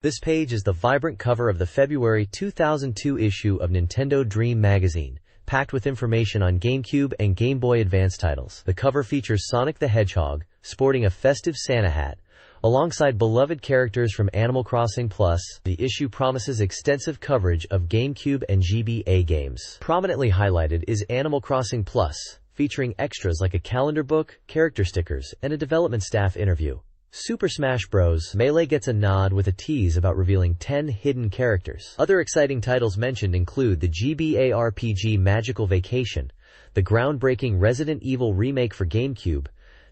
This page is the vibrant cover of the February 2002 issue of Nintendo Dream magazine, packed with information on GameCube and Game Boy Advance titles. The cover features Sonic the Hedgehog, sporting a festive Santa hat, alongside beloved characters from Animal Crossing Plus. The issue promises extensive coverage of GameCube and GBA games. Prominently highlighted is Animal Crossing Plus, featuring extras like a calendar book, character stickers, and a development staff interview. Super Smash Bros. Melee gets a nod with a tease about revealing 10 hidden characters. Other exciting titles mentioned include the GBA RPG Magical Vacation, the groundbreaking Resident Evil remake for GameCube,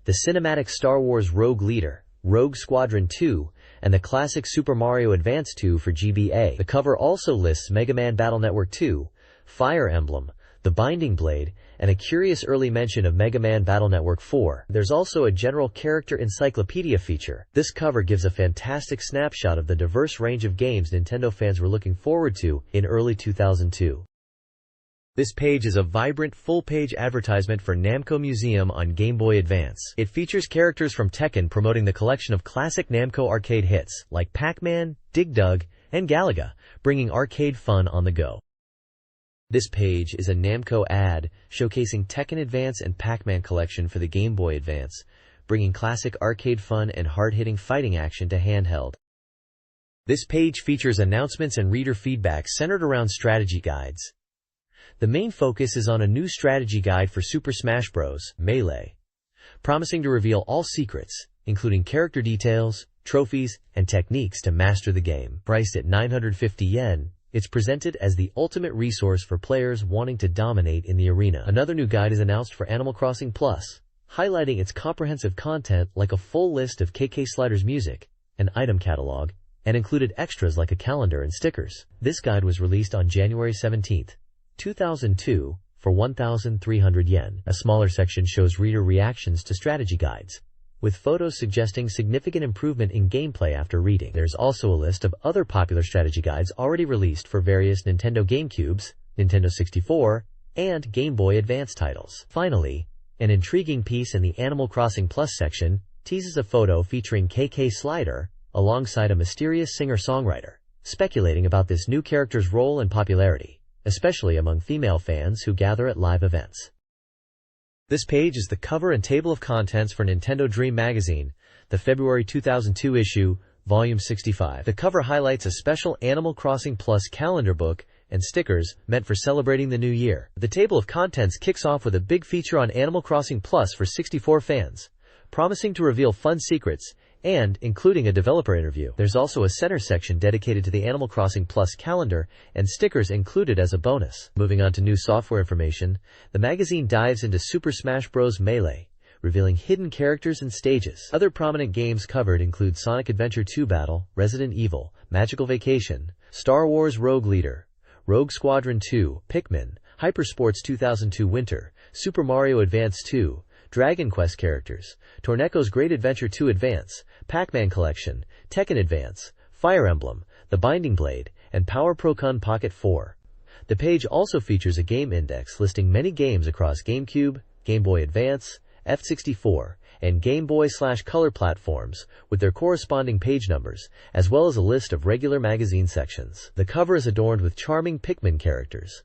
the cinematic Star Wars Rogue Leader, Rogue Squadron 2, and the classic Super Mario Advance 2 for GBA. The cover also lists Mega Man Battle Network 2, Fire Emblem, The Binding Blade, and a curious early mention of Mega Man Battle Network 4. There's also a general character encyclopedia feature. This cover gives a fantastic snapshot of the diverse range of games Nintendo fans were looking forward to in early 2002. This page is a vibrant, full-page advertisement for Namco Museum on Game Boy Advance. It features characters from Tekken promoting the collection of classic Namco arcade hits, like Pac-Man, Dig Dug, and Galaga, bringing arcade fun on the go. This page is a Namco ad showcasing Tekken Advance and Pac-Man collection for the Game Boy Advance, bringing classic arcade fun and hard-hitting fighting action to handheld. This page features announcements and reader feedback centered around strategy guides. The main focus is on a new strategy guide for Super Smash Bros. Melee, promising to reveal all secrets, including character details, trophies, and techniques to master the game. Priced at 950 yen, it's presented as the ultimate resource for players wanting to dominate in the arena. Another new guide is announced for Animal Crossing Plus, highlighting its comprehensive content like a full list of KK Slider's music, an item catalog, and included extras like a calendar and stickers. This guide was released on January 17, 2002, for 1,300 yen. A smaller section shows reader reactions to strategy guides, with photos suggesting significant improvement in gameplay after reading. There's also a list of other popular strategy guides already released for various Nintendo GameCubes, Nintendo 64, and Game Boy Advance titles. Finally, an intriguing piece in the Animal Crossing Plus section teases a photo featuring KK Slider alongside a mysterious singer-songwriter, speculating about this new character's role and popularity, especially among female fans who gather at live events. This page is the cover and table of contents for Nintendo Dream magazine, the February 2002 issue, Volume 65. The cover highlights a special Animal Crossing Plus calendar book and stickers meant for celebrating the new year. The table of contents kicks off with a big feature on Animal Crossing Plus for 64 fans, promising to reveal fun secrets and including a developer interview. There's also a center section dedicated to the Animal Crossing Plus calendar and stickers included as a bonus. Moving on to new software information, the magazine dives into Super Smash Bros. Melee, revealing hidden characters and stages. Other prominent games covered include Sonic Adventure 2 Battle, Resident Evil, Magical Vacation, Star Wars Rogue Leader, Rogue Squadron 2, Pikmin, Hypersports 2002 Winter, Super Mario Advance 2, Dragon Quest characters, Torneco's Great Adventure 2 Advance, Pac-Man Collection, Tekken Advance, Fire Emblem, The Binding Blade, and Power Procon Pocket 4. The page also features a game index listing many games across GameCube, Game Boy Advance, F64, and Game Boy/Color platforms with their corresponding page numbers, as well as a list of regular magazine sections. The cover is adorned with charming Pikmin characters.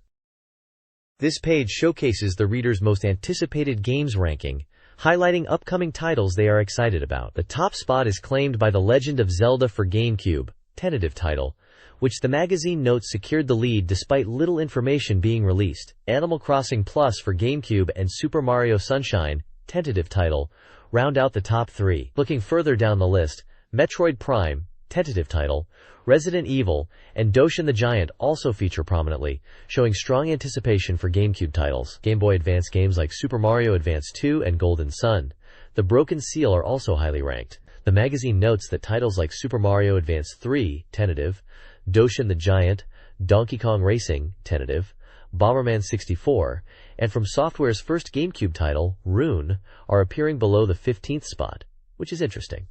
This page showcases the reader's most anticipated games ranking, highlighting upcoming titles they are excited about. The top spot is claimed by The Legend of Zelda for GameCube, tentative title, which the magazine notes secured the lead despite little information being released. Animal Crossing Plus for GameCube and Super Mario Sunshine, tentative title, round out the top three. Looking further down the list, Metroid Prime, tentative title, Resident Evil, and Doshin the Giant also feature prominently, showing strong anticipation for GameCube titles. Game Boy Advance games like Super Mario Advance 2 and Golden Sun, The Broken Seal are also highly ranked. The magazine notes that titles like Super Mario Advance 3, tentative, Doshin the Giant, Donkey Kong Racing, tentative, Bomberman 64, and From Software's first GameCube title, Rune, are appearing below the 15th spot, which is interesting.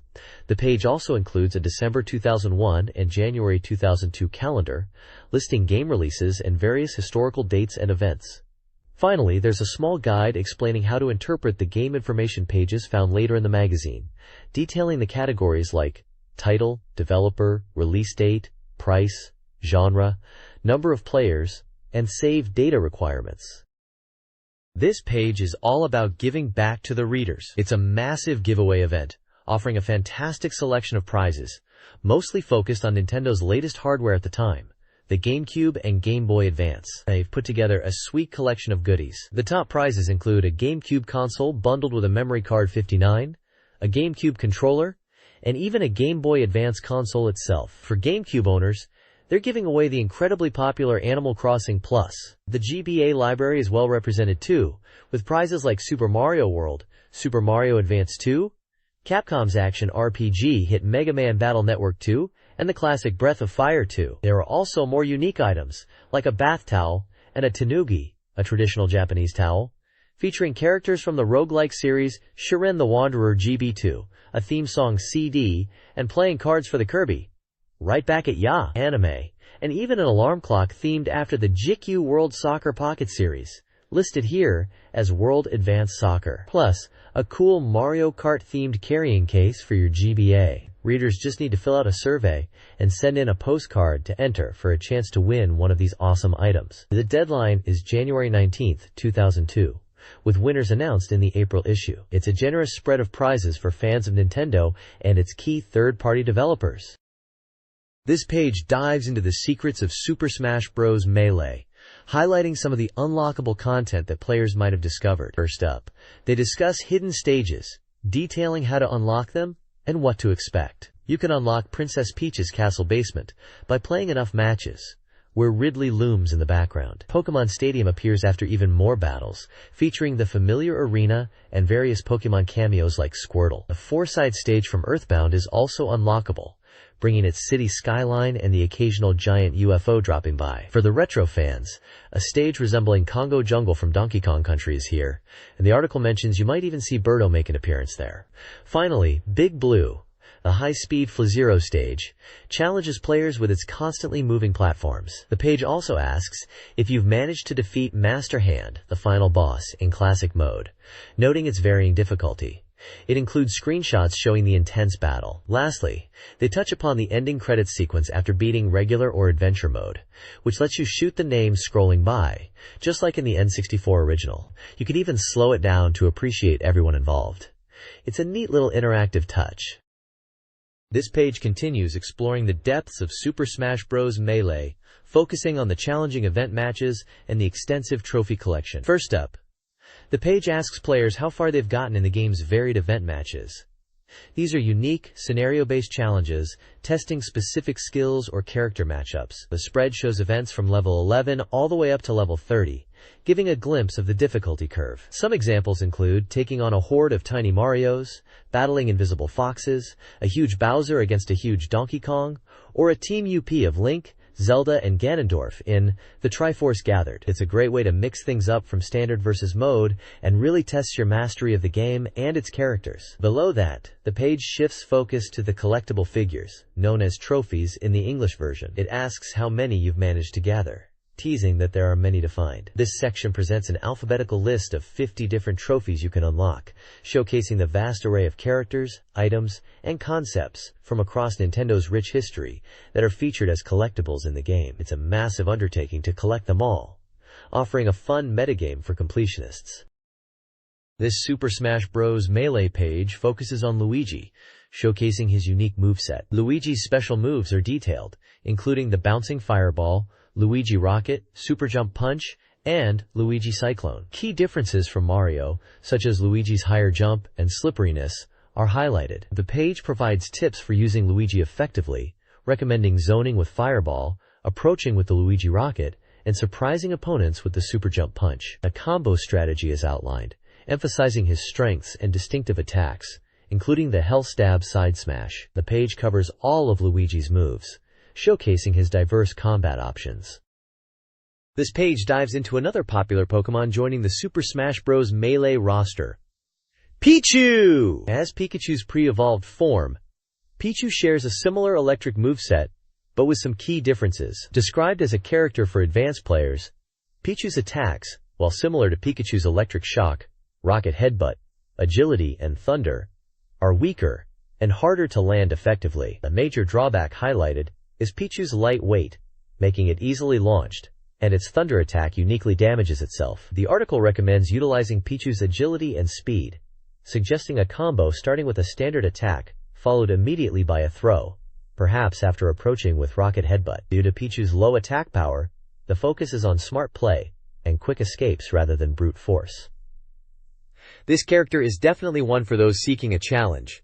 The page also includes a December 2001 and January 2002 calendar, listing game releases and various historical dates and events. Finally, there's a small guide explaining how to interpret the game information pages found later in the magazine, detailing the categories like title, developer, release date, price, genre, number of players, and save data requirements. This page is all about giving back to the readers. It's a massive giveaway event, offering a fantastic selection of prizes, mostly focused on Nintendo's latest hardware at the time, the GameCube and Game Boy Advance. They've put together a sweet collection of goodies. The top prizes include a GameCube console bundled with a memory card 59, a GameCube controller, and even a Game Boy Advance console itself. For GameCube owners, they're giving away the incredibly popular Animal Crossing Plus. The GBA library is well represented too, with prizes like Super Mario World, Super Mario Advance 2, Capcom's action RPG hit Mega Man Battle Network 2, and the classic Breath of Fire 2. There are also more unique items, like a bath towel and a tanugi, a traditional Japanese towel, featuring characters from the roguelike series Shiren the Wanderer GB2, a theme song CD, and playing cards for the Kirby, Right Back at Ya anime, and even an alarm clock themed after the GQ World Soccer Pocket Series, listed here as World Advanced Soccer. Plus, a cool Mario Kart themed carrying case for your GBA. Readers just need to fill out a survey and send in a postcard to enter for a chance to win one of these awesome items. The deadline is January 19th, 2002. With winners announced in the April issue. It's a generous spread of prizes for fans of Nintendo and its key third-party developers. This page dives into the secrets of Super Smash Bros. Melee, highlighting some of the unlockable content that players might have discovered. First up, they discuss hidden stages, detailing how to unlock them and what to expect. You can unlock Princess Peach's castle basement by playing enough matches, where Ridley looms in the background. Pokemon Stadium appears after even more battles, featuring the familiar arena and various Pokemon cameos like Squirtle. The four-side stage from Earthbound is also unlockable, bringing its city skyline and the occasional giant UFO dropping by. For the retro fans, a stage resembling Congo Jungle from Donkey Kong Country is here, and the article mentions you might even see Birdo make an appearance there. Finally, Big Blue, the high-speed Flazero stage, challenges players with its constantly moving platforms. The page also asks if you've managed to defeat Master Hand, the final boss, in classic mode, noting its varying difficulty. It includes screenshots showing the intense battle. Lastly, they touch upon the ending credits sequence after beating regular or adventure mode, which lets you shoot the names scrolling by, just like in the N64 original. You can even slow it down to appreciate everyone involved. It's a neat little interactive touch. This page continues exploring the depths of Super Smash Bros. Melee, focusing on the challenging event matches and the extensive trophy collection. First up, the page asks players how far they've gotten in the game's varied event matches. These are unique, scenario-based challenges, testing specific skills or character matchups. The spread shows events from level 11 all the way up to level 30, giving a glimpse of the difficulty curve. Some examples include taking on a horde of tiny Marios, battling invisible foxes, a huge Bowser against a huge Donkey Kong, or a Team UP of Link, Zelda, and Ganondorf in The Triforce Gathered. It's a great way to mix things up from standard versus mode and really tests your mastery of the game and its characters. Below that, the page shifts focus to the collectible figures, known as trophies in the English version. It asks how many you've managed to gather, teasing that there are many to find. This section presents an alphabetical list of 50 different trophies you can unlock, showcasing the vast array of characters, items, and concepts from across Nintendo's rich history that are featured as collectibles in the game. It's a massive undertaking to collect them all, offering a fun metagame for completionists. This Super Smash Bros. Melee page focuses on Luigi, showcasing his unique moveset. Luigi's special moves are detailed, including the bouncing fireball, Luigi Rocket, Super Jump Punch, and Luigi Cyclone. Key differences from Mario, such as Luigi's higher jump and slipperiness, are highlighted. The page provides tips for using Luigi effectively, recommending zoning with Fireball, approaching with the Luigi Rocket, and surprising opponents with the Super Jump Punch. A combo strategy is outlined, emphasizing his strengths and distinctive attacks, including the Hell Stab Side Smash. The page covers all of Luigi's moves, showcasing his diverse combat options. This page dives into another popular Pokemon joining the Super Smash Bros. Melee roster, Pichu! As Pikachu's pre-evolved form, Pichu shares a similar electric moveset, but with some key differences. Described as a character for advanced players, Pichu's attacks, while similar to Pikachu's electric shock, rocket headbutt, agility, and thunder, are weaker and harder to land effectively. A major drawback highlighted is Pichu's light weight, making it easily launched, and its thunder attack uniquely damages itself. The article recommends utilizing Pichu's agility and speed, suggesting a combo starting with a standard attack, followed immediately by a throw, perhaps after approaching with Rocket Headbutt. Due to Pichu's low attack power, the focus is on smart play and quick escapes rather than brute force. This character is definitely one for those seeking a challenge.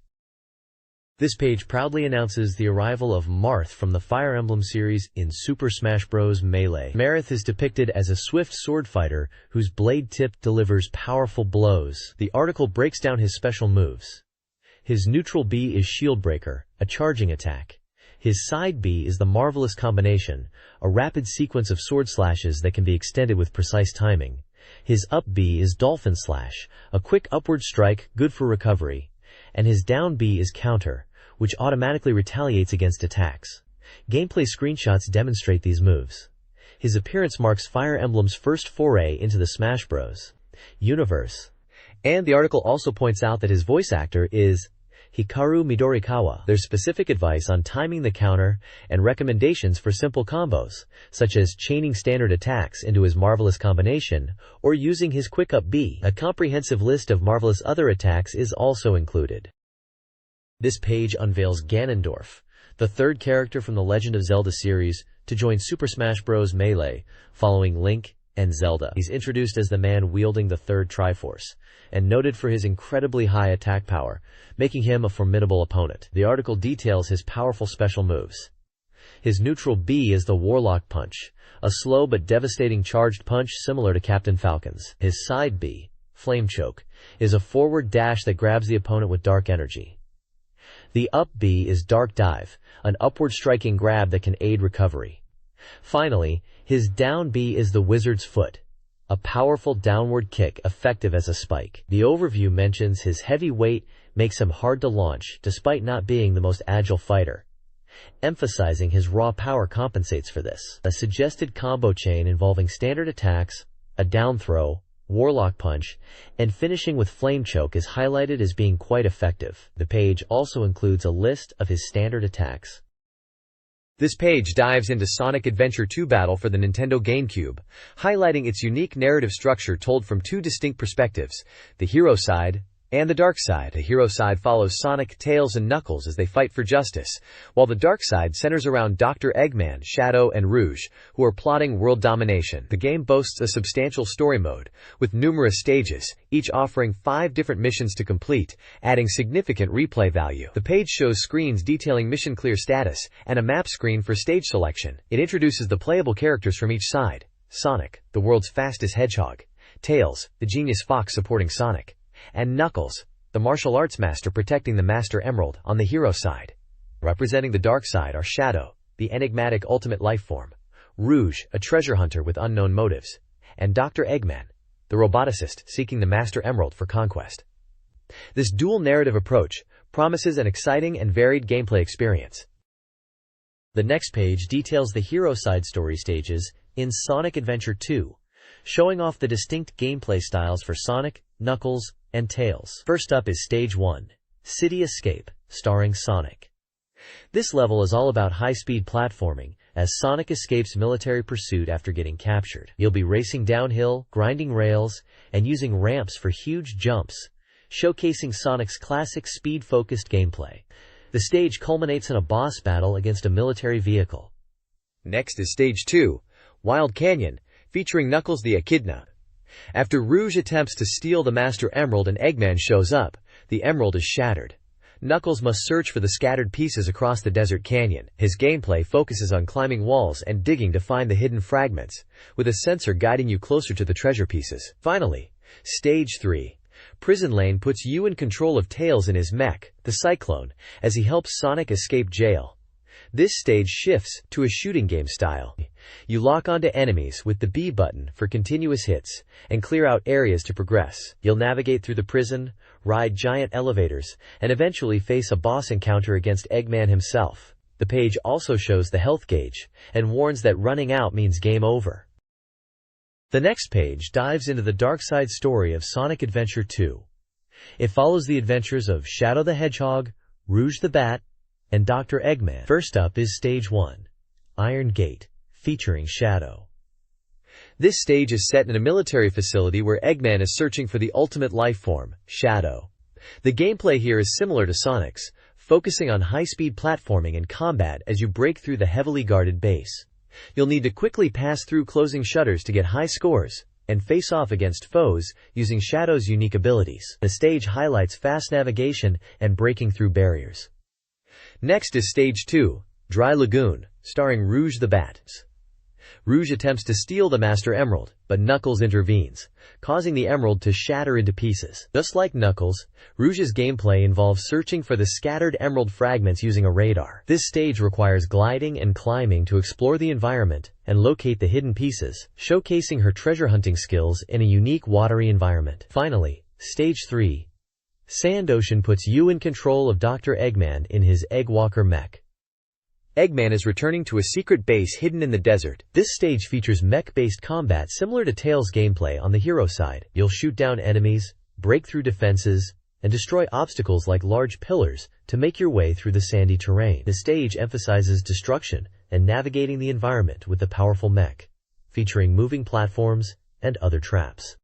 This page proudly announces the arrival of Marth from the Fire Emblem series in Super Smash Bros. Melee. Marth is depicted as a swift sword fighter whose blade tip delivers powerful blows. The article breaks down his special moves. His neutral B is Shield Breaker, a charging attack. His side B is the Marvelous Combination, a rapid sequence of sword slashes that can be extended with precise timing. His up B is Dolphin Slash, a quick upward strike good for recovery. And his down B is Counter, which automatically retaliates against attacks. Gameplay screenshots demonstrate these moves. His appearance marks Fire Emblem's first foray into the Smash Bros. Universe. And the article also points out that his voice actor is Hikaru Midorikawa. There's specific advice on timing the counter and recommendations for simple combos, such as chaining standard attacks into his Marvelous Combination or using his Quick Up B. A comprehensive list of Marvelous other attacks is also included. This page unveils Ganondorf, the third character from the Legend of Zelda series to join Super Smash Bros. Melee, following Link and Zelda. He's introduced as the man wielding the third Triforce, and noted for his incredibly high attack power, making him a formidable opponent. The article details his powerful special moves. His neutral B is the Warlock Punch, a slow but devastating charged punch similar to Captain Falcon's. His side B, Flame Choke, is a forward dash that grabs the opponent with dark energy. The up B is Dark Dive, an upward striking grab that can aid recovery. Finally, his down B is the Wizard's Foot, a powerful downward kick effective as a spike. The overview mentions his heavy weight makes him hard to launch despite not being the most agile fighter, emphasizing his raw power compensates for this. A suggested combo chain involving standard attacks, a down throw, Warlock Punch, and finishing with Flame Choke is highlighted as being quite effective. The page also includes a list of his standard attacks. This page dives into Sonic Adventure 2 Battle for the Nintendo GameCube, highlighting its unique narrative structure told from two distinct perspectives, the hero side and the dark side. The hero side follows Sonic, Tails, and Knuckles as they fight for justice, while the dark side centers around Dr. Eggman, Shadow, and Rouge, who are plotting world domination. The game boasts a substantial story mode, with numerous stages, each offering 5 different missions to complete, adding significant replay value. The page shows screens detailing mission clear status, and a map screen for stage selection. It introduces the playable characters from each side: Sonic, the world's fastest hedgehog; Tails, the genius fox supporting Sonic; and Knuckles, the martial arts master protecting the Master Emerald on the hero side. Representing the dark side are Shadow, the enigmatic ultimate life form; Rouge, a treasure hunter with unknown motives; and Dr. Eggman, the roboticist seeking the Master Emerald for conquest. This dual narrative approach promises an exciting and varied gameplay experience. The next page details the hero side story stages in Sonic Adventure 2, showing off the distinct gameplay styles for Sonic, Knuckles, and Tails. First up is Stage 1, City Escape, starring Sonic. This level is all about high-speed platforming, as Sonic escapes military pursuit after getting captured. You'll be racing downhill, grinding rails, and using ramps for huge jumps, showcasing Sonic's classic speed-focused gameplay. The stage culminates in a boss battle against a military vehicle. Next is Stage 2, Wild Canyon, featuring Knuckles the Echidna. After Rouge attempts to steal the Master Emerald and Eggman shows up, the emerald is shattered. Knuckles must search for the scattered pieces across the desert canyon. His gameplay focuses on climbing walls and digging to find the hidden fragments, with a sensor guiding you closer to the treasure pieces. Finally, Stage 3, Prison Lane puts you in control of Tails in his mech, the Cyclone, as he helps Sonic escape jail. This stage shifts to a shooting game style. You lock onto enemies with the B button for continuous hits, and clear out areas to progress. You'll navigate through the prison, ride giant elevators, and eventually face a boss encounter against Eggman himself. The page also shows the health gauge, and warns that running out means game over. The next page dives into the dark side story of Sonic Adventure 2. It follows the adventures of Shadow the Hedgehog, Rouge the Bat, and Dr. Eggman. First up is Stage 1, Iron Gate, featuring Shadow. This stage is set in a military facility where Eggman is searching for the ultimate life form, Shadow. The gameplay here is similar to Sonic's, focusing on high-speed platforming and combat as you break through the heavily guarded base. You'll need to quickly pass through closing shutters to get high scores, and face off against foes using Shadow's unique abilities. The stage highlights fast navigation and breaking through barriers. Next is Stage 2, Dry Lagoon, starring Rouge the Bat. Rouge attempts to steal the Master Emerald, but Knuckles intervenes, causing the emerald to shatter into pieces. Just like Knuckles, Rouge's gameplay involves searching for the scattered emerald fragments using a radar. This stage requires gliding and climbing to explore the environment and locate the hidden pieces, showcasing her treasure hunting skills in a unique watery environment. Finally, Stage 3, Sand Ocean puts you in control of Dr. Eggman in his Eggwalker mech. Eggman is returning to a secret base hidden in the desert. This stage features mech-based combat similar to Tails' gameplay on the hero side. You'll shoot down enemies, break through defenses, and destroy obstacles like large pillars to make your way through the sandy terrain. The stage emphasizes destruction and navigating the environment with the powerful mech, featuring moving platforms and other traps.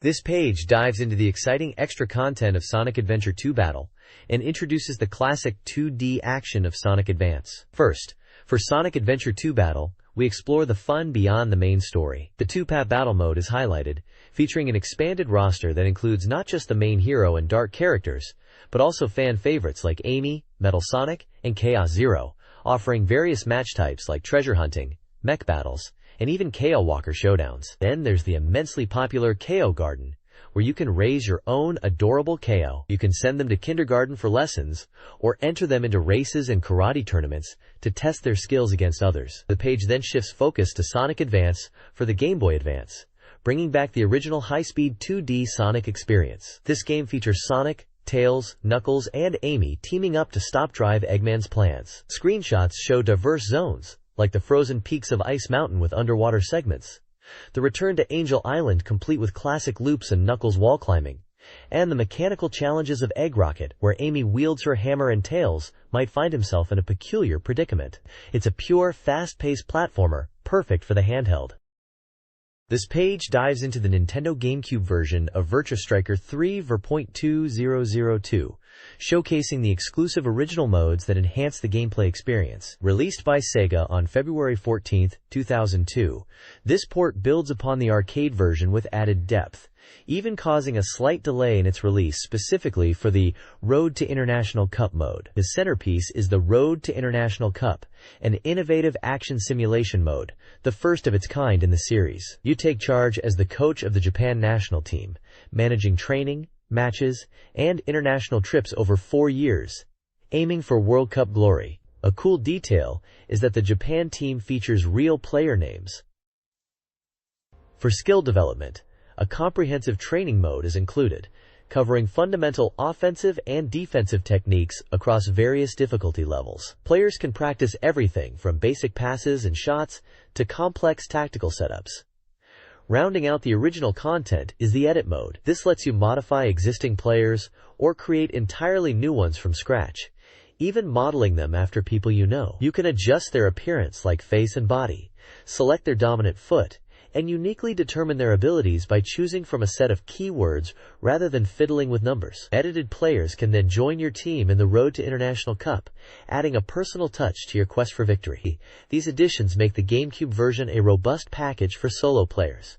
This page dives into the exciting extra content of Sonic Adventure 2 Battle and introduces the classic 2D action of Sonic Advance. First, for Sonic Adventure 2 Battle, we explore the fun beyond the main story. The 2-path battle mode is highlighted, featuring an expanded roster that includes not just the main hero and dark characters, but also fan favorites like Amy, Metal Sonic, and Chaos Zero, offering various match types like treasure hunting, mech battles, and even KO Walker showdowns. Then there's the immensely popular KO Garden, where you can raise your own adorable KO. You can send them to kindergarten for lessons, or enter them into races and karate tournaments to test their skills against others. The page then shifts focus to Sonic Advance for the Game Boy Advance, bringing back the original high-speed 2D Sonic experience. This game features Sonic, Tails, Knuckles, and Amy teaming up to stop Drive Eggman's plans. Screenshots show diverse zones, like the frozen peaks of Ice Mountain with underwater segments, the return to Angel Island complete with classic loops and Knuckles wall climbing, and the mechanical challenges of Egg Rocket, where Amy wields her hammer and Tails might find himself in a peculiar predicament. It's a pure, fast-paced platformer, perfect for the handheld. This page dives into the Nintendo GameCube version of Virtua Striker 3 Ver.2002, showcasing the exclusive original modes that enhance the gameplay experience. Released by Sega on February 14, 2002, this port builds upon the arcade version with added depth, even causing a slight delay in its release specifically for the Road to International Cup mode. The centerpiece is the Road to International Cup, an innovative action simulation mode, the first of its kind in the series. You take charge as the coach of the Japan national team, managing training, matches, and international trips over 4 years, aiming for World Cup glory. A cool detail is that the Japan team features real player names. For skill development, a comprehensive training mode is included, covering fundamental offensive and defensive techniques across various difficulty levels. Players can practice everything from basic passes and shots to complex tactical setups. Rounding out the original content is the edit mode. This lets you modify existing players or create entirely new ones from scratch, even modeling them after people you know. You can adjust their appearance like face and body, select their dominant foot, and uniquely determine their abilities by choosing from a set of keywords rather than fiddling with numbers. Edited players can then join your team in the Road to International Cup, adding a personal touch to your quest for victory. These additions make the GameCube version a robust package for solo players.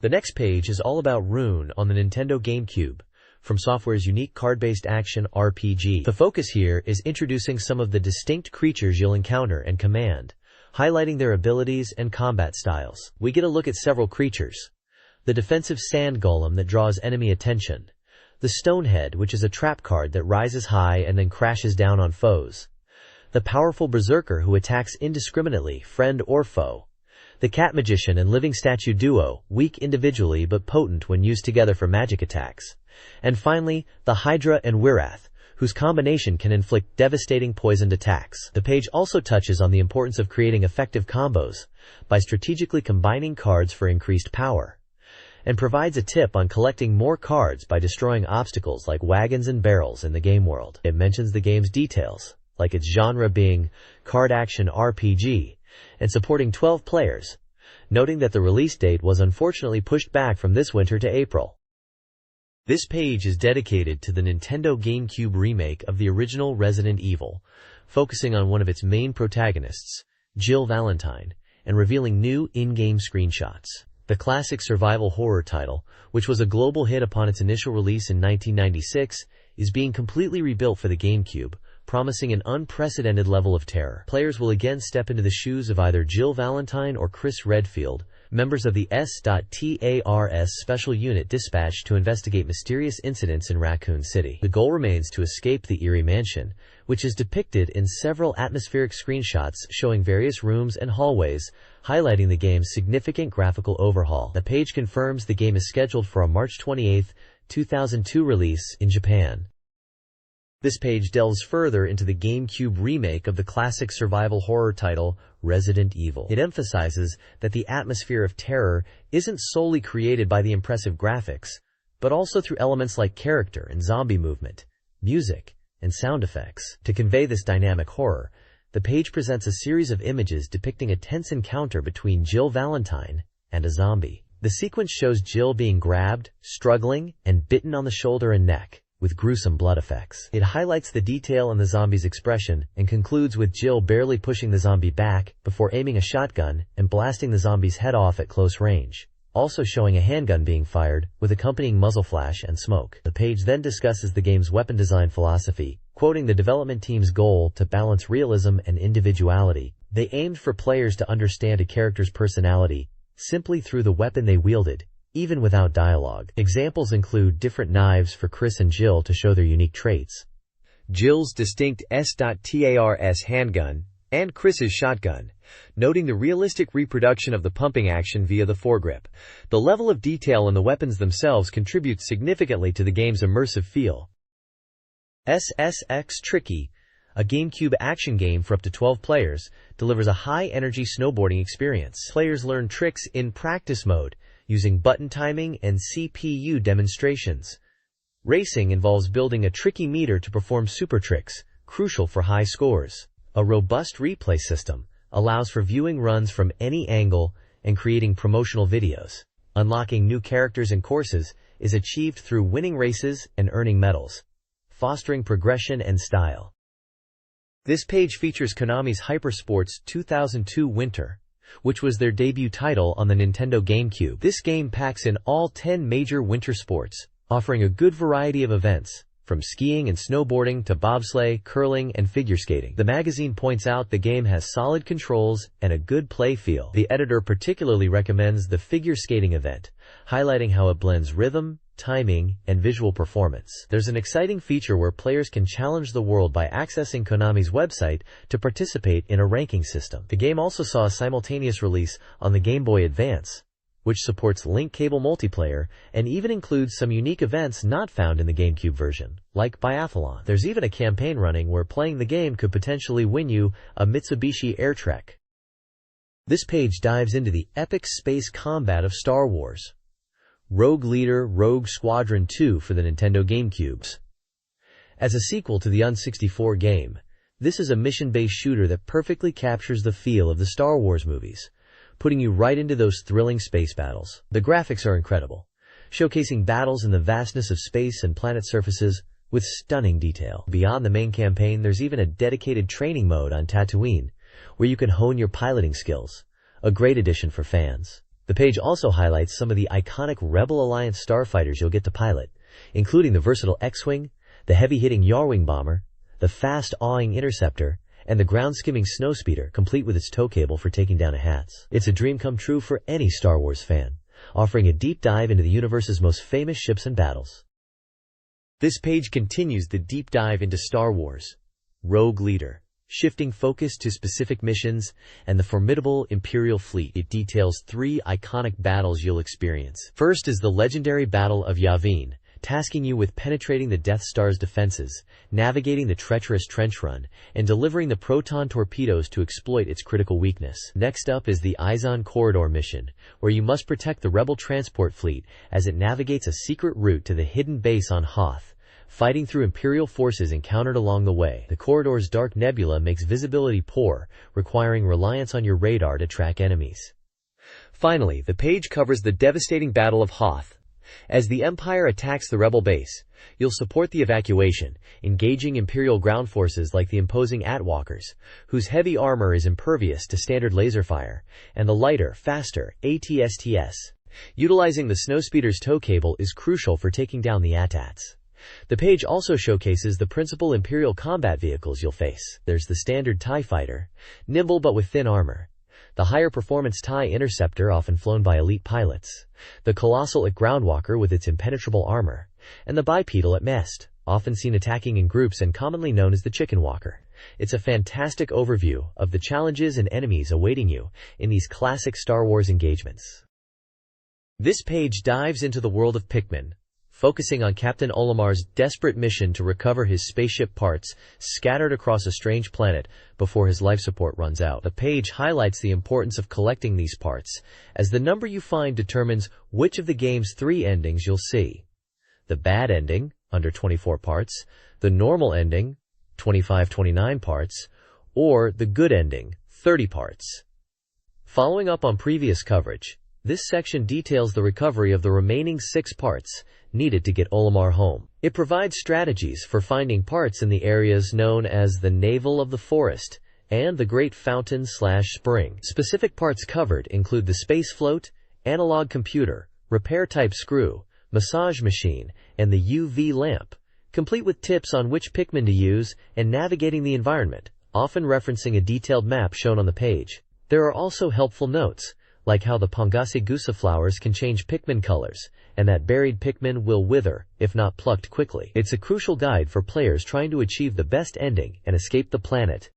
The next page is all about Rune on the Nintendo GameCube, from Software's unique card-based action RPG. The focus here is introducing some of the distinct creatures you'll encounter and command, highlighting their abilities and combat styles. We get a look at several creatures. The defensive sand golem that draws enemy attention. The Stonehead, which is a trap card that rises high and then crashes down on foes. The powerful berserker who attacks indiscriminately, friend or foe. The cat magician and living statue duo, weak individually but potent when used together for magic attacks. And finally, the Hydra and Wirath, whose combination can inflict devastating poisoned attacks. The page also touches on the importance of creating effective combos by strategically combining cards for increased power. and provides a tip on collecting more cards by destroying obstacles like wagons and barrels in the game world. It mentions the game's details, like its genre being card action RPG and supporting 12 players, noting that the release date was unfortunately pushed back from this winter to April. This page is dedicated to the Nintendo GameCube remake of the original Resident Evil, focusing on one of its main protagonists, Jill Valentine, and revealing new in-game screenshots. The classic survival horror title, which was a global hit upon its initial release in 1996, is being completely rebuilt for the GameCube, promising an unprecedented level of terror. Players will again step into the shoes of either Jill Valentine or Chris Redfield, members of the S.TARS special unit dispatched to investigate mysterious incidents in Raccoon City. The goal remains to escape the eerie mansion, which is depicted in several atmospheric screenshots showing various rooms and hallways, highlighting the game's significant graphical overhaul. The page confirms the game is scheduled for a March 28, 2002 release in Japan. This page delves further into the GameCube remake of the classic survival horror title, Resident Evil. It emphasizes that the atmosphere of terror isn't solely created by the impressive graphics, but also through elements like character and zombie movement, music, and sound effects. To convey this dynamic horror, the page presents a series of images depicting a tense encounter between Jill Valentine and a zombie. The sequence shows Jill being grabbed, struggling, and bitten on the shoulder and neck, with gruesome blood effects. It highlights the detail in the zombie's expression and concludes with Jill barely pushing the zombie back before aiming a shotgun and blasting the zombie's head off at close range, also showing a handgun being fired with accompanying muzzle flash and smoke. The page then discusses the game's weapon design philosophy, quoting the development team's goal to balance realism and individuality. They aimed for players to understand a character's personality simply through the weapon they wielded, even without dialogue. Examples include different knives for Chris and Jill to show their unique traits, Jill's distinct S.TARS handgun, and Chris's shotgun, noting the realistic reproduction of the pumping action via the foregrip. The level of detail in the weapons themselves contributes significantly to the game's immersive feel. SSX Tricky, a GameCube action game for up to 12 players, delivers a high-energy snowboarding experience. Players learn tricks in practice mode, using button timing and CPU demonstrations. Racing involves building a tricky meter to perform super tricks, crucial for high scores. A robust replay system allows for viewing runs from any angle and creating promotional videos. Unlocking new characters and courses is achieved through winning races and earning medals, fostering progression and style. This page features Konami's Hypersports 2002 Winter, which was their debut title on the Nintendo GameCube. This game packs in all 10 major winter sports, offering a good variety of events, from skiing and snowboarding to bobsleigh, curling, and figure skating. The magazine points out the game has solid controls and a good play feel. The editor particularly recommends the figure skating event, highlighting how it blends rhythm, timing, and visual performance. There's an exciting feature where players can challenge the world by accessing Konami's website to participate in a ranking system. The game also saw a simultaneous release on the Game Boy Advance, which supports link cable multiplayer and even includes some unique events not found in the GameCube version, like biathlon. There's even a campaign running where playing the game could potentially win you a Mitsubishi Airtrek. This page dives into the epic space combat of Star Wars. Rogue Leader Rogue Squadron 2 for the Nintendo GameCubes. As a sequel to the N64 game, this is a mission-based shooter that perfectly captures the feel of the Star Wars movies, putting you right into those thrilling space battles. The graphics are incredible, showcasing battles in the vastness of space and planet surfaces with stunning detail. Beyond the main campaign, there's even a dedicated training mode on Tatooine, where you can hone your piloting skills, a great addition for fans. The page also highlights some of the iconic Rebel Alliance starfighters you'll get to pilot, including the versatile X-Wing, the heavy-hitting Yarwing bomber, the fast-awing Interceptor, and the ground-skimming Snowspeeder, complete with its tow cable for taking down a Hats. It's a dream come true for any Star Wars fan, offering a deep dive into the universe's most famous ships and battles. This page continues the deep dive into Star Wars. Rogue Leader, shifting focus to specific missions and the formidable Imperial fleet. It details 3 iconic battles you'll experience. First is the legendary Battle of Yavin, tasking you with penetrating the Death Star's defenses, navigating the treacherous trench run, and delivering the proton torpedoes to exploit its critical weakness. Next up is the Izon Corridor mission, where you must protect the Rebel transport fleet as it navigates a secret route to the hidden base on Hoth, fighting through Imperial forces encountered along the way. The corridor's dark nebula makes visibility poor, requiring reliance on your radar to track enemies. Finally, the page covers the devastating Battle of Hoth. As the Empire attacks the Rebel base, you'll support the evacuation, engaging Imperial ground forces like the imposing Atwalkers, whose heavy armor is impervious to standard laser fire, and the lighter, faster ATSTs. Utilizing the Snowspeeder's tow cable is crucial for taking down the AT-ATs. The page also showcases the principal Imperial combat vehicles you'll face. There's the standard TIE fighter, nimble but with thin armor; the higher performance TIE Interceptor, often flown by elite pilots; the colossal Groundwalker with its impenetrable armor; and the bipedal Mest, often seen attacking in groups and commonly known as the Chicken Walker. It's a fantastic overview of the challenges and enemies awaiting you in these classic Star Wars engagements. This page dives into the world of Pikmin, focusing on Captain Olimar's desperate mission to recover his spaceship parts scattered across a strange planet before his life support runs out. The page highlights the importance of collecting these parts, as the number you find determines which of the game's 3 endings you'll see: the bad ending, under 24 parts; the normal ending, 25-29 parts; or the good ending, 30 parts. Following up on previous coverage, this section details the recovery of the remaining 6 parts needed to get Olimar home. It provides strategies for finding parts in the areas known as the Navel of the Forest and the Great Fountain/Spring. Specific parts covered include the space float, analog computer, repair-type screw, massage machine, and the UV lamp, complete with tips on which Pikmin to use and navigating the environment, often referencing a detailed map shown on the page. There are also helpful notes, like how the Pangasigusa flowers can change Pikmin colors, and that buried Pikmin will wither if not plucked quickly. It's a crucial guide for players trying to achieve the best ending and escape the planet.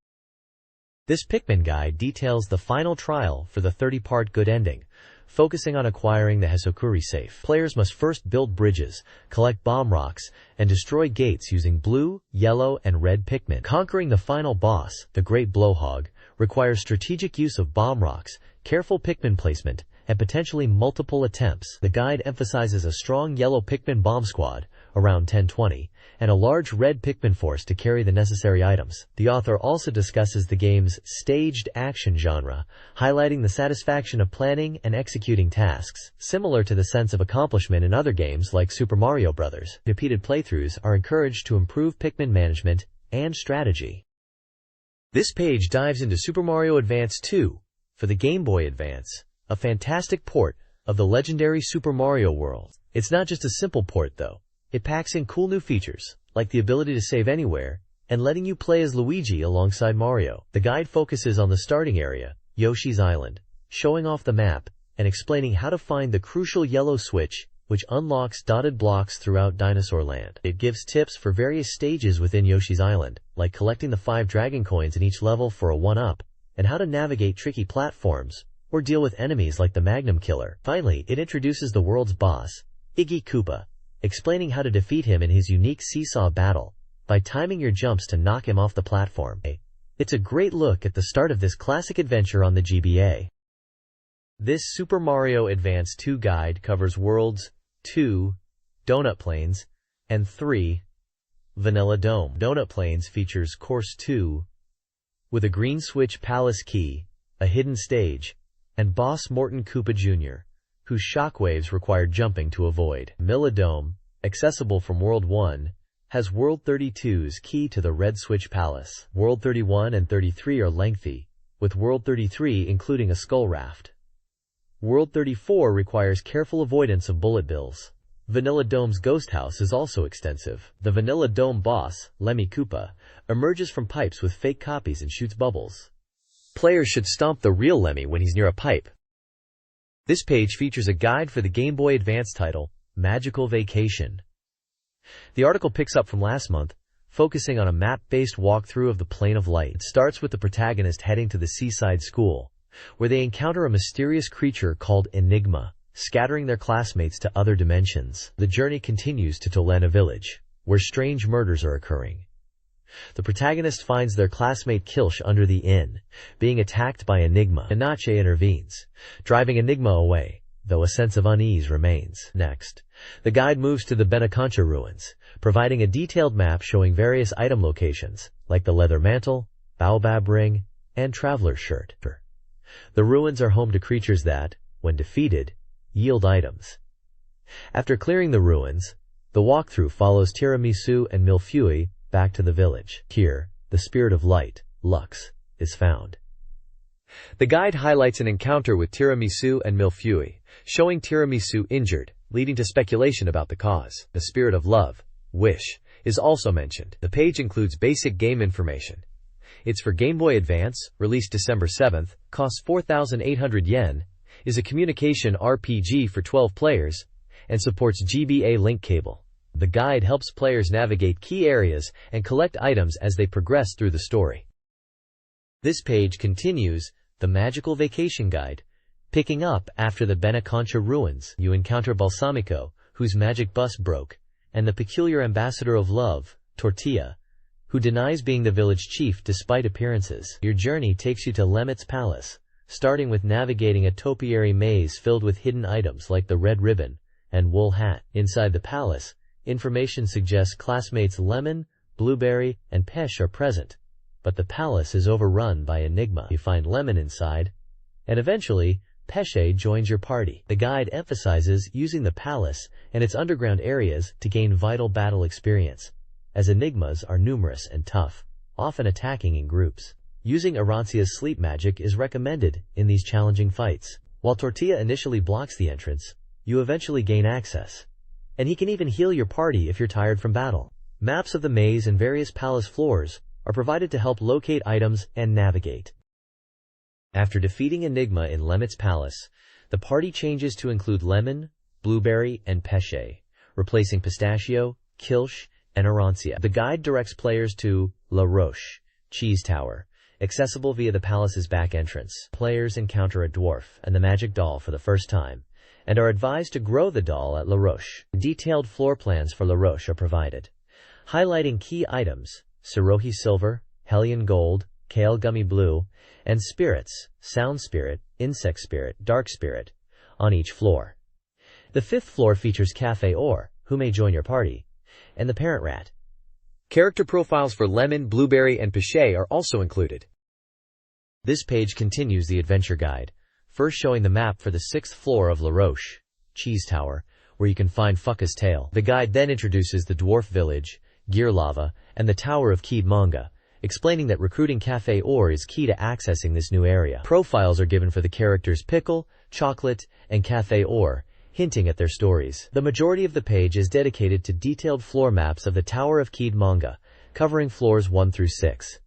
This Pikmin guide details the final trial for the 30-part good ending, focusing on acquiring the Hesokuri safe. Players must first build bridges, collect bomb rocks, and destroy gates using blue, yellow, and red Pikmin. Conquering the final boss, the Great Blowhog, requires strategic use of bomb rocks, careful Pikmin placement, and potentially multiple attempts. The guide emphasizes a strong yellow Pikmin bomb squad, around 10-20, and a large red Pikmin force to carry the necessary items. The author also discusses the game's staged action genre, highlighting the satisfaction of planning and executing tasks, similar to the sense of accomplishment in other games like Super Mario Bros. Repeated playthroughs are encouraged to improve Pikmin management and strategy. This page dives into Super Mario Advance 2 for the Game Boy Advance, a fantastic port of the legendary Super Mario World. It's not just a simple port though. It packs in cool new features, like the ability to save anywhere, and letting you play as Luigi alongside Mario. The guide focuses on the starting area, Yoshi's Island, showing off the map, and explaining how to find the crucial yellow switch, which unlocks dotted blocks throughout Dinosaur Land. It gives tips for various stages within Yoshi's Island, like collecting the 5 dragon coins in each level for a 1-up, and how to navigate tricky platforms, or deal with enemies like the Magnum Killer. Finally, it introduces the world's boss, Iggy Koopa, explaining how to defeat him in his unique seesaw battle, by timing your jumps to knock him off the platform. It's a great look at the start of this classic adventure on the GBA. This Super Mario Advance 2 guide covers Worlds 2, Donut Plains, and 3, Vanilla Dome. Donut Plains features Course 2, with a green switch palace key, a hidden stage, and boss Morton Koopa Jr., whose shockwaves require jumping to avoid. Vanilla Dome, accessible from World 1, has World 32's key to the Red Switch Palace. World 31 and 33 are lengthy, with World 33 including a skull raft. World 34 requires careful avoidance of bullet bills. Vanilla Dome's ghost house is also extensive. The Vanilla Dome boss, Lemmy Koopa, emerges from pipes with fake copies and shoots bubbles. Players should stomp the real Lemmy when he's near a pipe. This page features a guide for the Game Boy Advance title, Magical Vacation. The article picks up from last month, focusing on a map-based walkthrough of the Plane of Light. It starts with the protagonist heading to the seaside school, where they encounter a mysterious creature called Enigma, scattering their classmates to other dimensions. The journey continues to Tolena village, where strange murders are occurring. The protagonist finds their classmate Kilsh under the inn, being attacked by Enigma. Inache intervenes, driving Enigma away, though a sense of unease remains. Next, the guide moves to the Benaconcha ruins, providing a detailed map showing various item locations, like the leather mantle, baobab ring, and traveler's shirt. The ruins are home to creatures that, when defeated, yield items. After clearing the ruins, the walkthrough follows Tiramisu and Milfui back to the village. Here, the spirit of light, Lux, is found. The guide highlights an encounter with Tiramisu and Milfui, showing Tiramisu injured, leading to speculation about the cause. The spirit of love, Wish, is also mentioned. The page includes basic game information. It's for Game Boy Advance, released December 7th, costs 4,800 yen, is a communication RPG for 12 players, and supports GBA link cable. The guide helps players navigate key areas and collect items as they progress through the story. This page continues the Magical Vacation Guide. Picking up after the Benaconcha ruins, you encounter Balsamico, whose magic bus broke, and the peculiar ambassador of love, Tortilla, who denies being the village chief despite appearances. Your journey takes you to Lemit's palace, starting with navigating a topiary maze filled with hidden items like the red ribbon and wool hat. Inside the palace, information suggests classmates Lemon, Blueberry, and Pesh are present, but the palace is overrun by Enigma. You find Lemon inside, and eventually, Peshe joins your party. The guide emphasizes using the palace and its underground areas to gain vital battle experience, as Enigmas are numerous and tough, often attacking in groups. Using Arancia's sleep magic is recommended in these challenging fights. While Tortilla initially blocks the entrance, you eventually gain access, and he can even heal your party if you're tired from battle. Maps of the maze and various palace floors are provided to help locate items and navigate. After defeating Enigma in Lemit's palace, the party changes to include Lemon, Blueberry, and Peshe, replacing Pistachio, Kilsh, and Arancia. The guide directs players to La Roche, Cheese Tower, accessible via the palace's back entrance. Players encounter a dwarf and the magic doll for the first time, and are advised to grow the doll at La Roche. Detailed floor plans for La Roche are provided, highlighting key items, Sirohi Silver, Hellion Gold, Kale Gummy Blue, and spirits, Sound Spirit, Insect Spirit, Dark Spirit, on each floor. The fifth floor features Cafe Or, who may join your party, and the Parent Rat. Character profiles for Lemon, Blueberry, and Peshe are also included. This page continues the adventure guide, first showing the map for the sixth floor of La Roche, Cheese Tower, where you can find Fucka's Tail. The guide then introduces the Dwarf Village, Gear Lava, and the Tower of Keyed Manga, explaining that recruiting Cafe Or is key to accessing this new area. Profiles are given for the characters Pickle, Chocolate, and Cafe Or, hinting at their stories. The majority of the page is dedicated to detailed floor maps of the Tower of Keyed Manga, covering floors 1 through 6.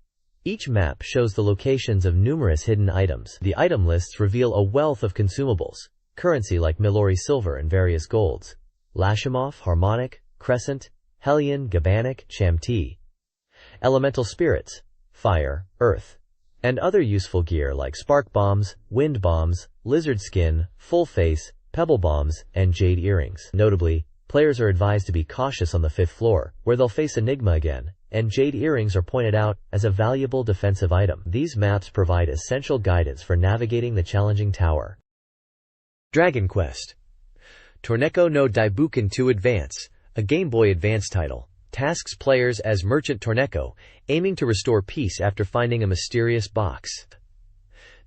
Each map shows the locations of numerous hidden items. The item lists reveal a wealth of consumables, currency like Milori Silver and various golds, Lashimoff, Harmonic, Crescent, Hellion, Gabanic, Chamti, elemental spirits, fire, earth, and other useful gear like spark bombs, wind bombs, lizard skin, full face, pebble bombs, and jade earrings. Notably, players are advised to be cautious on the 5th floor, where they'll face Enigma again, and jade earrings are pointed out as a valuable defensive item. These maps provide essential guidance for navigating the challenging tower. Dragon Quest. Torneko no Daibuken 2 Advance, a Game Boy Advance title, tasks players as Merchant Torneko, aiming to restore peace after finding a mysterious box.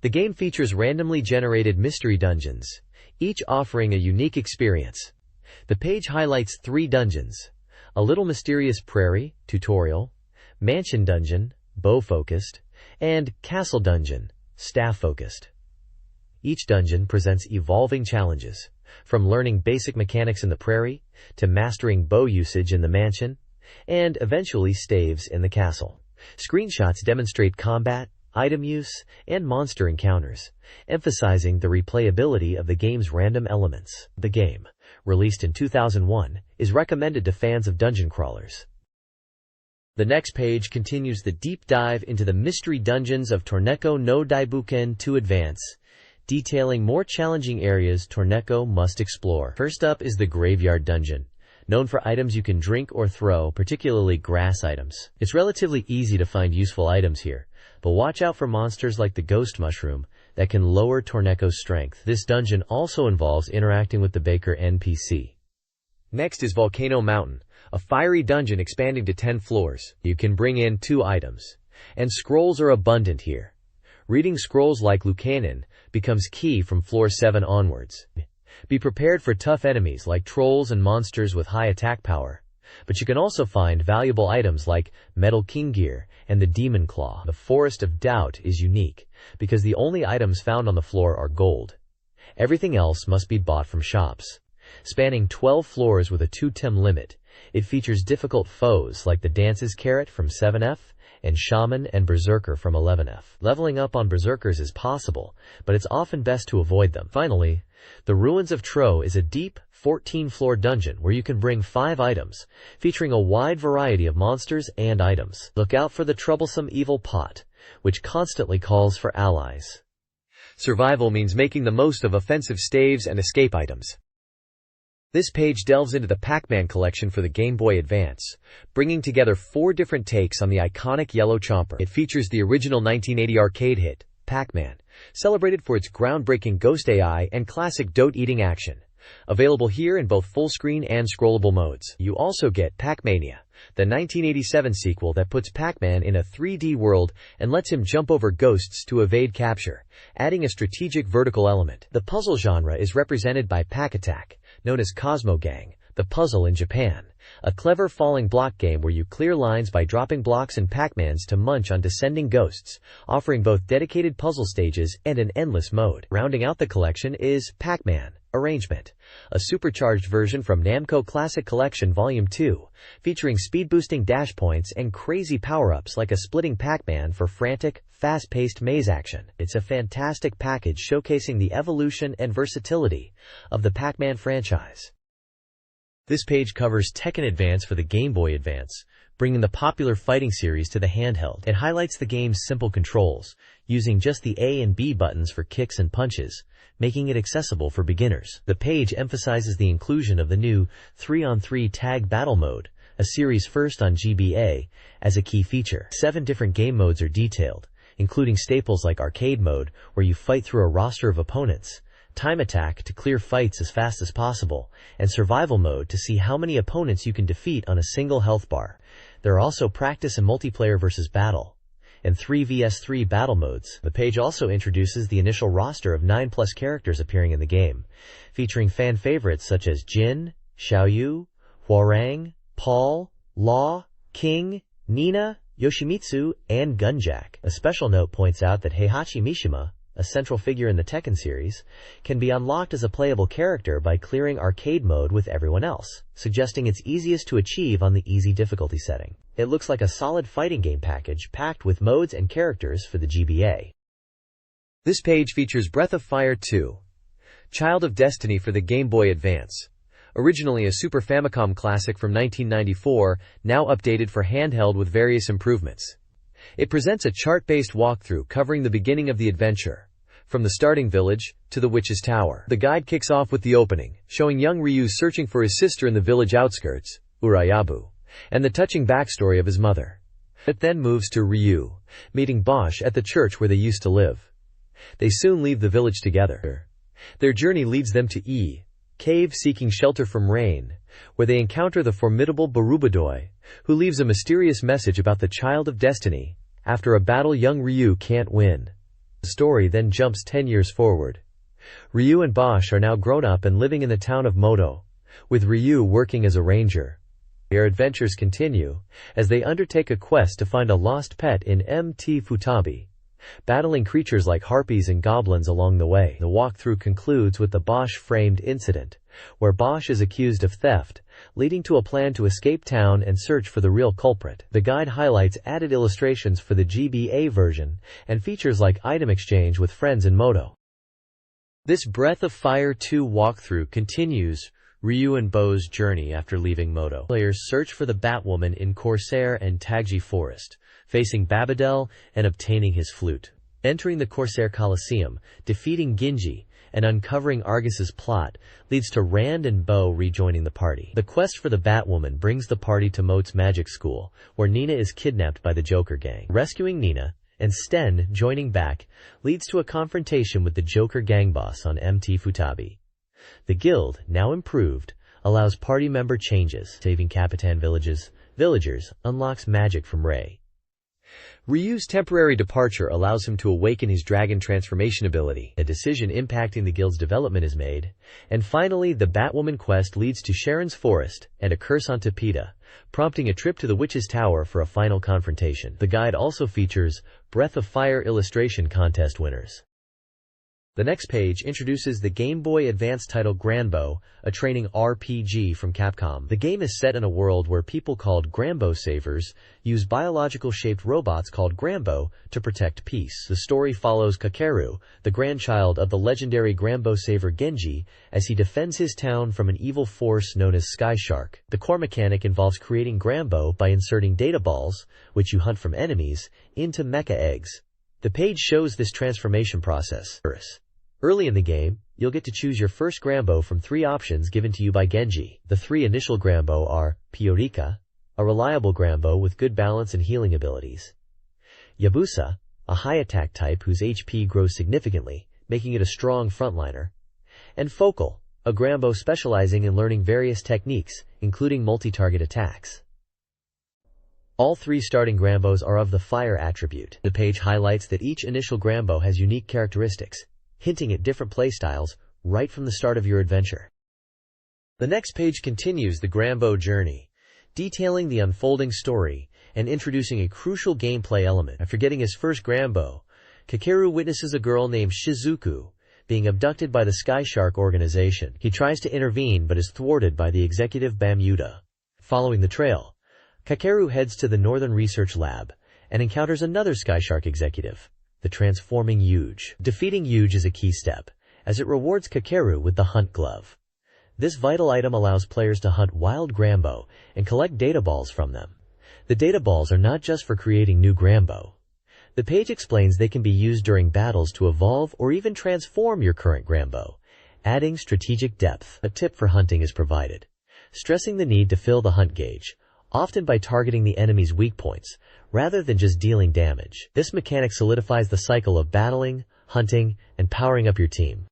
The game features randomly generated mystery dungeons, each offering a unique experience. The page highlights 3 dungeons: a Little Mysterious Prairie, tutorial, Mansion Dungeon, bow-focused, and Castle Dungeon, staff-focused. Each dungeon presents evolving challenges, from learning basic mechanics in the prairie, to mastering bow usage in the mansion, and eventually staves in the castle. Screenshots demonstrate combat, item use, and monster encounters, emphasizing the replayability of the game's random elements. The game, released in 2001, is recommended to fans of dungeon crawlers. The next page continues the deep dive into the mystery dungeons of Torneko no Daibuken 2 Advance, detailing more challenging areas Torneko must explore. First up is the Graveyard Dungeon, known for items you can drink or throw, particularly grass items. It's relatively easy to find useful items here, but watch out for monsters like the Ghost Mushroom that can lower Torneko's strength. This dungeon also involves interacting with the Baker NPC. Next is Volcano Mountain, a fiery dungeon expanding to 10 floors. You can bring in 2 items, and scrolls are abundant here. Reading scrolls like Lucanin becomes key from floor 7 onwards. Be prepared for tough enemies like trolls and monsters with high attack power, but you can also find valuable items like Metal King Gear and the Demon Claw. The Forest of Doubt is unique because the only items found on the floor are gold. Everything else must be bought from shops. Spanning 12 floors with a 2-tem limit, it features difficult foes like the Dance's Carrot from 7F and Shaman and Berserker from 11F. Leveling up on Berserkers is possible, but it's often best to avoid them. Finally, the Ruins of Tro is a deep, 14-floor dungeon where you can bring 5 items, featuring a wide variety of monsters and items. Look out for the troublesome Evil Pot, which constantly calls for allies. Survival means making the most of offensive staves and escape items. This page delves into the Pac-Man collection for the Game Boy Advance, bringing together 4 different takes on the iconic yellow chomper. It features the original 1980 arcade hit, Pac-Man, celebrated for its groundbreaking ghost AI and classic dote-eating action. Available here in both full-screen and scrollable modes. You also get Pac-Mania, the 1987 sequel that puts Pac-Man in a 3D world and lets him jump over ghosts to evade capture, adding a strategic vertical element. The puzzle genre is represented by Pac-Attack, known as Cosmo Gang, the puzzle in Japan, a clever falling block game where you clear lines by dropping blocks and Pac-Mans to munch on descending ghosts, offering both dedicated puzzle stages and an endless mode. Rounding out the collection is Pac-Man Arrangement, a supercharged version from Namco Classic Collection Volume 2, featuring speed-boosting dash points and crazy power-ups like a splitting Pac-Man for frantic, fast-paced maze action. It's a fantastic package showcasing the evolution and versatility of the Pac-Man franchise. This page covers Tekken Advance for the Game Boy Advance, bringing the popular fighting series to the handheld. It highlights the game's simple controls, using just the A and B buttons for kicks and punches, making it accessible for beginners. The page emphasizes the inclusion of the new 3-on-3 tag battle mode, a series first on GBA, as a key feature. 7 different game modes are detailed, including staples like arcade mode, where you fight through a roster of opponents, time attack to clear fights as fast as possible, and survival mode to see how many opponents you can defeat on a single health bar. There are also practice and multiplayer versus battle, and 3 vs 3 battle modes. The page also introduces the initial roster of 9+ characters appearing in the game, featuring fan favorites such as Jin, Xiaoyu, Huarang, Paul, Law, King, Nina, Yoshimitsu, and Gunjack. A special note points out that Heihachi Mishima, a central figure in the Tekken series, can be unlocked as a playable character by clearing arcade mode with everyone else, suggesting it's easiest to achieve on the easy difficulty setting. It looks like a solid fighting game package packed with modes and characters for the GBA. This page features Breath of Fire 2, Child of Destiny for the Game Boy Advance. Originally a Super Famicom classic from 1994, now updated for handheld with various improvements. It presents a chart-based walkthrough covering the beginning of the adventure, from the starting village to the Witch's Tower. The guide kicks off with the opening, showing young Ryu searching for his sister in the village outskirts, Urayabu, and the touching backstory of his mother. It then moves to Ryu, meeting Bosch at the church where they used to live. They soon leave the village together. Their journey leads them to E Cave seeking shelter from rain, where they encounter the formidable Barubadoi, who leaves a mysterious message about the Child of Destiny. After a battle young Ryu can't win. The story then jumps 10 years forward. Ryu and Bosch are now grown up and living in the town of Moto, with Ryu working as a ranger. Their adventures continue as they undertake a quest to find a lost pet in Mt. Futabi, battling creatures like harpies and goblins along the way. The walkthrough concludes with the Bosch-framed incident, where Bosch is accused of theft, leading to a plan to escape town and search for the real culprit. The guide highlights added illustrations for the GBA version and features like item exchange with friends in Moto. This Breath of Fire 2 walkthrough continues Ryu and Bo's journey after leaving Moto. Players search for the Batwoman in Corsair and Tagji Forest, facing Babadel and obtaining his flute. Entering the Corsair Coliseum, defeating Genji, and uncovering Argus's plot leads to Rand and Bo rejoining the party. The quest for the Batwoman brings the party to Moat's magic school, where Nina is kidnapped by the Joker gang. Rescuing Nina, and Sten joining back, leads to a confrontation with the Joker gang boss on MT Futabi. The guild, now improved, allows party member changes. Saving Capitan villagers unlocks magic from Ray. Ryu's temporary departure allows him to awaken his dragon transformation ability. A decision impacting the guild's development is made. And finally, the Batwoman quest leads to Sharon's Forest and a curse on Tapeta, prompting a trip to the Witch's Tower for a final confrontation. The guide also features Breath of Fire illustration contest winners. The next page introduces the Game Boy Advance title Granbo, a training RPG from Capcom. The game is set in a world where people called Granbo Savers use biological-shaped robots called Granbo to protect peace. The story follows Kakeru, the grandchild of the legendary Granbo Saver Genji, as he defends his town from an evil force known as Sky Shark. The core mechanic involves creating Granbo by inserting data balls, which you hunt from enemies, into mecha eggs. The page shows this transformation process. Early in the game, you'll get to choose your first Granbo from 3 options given to you by Genji. The 3 initial Granbo are Piorika, a reliable Granbo with good balance and healing abilities; Yabusa, a high attack type whose HP grows significantly, making it a strong frontliner; and Focal, a Granbo specializing in learning various techniques, including multi-target attacks. All 3 starting Granbos are of the fire attribute. The page highlights that each initial Granbo has unique characteristics, hinting at different playstyles right from the start of your adventure. The next page continues the Granbo journey, detailing the unfolding story and introducing a crucial gameplay element. After getting his first Granbo, Kakeru witnesses a girl named Shizuku being abducted by the Sky Shark organization. He tries to intervene but is thwarted by the executive Bamuda. Following the trail, Kakeru heads to the Northern Research Lab and encounters another Sky Shark executive, the transforming Yuge. Defeating Yuge is a key step, as it rewards Kakeru with the Hunt Glove. This vital item allows players to hunt wild Granbo and collect data balls from them. The data balls are not just for creating new Granbo. The page explains they can be used during battles to evolve or even transform your current Granbo, adding strategic depth. A tip for hunting is provided, stressing the need to fill the hunt gauge, often by targeting the enemy's weak points, rather than just dealing damage. This mechanic solidifies the cycle of battling, hunting, and powering up your team.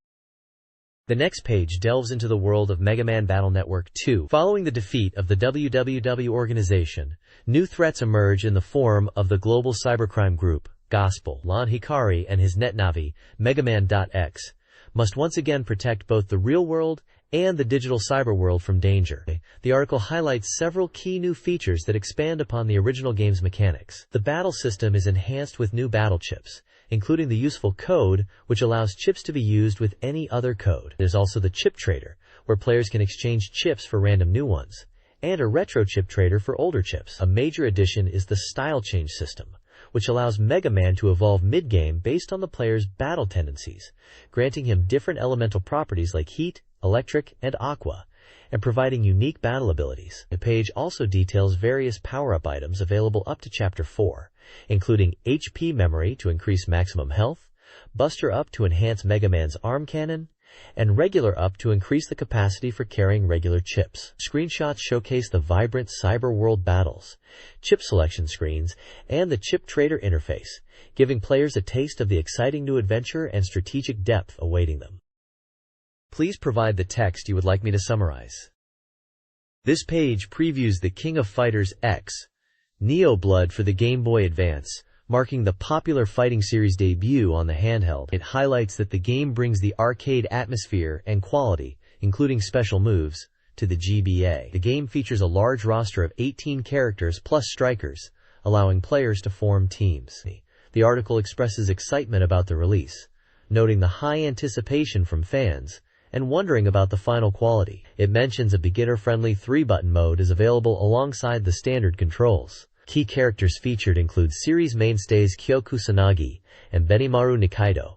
The next page delves into the world of Mega Man Battle Network 2. Following the defeat of the WWW organization, new threats emerge in the form of the global cybercrime group, Gospel. Lon Hikari and his NetNavi, Megaman.X, must once again protect both the real world and the digital cyber world from danger. The article highlights several key new features that expand upon the original game's mechanics. The battle system is enhanced with new battle chips, including the useful code, which allows chips to be used with any other code. There's also the chip trader, where players can exchange chips for random new ones, and a retro chip trader for older chips. A major addition is the style change system, which allows Mega Man to evolve mid-game based on the player's battle tendencies, granting him different elemental properties like heat, electric, and aqua, and providing unique battle abilities. The page also details various power-up items available up to Chapter 4, including HP Memory to increase maximum health, Buster Up to enhance Mega Man's arm cannon, and Regular Up to increase the capacity for carrying regular chips. Screenshots showcase the vibrant cyber world battles, chip selection screens, and the chip trader interface, giving players a taste of the exciting new adventure and strategic depth awaiting them. Please provide the text you would like me to summarize. This page previews the King of Fighters X, Neo Blood for the Game Boy Advance, marking the popular fighting series debut on the handheld. It highlights that the game brings the arcade atmosphere and quality, including special moves, to the GBA. The game features a large roster of 18 characters plus strikers, allowing players to form teams. The article expresses excitement about the release, noting the high anticipation from fans, and wondering about the final quality. It mentions a beginner-friendly 3-button mode is available alongside the standard controls. Key characters featured include series mainstays Kyo Kusanagi and Benimaru Nikaido,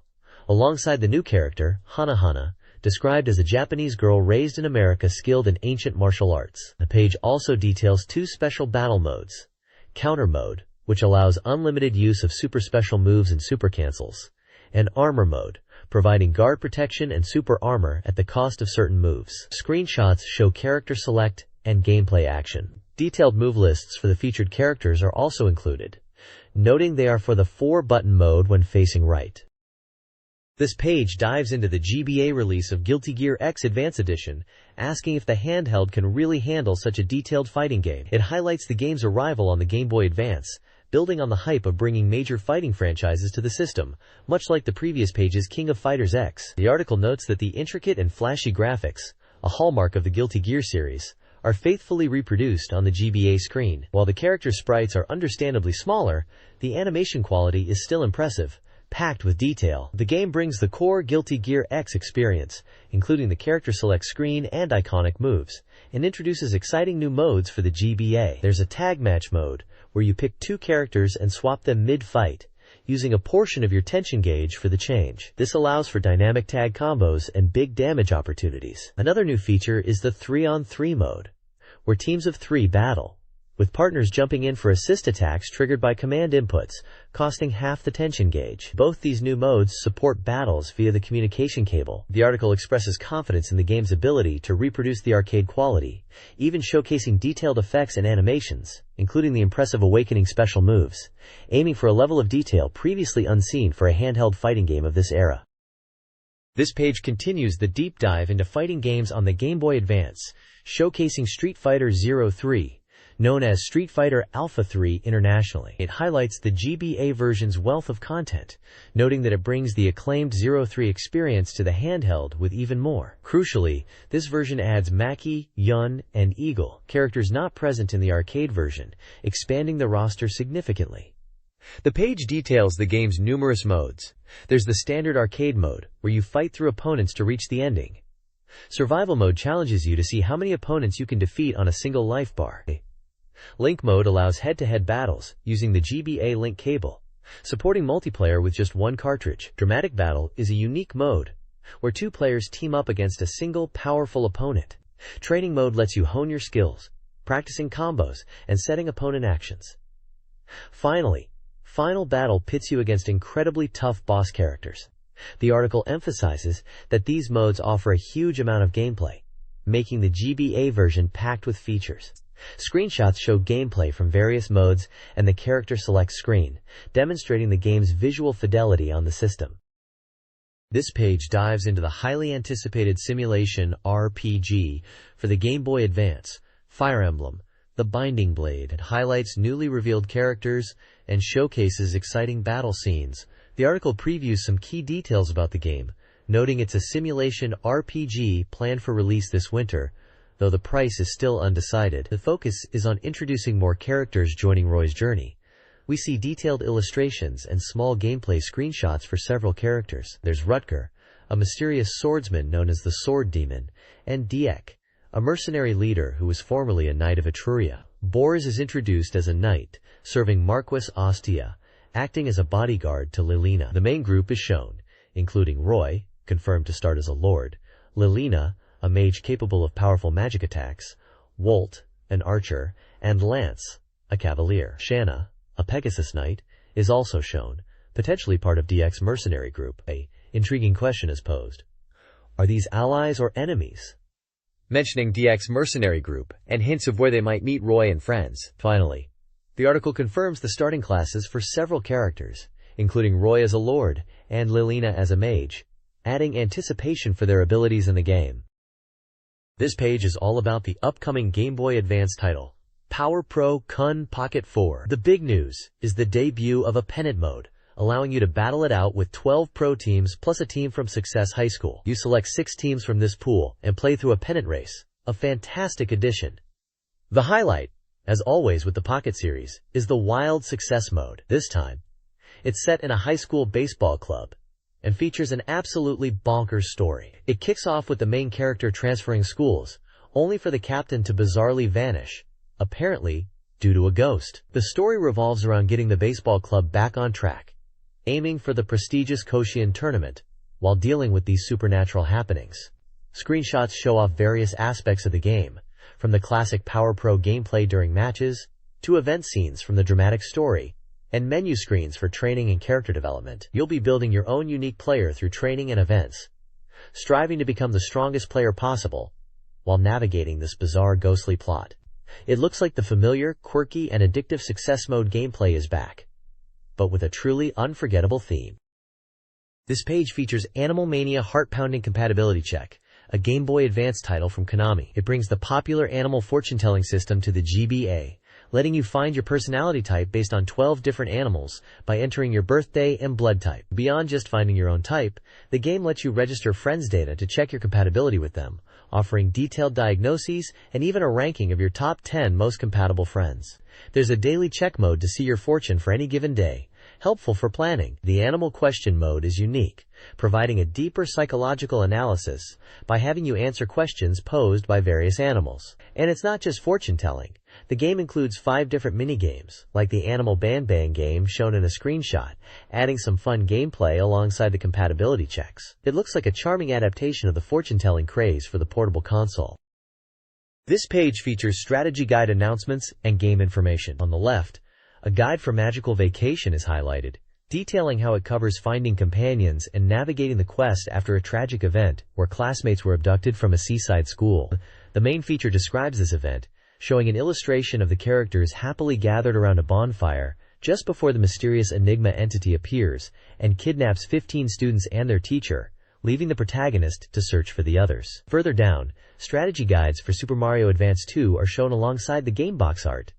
alongside the new character, Hanahana, described as a Japanese girl raised in America skilled in ancient martial arts. The page also details 2 special battle modes, Counter Mode, which allows unlimited use of super special moves and super cancels, and Armor Mode, providing guard protection and super armor at the cost of certain moves. Screenshots show character select and gameplay action. Detailed move lists for the featured characters are also included, noting they are for the 4-button mode when facing right. This page dives into the GBA release of Guilty Gear X Advance Edition, asking if the handheld can really handle such a detailed fighting game. It highlights the game's arrival on the Game Boy Advance, building on the hype of bringing major fighting franchises to the system, much like the previous page's King of Fighters X. The article notes that the intricate and flashy graphics, a hallmark of the Guilty Gear series, are faithfully reproduced on the GBA screen. While the character sprites are understandably smaller, the animation quality is still impressive, packed with detail. The game brings the core Guilty Gear X experience, including the character select screen and iconic moves, and introduces exciting new modes for the GBA. There's a tag match mode, where you pick 2 characters and swap them mid-fight, using a portion of your tension gauge for the change. This allows for dynamic tag combos and big damage opportunities. Another new feature is the 3-on-3 mode, where teams of 3 battle, with partners jumping in for assist attacks triggered by command inputs, costing half the tension gauge. Both these new modes support battles via the communication cable. The article expresses confidence in the game's ability to reproduce the arcade quality, even showcasing detailed effects and animations, including the impressive awakening special moves, aiming for a level of detail previously unseen for a handheld fighting game of this era. This page continues the deep dive into fighting games on the Game Boy Advance, showcasing Street Fighter 03, known as Street Fighter Alpha 3 internationally. It highlights the GBA version's wealth of content, noting that it brings the acclaimed 03 experience to the handheld with even more. Crucially, this version adds Maki, Yun, and Eagle, characters not present in the arcade version, expanding the roster significantly. The page details the game's numerous modes. There's the standard arcade mode, where you fight through opponents to reach the ending. Survival mode challenges you to see how many opponents you can defeat on a single life bar. Link mode allows head-to-head battles, using the GBA Link cable, supporting multiplayer with just 1 cartridge. Dramatic Battle is a unique mode, where 2 players team up against a single, powerful opponent. Training mode lets you hone your skills, practicing combos, and setting opponent actions. Finally, Final Battle pits you against incredibly tough boss characters. The article emphasizes that these modes offer a huge amount of gameplay, making the GBA version packed with features. Screenshots show gameplay from various modes and the character select screen, demonstrating the game's visual fidelity on the system. This page dives into the highly anticipated simulation RPG for the Game Boy Advance, Fire Emblem, The Binding Blade. It highlights newly revealed characters and showcases exciting battle scenes. The article previews some key details about the game, noting it's a simulation RPG planned for release this winter, though the price is still undecided. The focus is on introducing more characters joining Roy's journey. We see detailed illustrations and small gameplay screenshots for several characters. There's Rutger, a mysterious swordsman known as the Sword Demon, and Diek, a mercenary leader who was formerly a knight of Etruria. Bors is introduced as a knight, serving Marquis Ostia, acting as a bodyguard to Lilina. The main group is shown, including Roy, confirmed to start as a lord, Lilina, a mage capable of powerful magic attacks, Wolt, an archer, and Lance, a cavalier. Shanna, a Pegasus Knight, is also shown, potentially part of Diek's mercenary group. An intriguing question is posed. Are these allies or enemies? Mentioning Diek's mercenary group, and hints of where they might meet Roy and friends. Finally, the article confirms the starting classes for several characters, including Roy as a lord and Lilina as a mage, adding anticipation for their abilities in the game. This page is all about the upcoming Game Boy Advance title, Power Pro Kun Pocket 4. The big news is the debut of a pennant mode, allowing you to battle it out with 12 pro teams plus a team from Success High School. You select 6 teams from this pool and play through a pennant race, a fantastic addition. The highlight, as always with the Pocket series, is the Wild Success mode. This time, it's set in a high school baseball club, and features an absolutely bonkers story. It kicks off with the main character transferring schools, only for the captain to bizarrely vanish, apparently due to a ghost. The story revolves around getting the baseball club back on track, aiming for the prestigious Koshien tournament, while dealing with these supernatural happenings. Screenshots show off various aspects of the game, from the classic Power Pro gameplay during matches, to event scenes from the dramatic story, and menu screens for training and character development. You'll be building your own unique player through training and events, striving to become the strongest player possible while navigating this bizarre ghostly plot. It looks like the familiar, quirky, and addictive success mode gameplay is back, but with a truly unforgettable theme. This page features Animal Mania Heart-Pounding Compatibility Check, a Game Boy Advance title from Konami. It brings the popular animal fortune-telling system to the GBA, letting you find your personality type based on 12 different animals by entering your birthday and blood type. Beyond just finding your own type, the game lets you register friends' data to check your compatibility with them, offering detailed diagnoses and even a ranking of your top 10 most compatible friends. There's a daily check mode to see your fortune for any given day, helpful for planning. The animal question mode is unique, providing a deeper psychological analysis by having you answer questions posed by various animals. And it's not just fortune-telling. The game includes 5 different mini-games, like the Animal Bang Bang game shown in a screenshot, adding some fun gameplay alongside the compatibility checks. It looks like a charming adaptation of the fortune-telling craze for the portable console. This page features strategy guide announcements and game information. On the left, a guide for Magical Vacation is highlighted, detailing how it covers finding companions and navigating the quest after a tragic event where classmates were abducted from a seaside school. The main feature describes this event, showing an illustration of the characters happily gathered around a bonfire just before the mysterious Enigma entity appears and kidnaps 15 students and their teacher, leaving the protagonist to search for the others. Further down, strategy guides for Super Mario Advance 2 are shown alongside the game box art.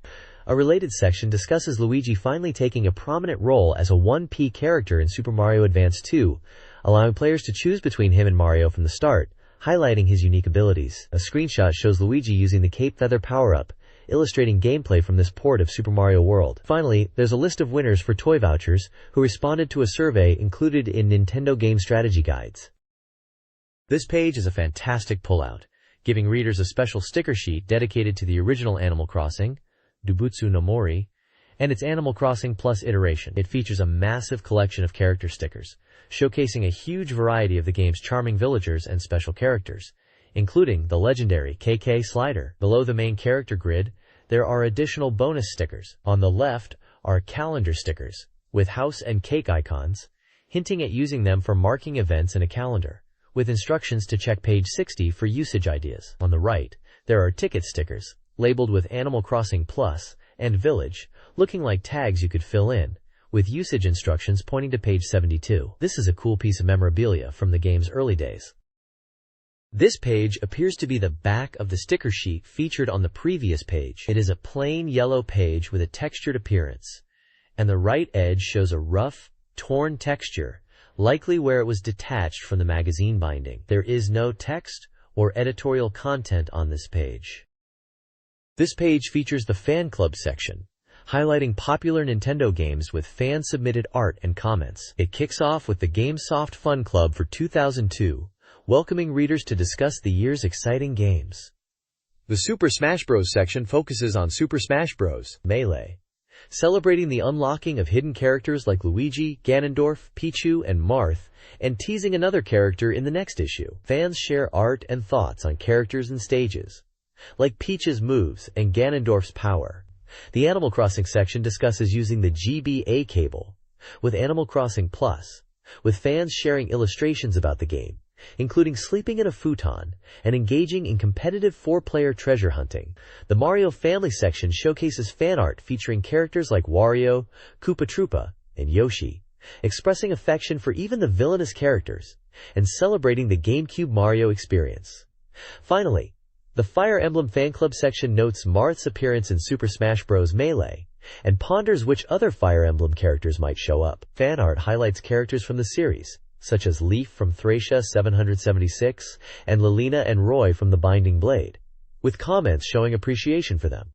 A related section discusses Luigi finally taking a prominent role as a 1P character in Super Mario Advance 2, allowing players to choose between him and Mario from the start, highlighting his unique abilities. A screenshot shows Luigi using the Cape Feather power-up, illustrating gameplay from this port of Super Mario World. Finally, there's a list of winners for toy vouchers who responded to a survey included in Nintendo game strategy guides. This page is a fantastic pullout, giving readers a special sticker sheet dedicated to the original Animal Crossing, Dubutsu no Mori, and its Animal Crossing Plus iteration. It features a massive collection of character stickers, showcasing a huge variety of the game's charming villagers and special characters, including the legendary KK Slider. Below the main character grid, there are additional bonus stickers. On the left are calendar stickers, with house and cake icons, hinting at using them for marking events in a calendar, with instructions to check page 60 for usage ideas. On the right, there are ticket stickers, labeled with Animal Crossing Plus and Village, looking like tags you could fill in, with usage instructions pointing to page 72. This is a cool piece of memorabilia from the game's early days. This page appears to be the back of the sticker sheet featured on the previous page. It is a plain yellow page with a textured appearance, and the right edge shows a rough, torn texture, likely where it was detached from the magazine binding. There is no text or editorial content on this page. This page features the Fan Club section, highlighting popular Nintendo games with fan-submitted art and comments. It kicks off with the GameSoft Fun Club for 2002, welcoming readers to discuss the year's exciting games. The Super Smash Bros. Section focuses on Super Smash Bros. Melee, celebrating the unlocking of hidden characters like Luigi, Ganondorf, Pichu, and Marth, and teasing another character in the next issue. Fans share art and thoughts on characters and stages, like Peach's moves and Ganondorf's power. The Animal Crossing section discusses using the GBA cable with Animal Crossing Plus, with fans sharing illustrations about the game, including sleeping in a futon and engaging in competitive 4-player treasure hunting. The Mario Family section showcases fan art featuring characters like Wario, Koopa Troopa, and Yoshi, expressing affection for even the villainous characters and celebrating the GameCube Mario experience. Finally, the Fire Emblem Fan Club section notes Marth's appearance in Super Smash Bros. Melee and ponders which other Fire Emblem characters might show up. Fan art highlights characters from the series, such as Leaf from Thracia 776 and Lilina and Roy from The Binding Blade, with comments showing appreciation for them.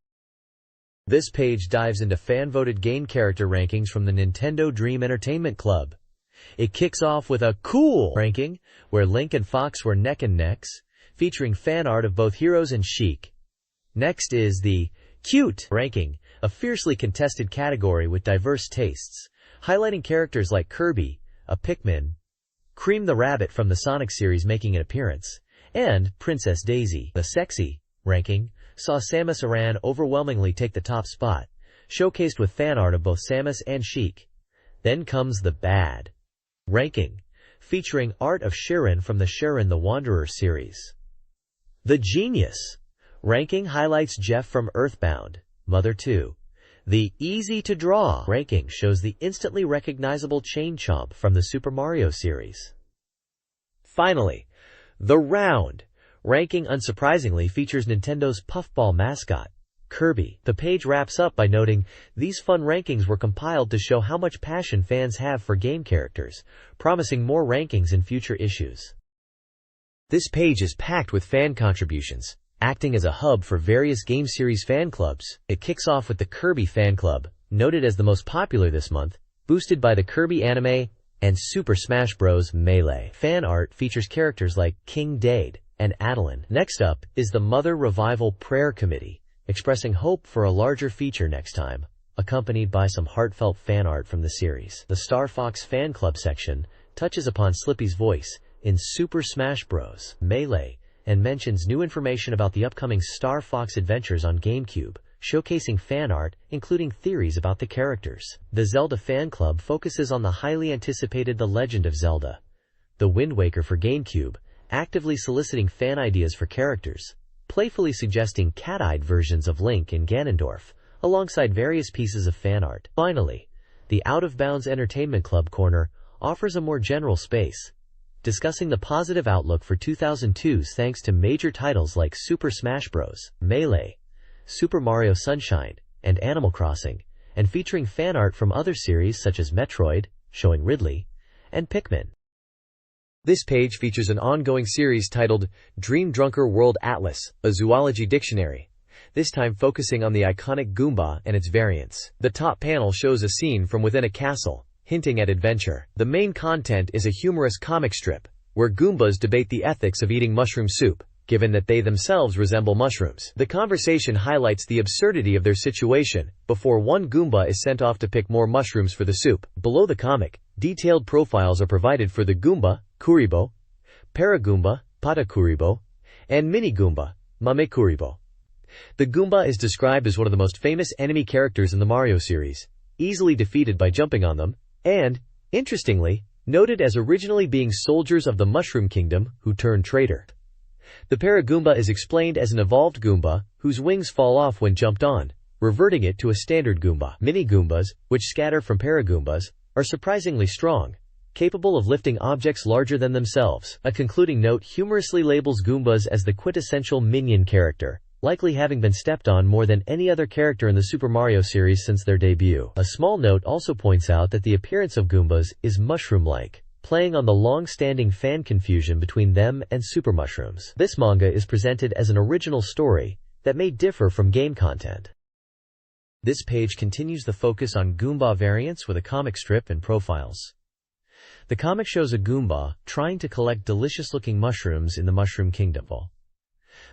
This page dives into fan-voted game character rankings from the Nintendo Dream Entertainment Club. It kicks off with a cool ranking, where Link and Fox were neck and necks, featuring fan art of both Heroes and Sheik. Next is the cute ranking, a fiercely contested category with diverse tastes, highlighting characters like Kirby, a Pikmin, Cream the Rabbit from the Sonic series making an appearance, and Princess Daisy. The sexy ranking saw Samus Aran overwhelmingly take the top spot, showcased with fan art of both Samus and Sheik. Then comes the bad ranking, featuring art of Shirin from the Shirin the Wanderer series. The genius ranking highlights Jeff from Earthbound, Mother 2. The easy-to-draw ranking shows the instantly recognizable Chain Chomp from the Super Mario series. Finally, the round ranking unsurprisingly features Nintendo's Puffball mascot, Kirby. The page wraps up by noting, these fun rankings were compiled to show how much passion fans have for game characters, promising more rankings in future issues. This page is packed with fan contributions, acting as a hub for various game series fan clubs. It kicks off with the Kirby fan club, noted as the most popular this month, boosted by the Kirby anime and Super Smash Bros. Melee. Fan art features characters like King Dade and Adeline. Next up is the Mother Revival Prayer Committee, expressing hope for a larger feature next time, accompanied by some heartfelt fan art from the series. The Star Fox fan club section touches upon Slippy's voice in Super Smash Bros. Melee and mentions new information about the upcoming Star Fox adventures on GameCube, showcasing fan art, including theories about the characters. The Zelda fan club focuses on the highly anticipated The Legend of Zelda, the Wind Waker for GameCube, actively soliciting fan ideas for characters, playfully suggesting cat-eyed versions of Link and Ganondorf, alongside various pieces of fan art. Finally, the Out of Bounds Entertainment Club corner offers a more general space, discussing the positive outlook for 2002's thanks to major titles like Super Smash Bros. Melee, Super Mario Sunshine, and Animal Crossing, and featuring fan art from other series such as Metroid, showing Ridley, and Pikmin. This page features an ongoing series titled Dream Drunker World Atlas, a zoology dictionary, this time focusing on the iconic Goomba and its variants. The top panel shows a scene from within a castle, hinting at adventure. The main content is a humorous comic strip, where Goombas debate the ethics of eating mushroom soup, given that they themselves resemble mushrooms. The conversation highlights the absurdity of their situation, before one Goomba is sent off to pick more mushrooms for the soup. Below the comic, detailed profiles are provided for the Goomba, Kuribo, Paragoomba, Patakuribo, and Mini Goomba, Mamekuribo. The Goomba is described as one of the most famous enemy characters in the Mario series, easily defeated by jumping on them, and, interestingly, noted as originally being soldiers of the Mushroom Kingdom who turned traitor. The Paragoomba is explained as an evolved Goomba whose wings fall off when jumped on, reverting it to a standard Goomba. Mini Goombas, which scatter from Paragoombas, are surprisingly strong, capable of lifting objects larger than themselves. A concluding note humorously labels Goombas as the quintessential minion character, likely having been stepped on more than any other character in the Super Mario series since their debut. A small note also points out that the appearance of Goombas is mushroom-like, playing on the long-standing fan confusion between them and super mushrooms. This manga is presented as an original story that may differ from game content. This page continues the focus on Goomba variants with a comic strip and profiles. The comic shows a Goomba trying to collect delicious-looking mushrooms in the Mushroom Kingdom.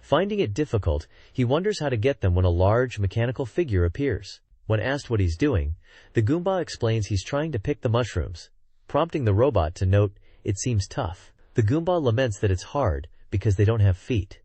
Finding it difficult, he wonders how to get them when a large, mechanical figure appears. When asked what he's doing, the Goomba explains he's trying to pick the mushrooms, prompting the robot to note, "It seems tough." The Goomba laments that it's hard because they don't have feet.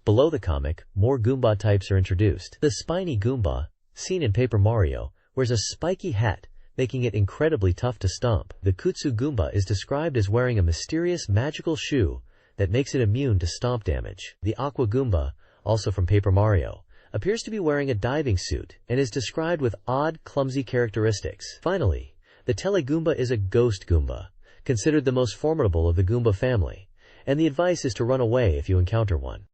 Below the comic, more Goomba types are introduced. The spiny Goomba, seen in Paper Mario, wears a spiky hat, making it incredibly tough to stomp. The Kutsu Goomba is described as wearing a mysterious magical shoe that makes it immune to stomp damage. The Aqua Goomba, also from Paper Mario, appears to be wearing a diving suit and is described with odd, clumsy characteristics. Finally, the Telegoomba is a ghost Goomba, considered the most formidable of the Goomba family, and the advice is to run away if you encounter one.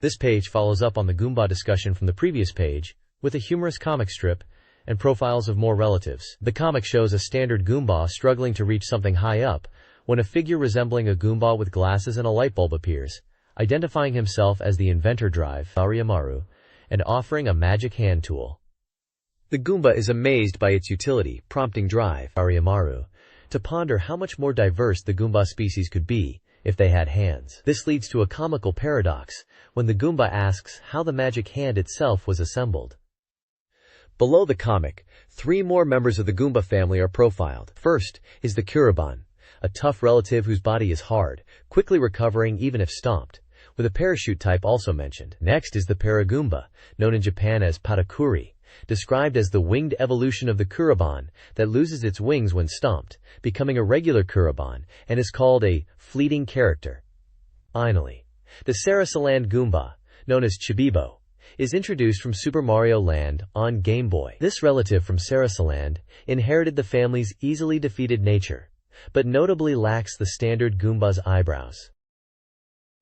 This page follows up on the Goomba discussion from the previous page, with a humorous comic strip and profiles of more relatives. The comic shows a standard Goomba struggling to reach something high up when a figure resembling a Goomba with glasses and a light bulb appears, identifying himself as the inventor Drive, Ariamaru, and offering a magic hand tool. The Goomba is amazed by its utility, prompting Drive, Ariamaru, to ponder how much more diverse the Goomba species could be if they had hands. This leads to a comical paradox when the Goomba asks how the magic hand itself was assembled. Below the comic, 3 more members of the Goomba family are profiled. First is the Kuraban, a tough relative whose body is hard, quickly recovering even if stomped, with a parachute type also mentioned. Next is the Paragoomba, known in Japan as Patakuri, described as the winged evolution of the Kuraban that loses its wings when stomped, becoming a regular Kuraban, and is called a fleeting character. Finally, the Sarasaland Goomba, known as Chibibo, is introduced from Super Mario Land on Game Boy. This relative from Sarasaland inherited the family's easily defeated nature, but notably lacks the standard Goomba's eyebrows.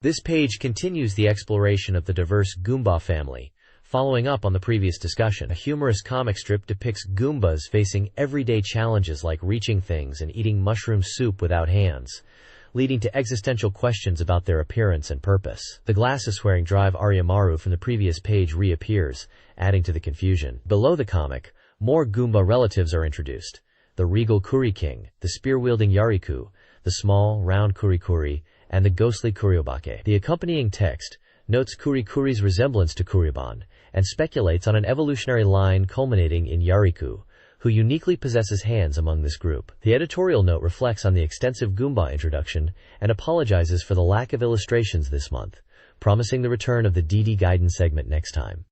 This page continues the exploration of the diverse Goomba family, following up on the previous discussion. A humorous comic strip depicts Goombas facing everyday challenges like reaching things and eating mushroom soup without hands, leading to existential questions about their appearance and purpose. The glasses-wearing Drive Ariamaru from the previous page reappears, adding to the confusion. Below the comic, more Goomba relatives are introduced: the regal Kuri King, the spear-wielding Yariku, the small, round Kurikuri, and the ghostly Kuriobake. The accompanying text notes Kurikuri's resemblance to Kuriban and speculates on an evolutionary line culminating in Yariku, who uniquely possesses hands among this group. The editorial note reflects on the extensive Goomba introduction and apologizes for the lack of illustrations this month, promising the return of the DD Guidance segment next time.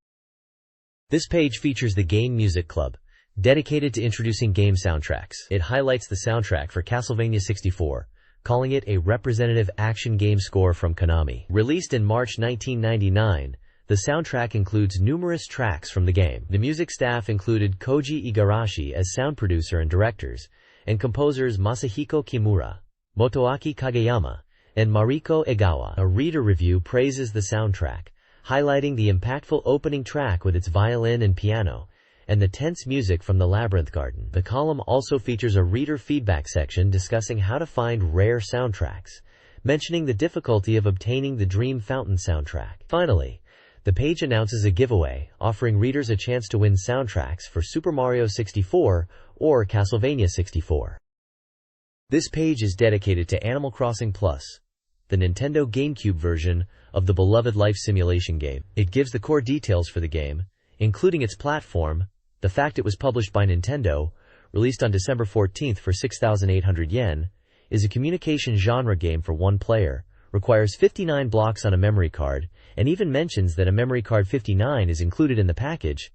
This page features the Game Music Club, dedicated to introducing game soundtracks. It highlights the soundtrack for Castlevania 64, calling it a representative action game score from Konami. Released in March 1999, the soundtrack includes numerous tracks from the game. The music staff included Koji Igarashi as sound producer and directors, and composers Masahiko Kimura, Motoaki Kageyama, and Mariko Egawa. A reader review praises the soundtrack, highlighting the impactful opening track with its violin and piano, and the tense music from the Labyrinth Garden. The column also features a reader feedback section discussing how to find rare soundtracks, mentioning the difficulty of obtaining the Dream Fountain soundtrack. Finally, the page announces a giveaway, offering readers a chance to win soundtracks for Super Mario 64 or Castlevania 64. This page is dedicated to Animal Crossing Plus, the Nintendo GameCube version of the beloved life simulation game. It gives the core details for the game, including its platform, the fact it was published by Nintendo, released on December 14th for 6,800 yen, is a communication genre game for one player, requires 59 blocks on a memory card, and even mentions that a memory card 59 is included in the package.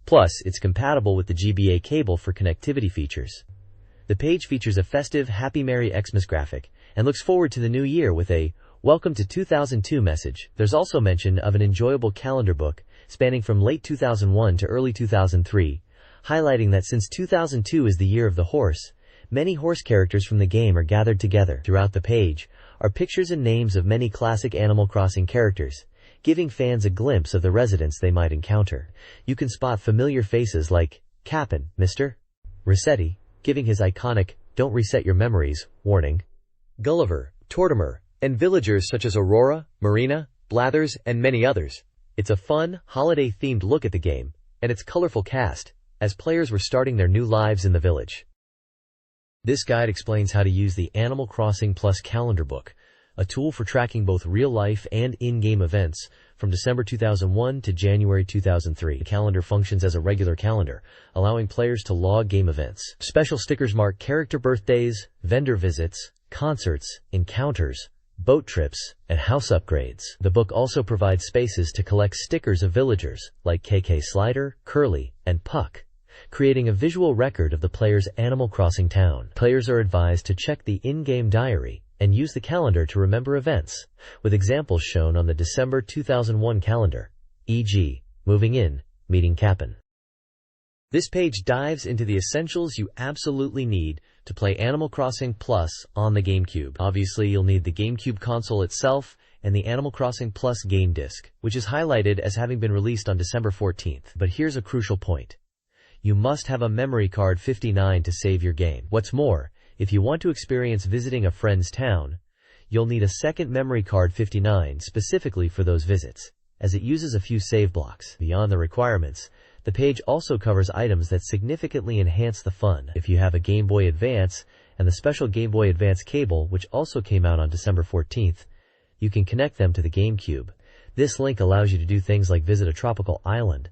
Plus, it's compatible with the GBA cable for connectivity features. The page features a festive Happy Merry Xmas graphic, and looks forward to the new year with a Welcome to 2002 message. There's also mention of an enjoyable calendar book spanning from late 2001 to early 2003, highlighting that since 2002 is the year of the horse, many horse characters from the game are gathered together. Throughout the page are pictures and names of many classic Animal Crossing characters, giving fans a glimpse of the residents they might encounter. You can spot familiar faces like Cap'n, Mr. Rossetti, giving his iconic "Don't reset your memories" warning, Gulliver, Tortimer, and villagers such as Aurora, Marina, Blathers, and many others. It's a fun, holiday-themed look at the game, and its colorful cast, as players were starting their new lives in the village. This guide explains how to use the Animal Crossing Plus Calendar Book, a tool for tracking both real-life and in-game events, from December 2001 to January 2003. The calendar functions as a regular calendar, allowing players to log game events. Special stickers mark character birthdays, vendor visits, concerts, encounters, boat trips, and house upgrades. The book also provides spaces to collect stickers of villagers like KK Slider, Curly, and Puck, creating a visual record of the player's Animal Crossing town. Players are advised to check the in-game diary and use the calendar to remember events, with examples shown on the December 2001 calendar, e.g., moving in, meeting Cap'n. This page dives into the essentials you absolutely need to play Animal Crossing Plus on the GameCube. Obviously, you'll need the GameCube console itself and the Animal Crossing Plus game disc, which is highlighted as having been released on December 14th. But here's a crucial point. You must have a memory card 59 to save your game. What's more, if you want to experience visiting a friend's town, you'll need a second memory card 59 specifically for those visits, as it uses a few save blocks. Beyond the requirements, the page also covers items that significantly enhance the fun. If you have a Game Boy Advance and the special Game Boy Advance cable, which also came out on December 14th, you can connect them to the GameCube. This link allows you to do things like visit a tropical island,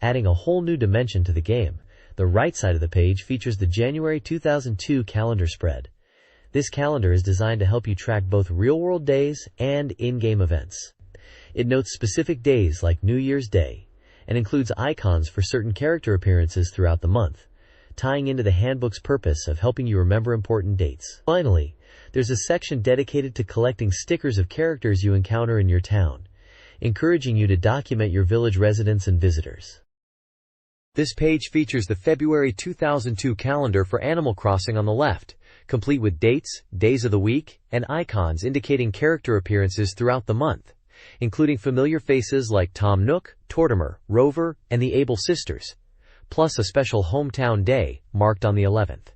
adding a whole new dimension to the game. The right side of the page features the January 2002 calendar spread. This calendar is designed to help you track both real-world days and in-game events. It notes specific days like New Year's Day and includes icons for certain character appearances throughout the month, tying into the handbook's purpose of helping you remember important dates. Finally, there's a section dedicated to collecting stickers of characters you encounter in your town, encouraging you to document your village residents and visitors. This page features the February 2002 calendar for Animal Crossing on the left, complete with dates, days of the week, and icons indicating character appearances throughout the month, including familiar faces like Tom Nook, Tortimer, Rover, and the Able Sisters, plus a special hometown day marked on the 11th.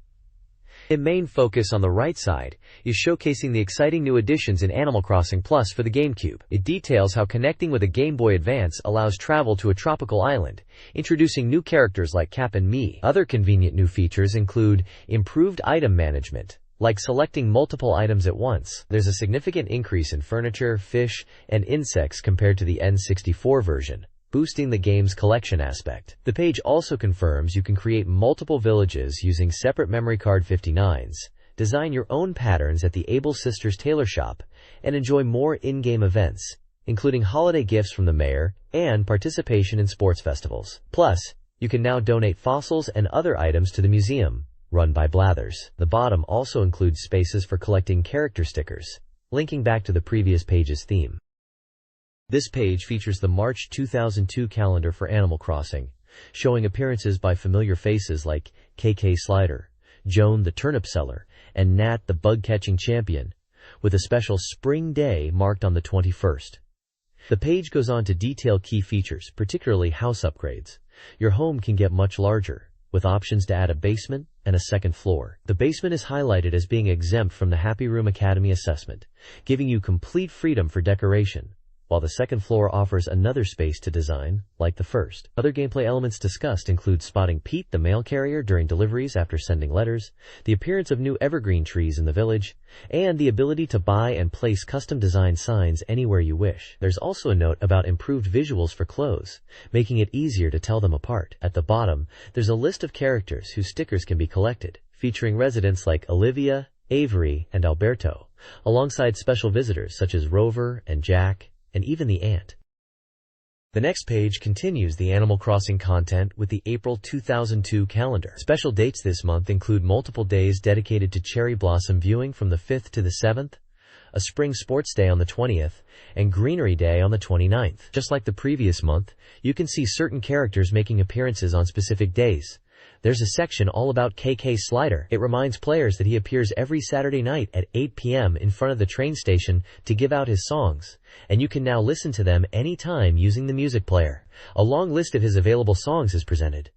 The main focus on the right side is showcasing the exciting new additions in Animal Crossing Plus for the GameCube. It details how connecting with a Game Boy Advance allows travel to a tropical island, introducing new characters like Cap and Me. Other convenient new features include improved item management, like selecting multiple items at once. There's a significant increase in furniture, fish, and insects compared to the N64 version, boosting the game's collection aspect. The page also confirms you can create multiple villages using separate memory card 59s, design your own patterns at the Able Sisters tailor shop, and enjoy more in-game events, including holiday gifts from the mayor and participation in sports festivals. Plus, you can now donate fossils and other items to the museum, run by Blathers. The bottom also includes spaces for collecting character stickers, linking back to the previous page's theme. This page features the March 2002 calendar for Animal Crossing, showing appearances by familiar faces like KK Slider, Joan the Turnip Seller, and Nat the Bug-Catching Champion, with a special Spring Day marked on the 21st. The page goes on to detail key features, particularly house upgrades. Your home can get much larger, with options to add a basement and a second floor. The basement is highlighted as being exempt from the Happy Room Academy assessment, giving you complete freedom for decoration, while the second floor offers another space to design, like the first. Other gameplay elements discussed include spotting Pete the mail carrier during deliveries after sending letters, the appearance of new evergreen trees in the village, and the ability to buy and place custom-designed signs anywhere you wish. There's also a note about improved visuals for clothes, making it easier to tell them apart. At the bottom, there's a list of characters whose stickers can be collected, featuring residents like Olivia, Avery, and Alberto, alongside special visitors such as Rover and Jack, and even the ant. The next page continues the Animal Crossing content with the April 2002 calendar. Special dates this month include multiple days dedicated to cherry blossom viewing from the 5th to the 7th, a spring sports day on the 20th, and greenery day on the 29th. Just like the previous month, you can see certain characters making appearances on specific days. There's a section all about KK Slider. It reminds players that he appears every Saturday night at 8 p.m. in front of the train station to give out his songs, and you can now listen to them anytime using the music player. A long list of his available songs is presented.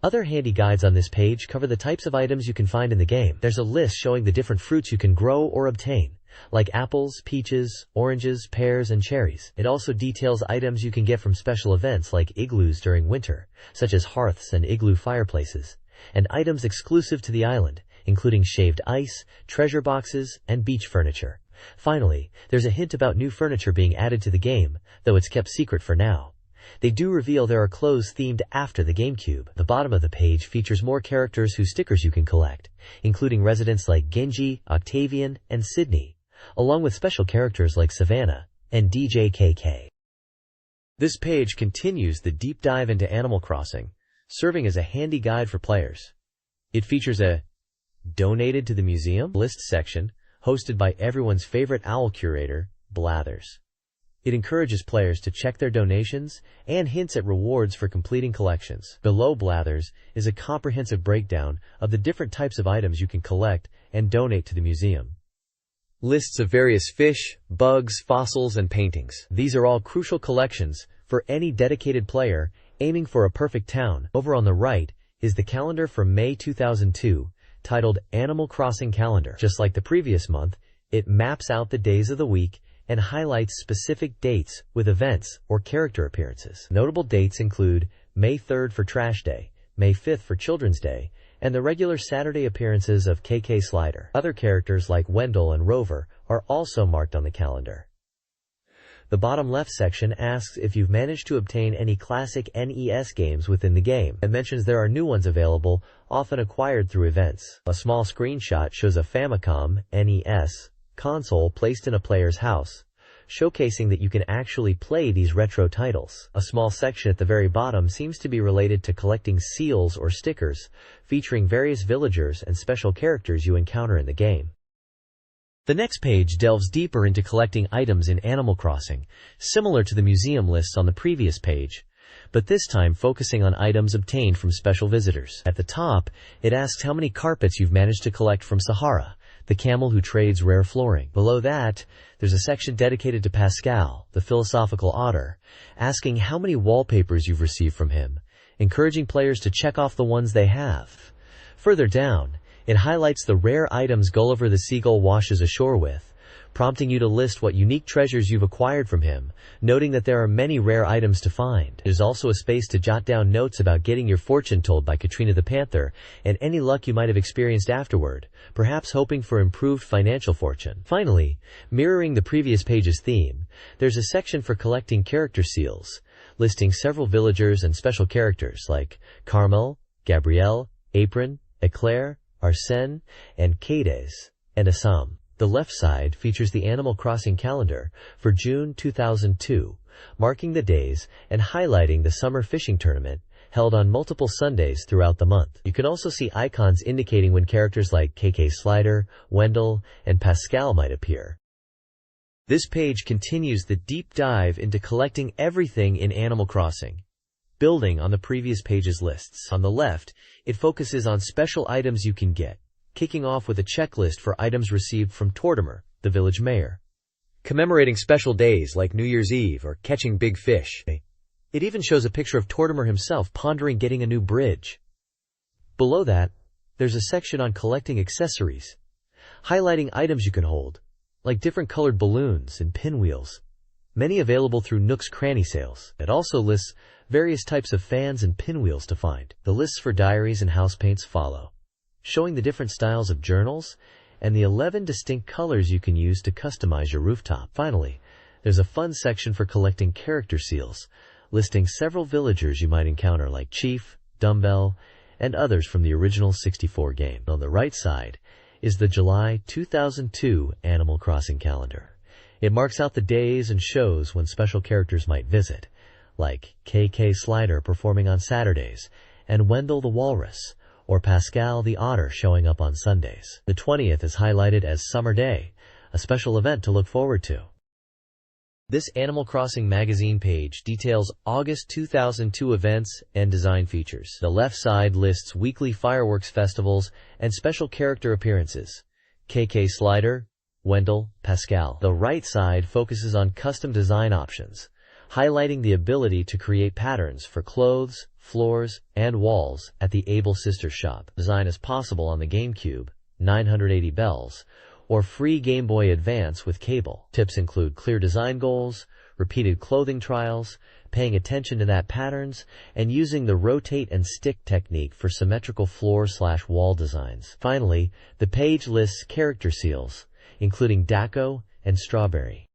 Other handy guides on this page cover the types of items you can find in the game. There's a list showing the different fruits you can grow or obtain, like apples, peaches, oranges, pears, and cherries. It also details items you can get from special events like igloos during winter, such as hearths and igloo fireplaces, and items exclusive to the island, including shaved ice, treasure boxes, and beach furniture. Finally, there's a hint about new furniture being added to the game, though it's kept secret for now. They do reveal there are clothes themed after the GameCube. The bottom of the page features more characters whose stickers you can collect, including residents like Genji, Octavian, and Sydney, along with special characters like Savannah and DJ KK. This page continues the deep dive into Animal Crossing, serving as a handy guide for players. It features a Donated to the Museum list section, hosted by everyone's favorite owl curator, Blathers. It encourages players to check their donations and hints at rewards for completing collections. Below Blathers is a comprehensive breakdown of the different types of items you can collect and donate to the museum. Lists of various fish, bugs, fossils, and paintings. These are all crucial collections for any dedicated player aiming for a perfect town. Over on the right is the calendar for May 2002, titled Animal Crossing Calendar. Just like the previous month, it maps out the days of the week and highlights specific dates with events or character appearances. Notable dates include May 3rd for Trash Day, May 5th for Children's Day, and the regular Saturday appearances of KK Slider. Other characters like Wendell and Rover are also marked on the calendar. The bottom left section asks if you've managed to obtain any classic NES games within the game, and mentions there are new ones available, often acquired through events. A small screenshot shows a Famicom NES console placed in a player's house, showcasing that you can actually play these retro titles. A small section at the very bottom seems to be related to collecting seals or stickers, featuring various villagers and special characters you encounter in the game. The next page delves deeper into collecting items in Animal Crossing, similar to the museum lists on the previous page, but this time focusing on items obtained from special visitors. At the top, it asks how many carpets you've managed to collect from Sahara, the camel who trades rare flooring. Below that, there's a section dedicated to Pascal, the philosophical otter, asking how many wallpapers you've received from him, encouraging players to check off the ones they have. Further down, it highlights the rare items Gulliver the seagull washes ashore with, prompting you to list what unique treasures you've acquired from him, noting that there are many rare items to find. There's also a space to jot down notes about getting your fortune told by Katrina the Panther and any luck you might have experienced afterward, perhaps hoping for improved financial fortune. Finally, mirroring the previous page's theme, there's a section for collecting character seals, listing several villagers and special characters like Carmel, Gabrielle, Apron, Eclair, Arsène, and Cadiz, and Assam. The left side features the Animal Crossing calendar for June 2002, marking the days and highlighting the summer fishing tournament held on multiple Sundays throughout the month. You can also see icons indicating when characters like KK Slider, Wendell, and Pascal might appear. This page continues the deep dive into collecting everything in Animal Crossing, building on the previous page's lists. On the left, it focuses on special items you can get, kicking off with a checklist for items received from Tortimer, the village mayor, commemorating special days like New Year's Eve or catching big fish. It even shows a picture of Tortimer himself pondering getting a new bridge. Below that, there's a section on collecting accessories, highlighting items you can hold, like different colored balloons and pinwheels, many available through Nook's Cranny sales. It also lists various types of fans and pinwheels to find. The lists for diaries and house paints follow, showing the different styles of journals and the 11 distinct colors you can use to customize your rooftop. Finally, there's a fun section for collecting character seals, listing several villagers you might encounter like Chief, Dumbbell, and others from the original 64 game. On the right side is the July 2002 Animal Crossing calendar. It marks out the days and shows when special characters might visit, like KK Slider performing on Saturdays, and Wendell the Walrus, or Pascal the Otter showing up on Sundays. The 20th is highlighted as Summer Day, a special event to look forward to. This Animal Crossing magazine page details August 2002 events and design features. The left side lists weekly fireworks festivals and special character appearances, KK Slider, Wendell, Pascal. The right side focuses on custom design options, highlighting the ability to create patterns for clothes, floors, and walls at the Able Sisters shop. Design is possible on the GameCube, 980 bells, or free Game Boy Advance with cable. Tips include clear design goals, repeated clothing trials, paying attention to that patterns, and using the rotate and stick technique for symmetrical floor/wall designs. Finally, the page lists character seals, including Daco and Strawberry.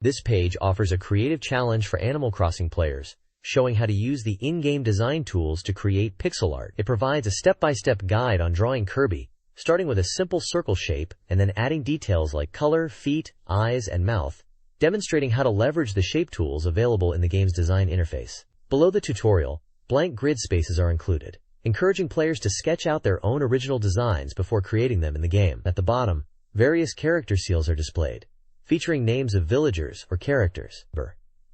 This page offers a creative challenge for Animal Crossing players, showing how to use the in-game design tools to create pixel art. It provides a step-by-step guide on drawing Kirby, starting with a simple circle shape and then adding details like color, feet, eyes, and mouth, demonstrating how to leverage the shape tools available in the game's design interface. Below the tutorial, blank grid spaces are included, encouraging players to sketch out their own original designs before creating them in the game. At the bottom, various character seals are displayed, featuring names of villagers or characters.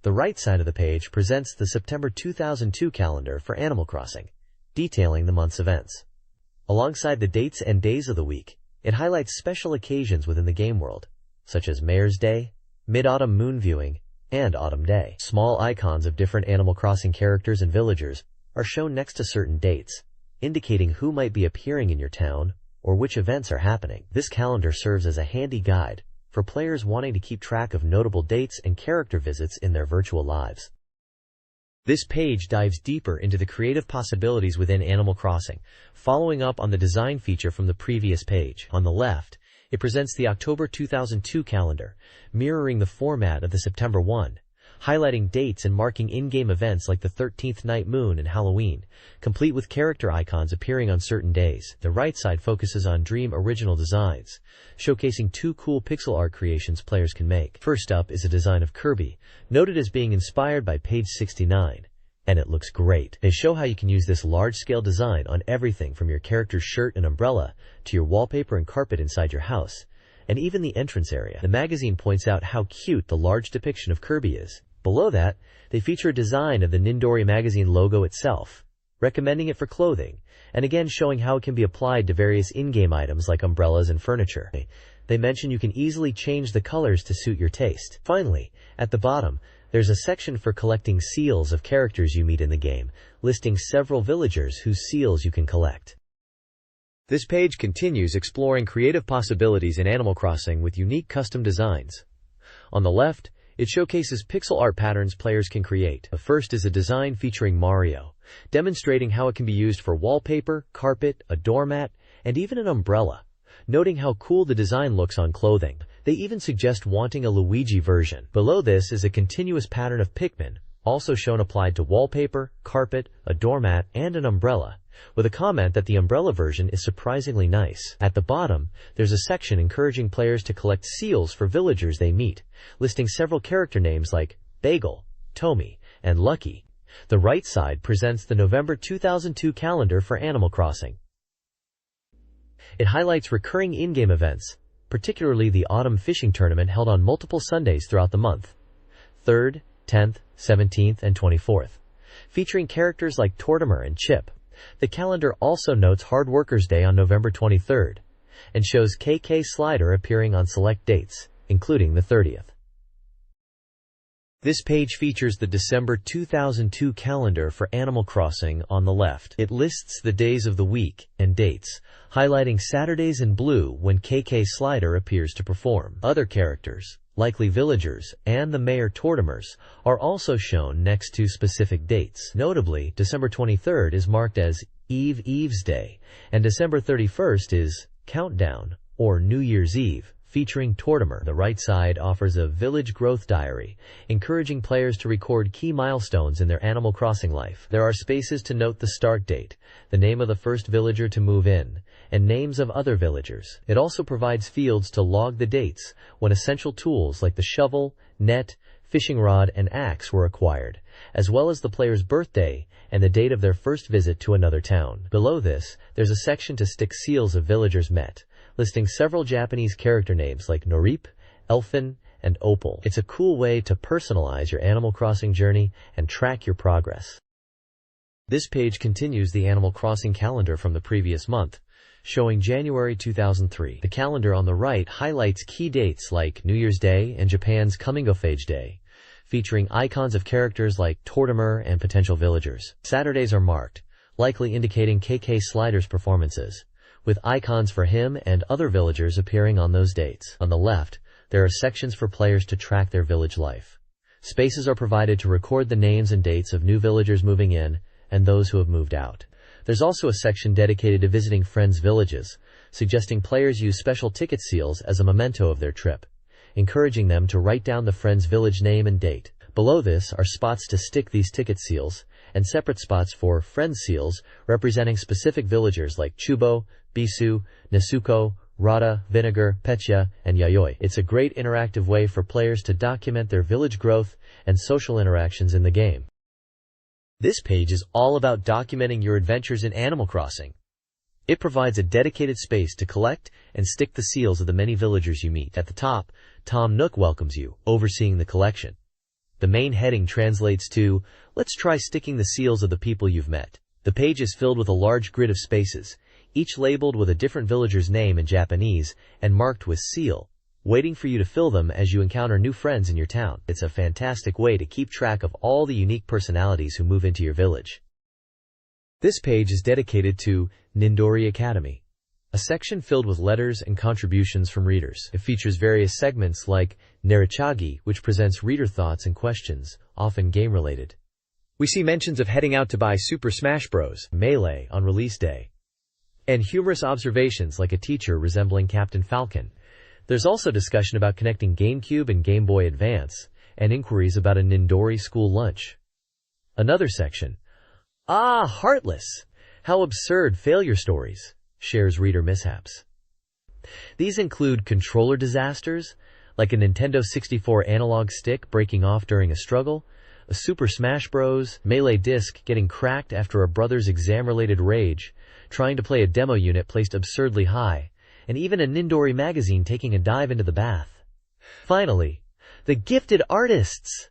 The right side of the page presents the September 2002 calendar for Animal Crossing, detailing the month's events. Alongside the dates and days of the week, it highlights special occasions within the game world, such as Mayor's Day, Mid-Autumn Moon Viewing, and Autumn Day. Small icons of different Animal Crossing characters and villagers are shown next to certain dates, indicating who might be appearing in your town or which events are happening. This calendar serves as a handy guide for players wanting to keep track of notable dates and character visits in their virtual lives. This page dives deeper into the creative possibilities within Animal Crossing, following up on the design feature from the previous page. On the left, it presents the October 2002 calendar, mirroring the format of the September one, highlighting dates and marking in-game events like the 13th night moon and Halloween, complete with character icons appearing on certain days. The right side focuses on Dream original designs, showcasing 2 cool pixel art creations players can make. First up is a design of Kirby, noted as being inspired by page 69. And it looks great. They show how you can use this large-scale design on everything from your character's shirt and umbrella to your wallpaper and carpet inside your house, and even the entrance area. The magazine points out how cute the large depiction of Kirby is. Below that, they feature a design of the Nindori magazine logo itself, recommending it for clothing, and again showing how it can be applied to various in-game items like umbrellas and furniture. They mention you can easily change the colors to suit your taste. Finally, at the bottom, there's a section for collecting seals of characters you meet in the game, listing several villagers whose seals you can collect. This page continues exploring creative possibilities in Animal Crossing with unique custom designs. On the left, it showcases pixel art patterns players can create. The first is a design featuring Mario, demonstrating how it can be used for wallpaper, carpet, a doormat, and even an umbrella, noting how cool the design looks on clothing. They even suggest wanting a Luigi version. Below this is a continuous pattern of Pikmin, also shown applied to wallpaper, carpet, a doormat, and an umbrella, with a comment that the umbrella version is surprisingly nice. At the bottom, there's a section encouraging players to collect seals for villagers they meet, listing several character names like Bagel, Tommy, and Lucky. The right side presents the November 2002 calendar for Animal Crossing. It highlights recurring in-game events, particularly the autumn fishing tournament held on multiple Sundays throughout the month, 3rd, 10th, 17th, and 24th, featuring characters like Tortimer and Chip. The calendar also notes Hard Workers Day on November 23rd, and shows KK Slider appearing on select dates, including the 30th. This page features the December 2002 calendar for Animal Crossing on the left. It lists the days of the week and dates, highlighting Saturdays in blue when KK Slider appears to perform. Other characters, likely villagers, and the Mayor Tortimers, are also shown next to specific dates. Notably, December 23rd is marked as Eve's Day, and December 31st is Countdown, or New Year's Eve, featuring Tortimer. The right side offers a village growth diary, encouraging players to record key milestones in their Animal Crossing life. There are spaces to note the start date, the name of the first villager to move in, and names of other villagers. It also provides fields to log the dates when essential tools like the shovel, net, fishing rod, and axe were acquired, as well as the player's birthday and the date of their first visit to another town. Below this, there's a section to stick seals of villagers met, listing several Japanese character names like Norip, Elfin, and Opal. It's a cool way to personalize your Animal Crossing journey and track your progress. This page continues the Animal Crossing calendar from the previous month, showing January 2003. The calendar on the right highlights key dates like New Year's Day and Japan's Coming-of-Age Day, featuring icons of characters like Tortimer and potential villagers. Saturdays are marked, likely indicating KK Slider's performances, with icons for him and other villagers appearing on those dates. On the left, there are sections for players to track their village life. Spaces are provided to record the names and dates of new villagers moving in and those who have moved out. There's also a section dedicated to visiting friends' villages, suggesting players use special ticket seals as a memento of their trip, encouraging them to write down the friend's village name and date. Below this are spots to stick these ticket seals, and separate spots for friend seals representing specific villagers like Chubo, Bisu, Nesuko, Rada, Vinegar, Petya, and Yayoi. It's a great interactive way for players to document their village growth and social interactions in the game. This page is all about documenting your adventures in Animal Crossing. It provides a dedicated space to collect and stick the seals of the many villagers you meet. At the top, Tom Nook welcomes you, overseeing the collection. The main heading translates to, "Let's try sticking the seals of the people you've met." The page is filled with a large grid of spaces, each labeled with a different villager's name in Japanese and marked with seal, waiting for you to fill them as you encounter new friends in your town. It's a fantastic way to keep track of all the unique personalities who move into your village. This page is dedicated to Nindori Academy, a section filled with letters and contributions from readers. It features various segments like Narachagi, which presents reader thoughts and questions, often game-related. We see mentions of heading out to buy Super Smash Bros. Melee on release day, and humorous observations like a teacher resembling Captain Falcon. There's also discussion about connecting GameCube and Game Boy Advance, and inquiries about a Nindori school lunch. Another section, "Ah, heartless! How absurd failure stories," shares reader mishaps. These include controller disasters, like a Nintendo 64 analog stick breaking off during a struggle, a Super Smash Bros. Melee disc getting cracked after a brother's exam-related rage, trying to play a demo unit placed absurdly high, and even a Nindori magazine taking a dive into the bath. Finally, the Gifted Artists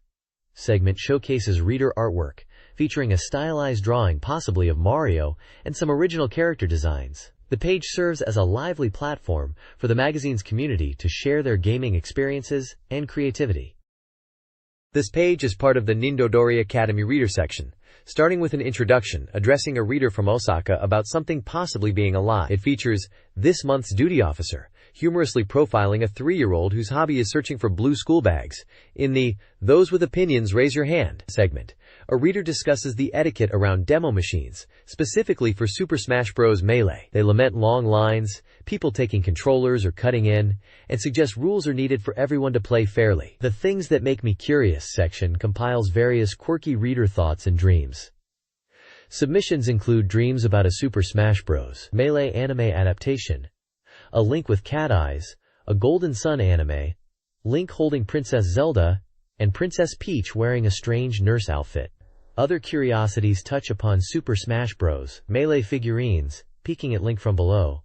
segment showcases reader artwork, featuring a stylized drawing possibly of Mario and some original character designs. The page serves as a lively platform for the magazine's community to share their gaming experiences and creativity. This page is part of the Nindodori Academy reader section, starting with an introduction addressing a reader from Osaka about something possibly being a lie. It features this month's duty officer, humorously profiling a 3-year-old whose hobby is searching for blue school bags. In the "Those with Opinions Raise Your Hand" segment, a reader discusses the etiquette around demo machines, specifically for Super Smash Bros. Melee. They lament long lines, people taking controllers or cutting in, and suggest rules are needed for everyone to play fairly. The Things That Make Me Curious section compiles various quirky reader thoughts and dreams. Submissions include dreams about a Super Smash Bros. Melee anime adaptation, a Link with cat eyes, a Golden Sun anime, Link holding Princess Zelda, and Princess Peach wearing a strange nurse outfit. Other curiosities touch upon Super Smash Bros. Melee figurines, peeking at Link from below,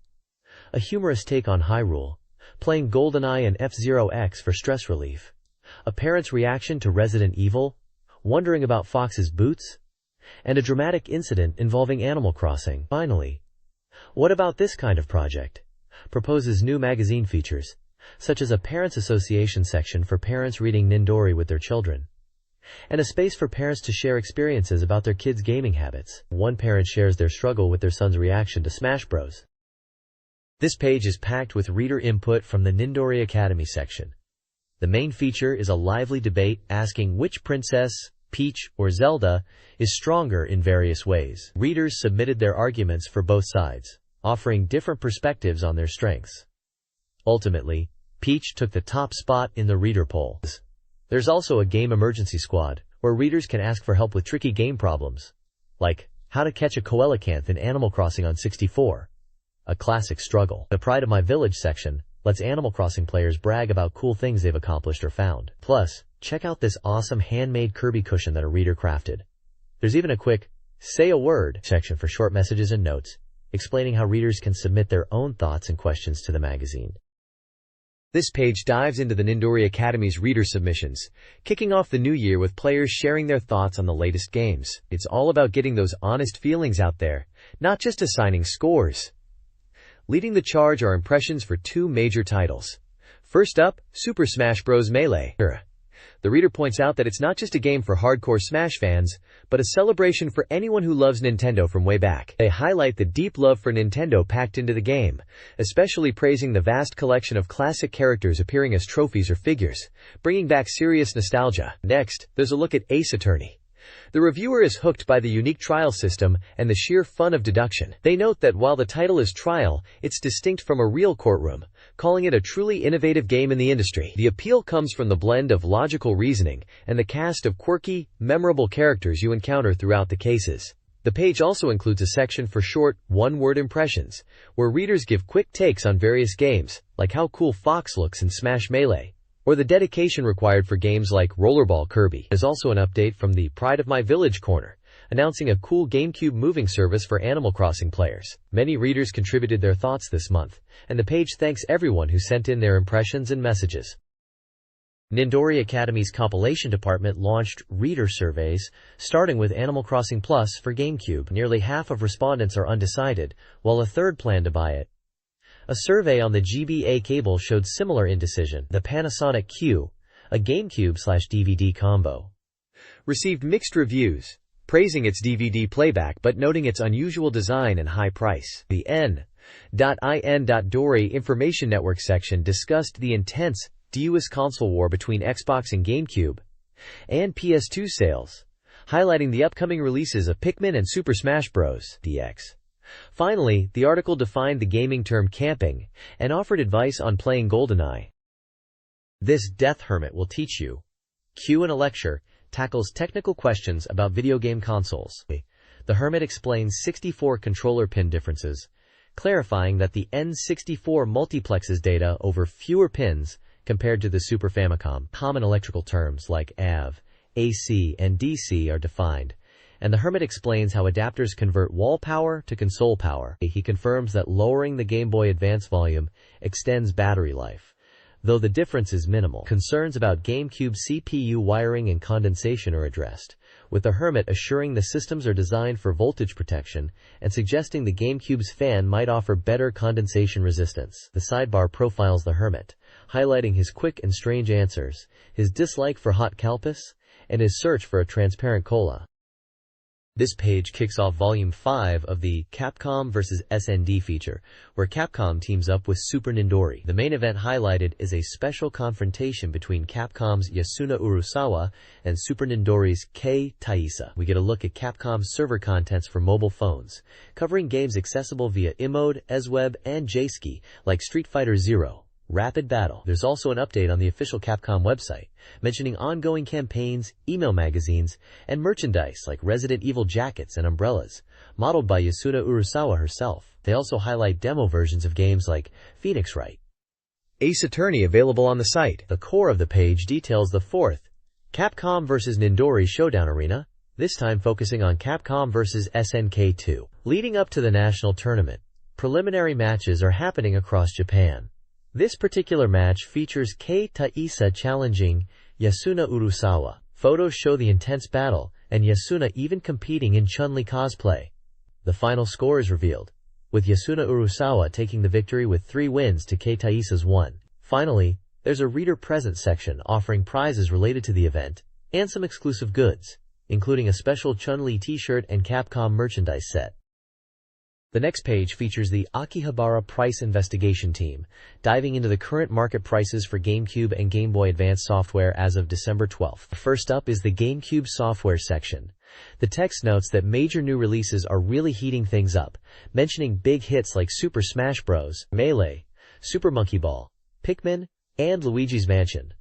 a humorous take on Hyrule, playing GoldenEye and F-Zero X for stress relief, a parent's reaction to Resident Evil, wondering about Fox's boots, and a dramatic incident involving Animal Crossing. Finally, what about this kind of project? Proposes new magazine features, such as a Parents Association section for parents reading Nindori with their children, and a space for parents to share experiences about their kids' gaming habits. One parent shares their struggle with their son's reaction to Smash Bros. This page is packed with reader input from the Nindori Academy section. The main feature is a lively debate asking which princess, Peach, or Zelda is stronger in various ways. Readers submitted their arguments for both sides, offering different perspectives on their strengths. Ultimately, Peach took the top spot in the reader poll. There's also a game emergency squad, where readers can ask for help with tricky game problems, like how to catch a coelacanth in Animal Crossing on 64, a classic struggle. The Pride of My Village section lets Animal Crossing players brag about cool things they've accomplished or found. Plus, check out this awesome handmade Kirby cushion that a reader crafted. There's even a quick "Say a Word" section for short messages and notes, explaining how readers can submit their own thoughts and questions to the magazine. This page dives into the Nindori Academy's reader submissions, kicking off the new year with players sharing their thoughts on the latest games. It's all about getting those honest feelings out there, not just assigning scores. Leading the charge are impressions for 2 major titles. First up, Super Smash Bros. Melee. The reader points out that it's not just a game for hardcore Smash fans, but a celebration for anyone who loves Nintendo from way back. They highlight the deep love for Nintendo packed into the game, especially praising the vast collection of classic characters appearing as trophies or figures, bringing back serious nostalgia. Next, there's a look at Ace Attorney. The reviewer is hooked by the unique trial system and the sheer fun of deduction. They note that while the title is trial, it's distinct from a real courtroom, calling it a truly innovative game in the industry. The appeal comes from the blend of logical reasoning and the cast of quirky, memorable characters you encounter throughout the cases. The page also includes a section for short, one-word impressions, where readers give quick takes on various games, like how cool Fox looks in Smash Melee, or the dedication required for games like Rollerball Kirby. There's also an update from the Pride of My Village corner, announcing a cool GameCube moving service for Animal Crossing players. Many readers contributed their thoughts this month, and the page thanks everyone who sent in their impressions and messages. Nindori Academy's compilation department launched reader surveys, starting with Animal Crossing Plus for GameCube. Nearly half of respondents are undecided, while a third plan to buy it. A survey on the GBA cable showed similar indecision. The Panasonic Q, a GameCube/DVD combo, received mixed reviews, praising its DVD playback but noting its unusual design and high price. The N.in.Dori Information Network section discussed the intense DUS console war between Xbox and GameCube and PS2 sales, highlighting the upcoming releases of Pikmin and Super Smash Bros. DX. Finally, the article defined the gaming term camping and offered advice on playing GoldenEye. This death hermit will teach you Q&A lecture tackles technical questions about video game consoles. The Hermit explains 64 controller pin differences, clarifying that the N64 multiplexes data over fewer pins compared to the Super Famicom. Common electrical terms like AV, AC, and DC are defined, and the Hermit explains how adapters convert wall power to console power. He confirms that lowering the Game Boy Advance volume extends battery life, though the difference is minimal. Concerns about GameCube CPU wiring and condensation are addressed, with the Hermit assuring the systems are designed for voltage protection and suggesting the GameCube's fan might offer better condensation resistance. The sidebar profiles the Hermit, highlighting his quick and strange answers, his dislike for hot Calpis, and his search for a transparent cola. This page kicks off Volume 5 of the Capcom vs. SND feature, where Capcom teams up with Super Nindori. The main event highlighted is a special confrontation between Capcom's Yasuna Urasawa and Super Nindori's Kei Taisa. We get a look at Capcom's server contents for mobile phones, covering games accessible via iMode, ESWeb, and JSki, like Street Fighter Zero. Rapid Battle. There's also an update on the official Capcom website, mentioning ongoing campaigns, email magazines, and merchandise like Resident Evil jackets and umbrellas, modeled by Yasuna Urasawa herself. They also highlight demo versions of games like Phoenix Wright, Ace Attorney available on the site. The core of the page details the fourth Capcom vs. Nindori Showdown Arena, this time focusing on Capcom vs. SNK 2. Leading up to the national tournament, preliminary matches are happening across Japan. This particular match features Kei Taisa challenging Yasuna Urasawa. Photos show the intense battle, and Yasuna even competing in Chun-Li cosplay. The final score is revealed, with Yasuna Urasawa taking the victory with 3 wins to Kei Taisa's 1. Finally, there's a reader present section offering prizes related to the event, and some exclusive goods, including a special Chun-Li t-shirt and Capcom merchandise set. The next page features the Akihabara Price Investigation Team, diving into the current market prices for GameCube and Game Boy Advance software as of December 12th. First up is the GameCube software section. The text notes that major new releases are really heating things up, mentioning big hits like Super Smash Bros., Melee, Super Monkey Ball, Pikmin, and Luigi's Mansion.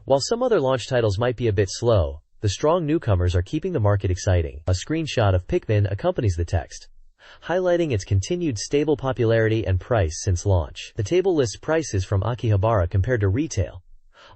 While some other launch titles might be a bit slow, the strong newcomers are keeping the market exciting. A screenshot of Pikmin accompanies the text, highlighting its continued stable popularity and price since launch. The table lists prices from Akihabara compared to retail,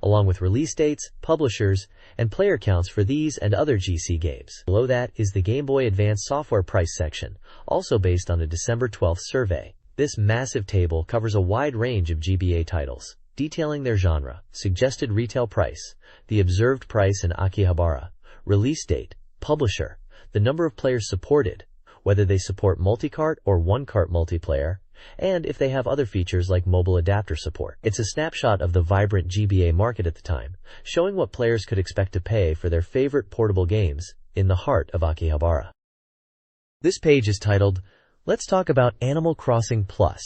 along with release dates, publishers, and player counts for these and other GC games. Below that is the Game Boy Advance software price section, also based on a December 12th survey. This massive table covers a wide range of GBA titles, detailing their genre, suggested retail price, the observed price in Akihabara, release date, publisher, the number of players supported, whether they support multi-cart or one-cart multiplayer, and if they have other features like mobile adapter support. It's a snapshot of the vibrant GBA market at the time, showing what players could expect to pay for their favorite portable games in the heart of Akihabara. This page is titled, Let's Talk About Animal Crossing Plus,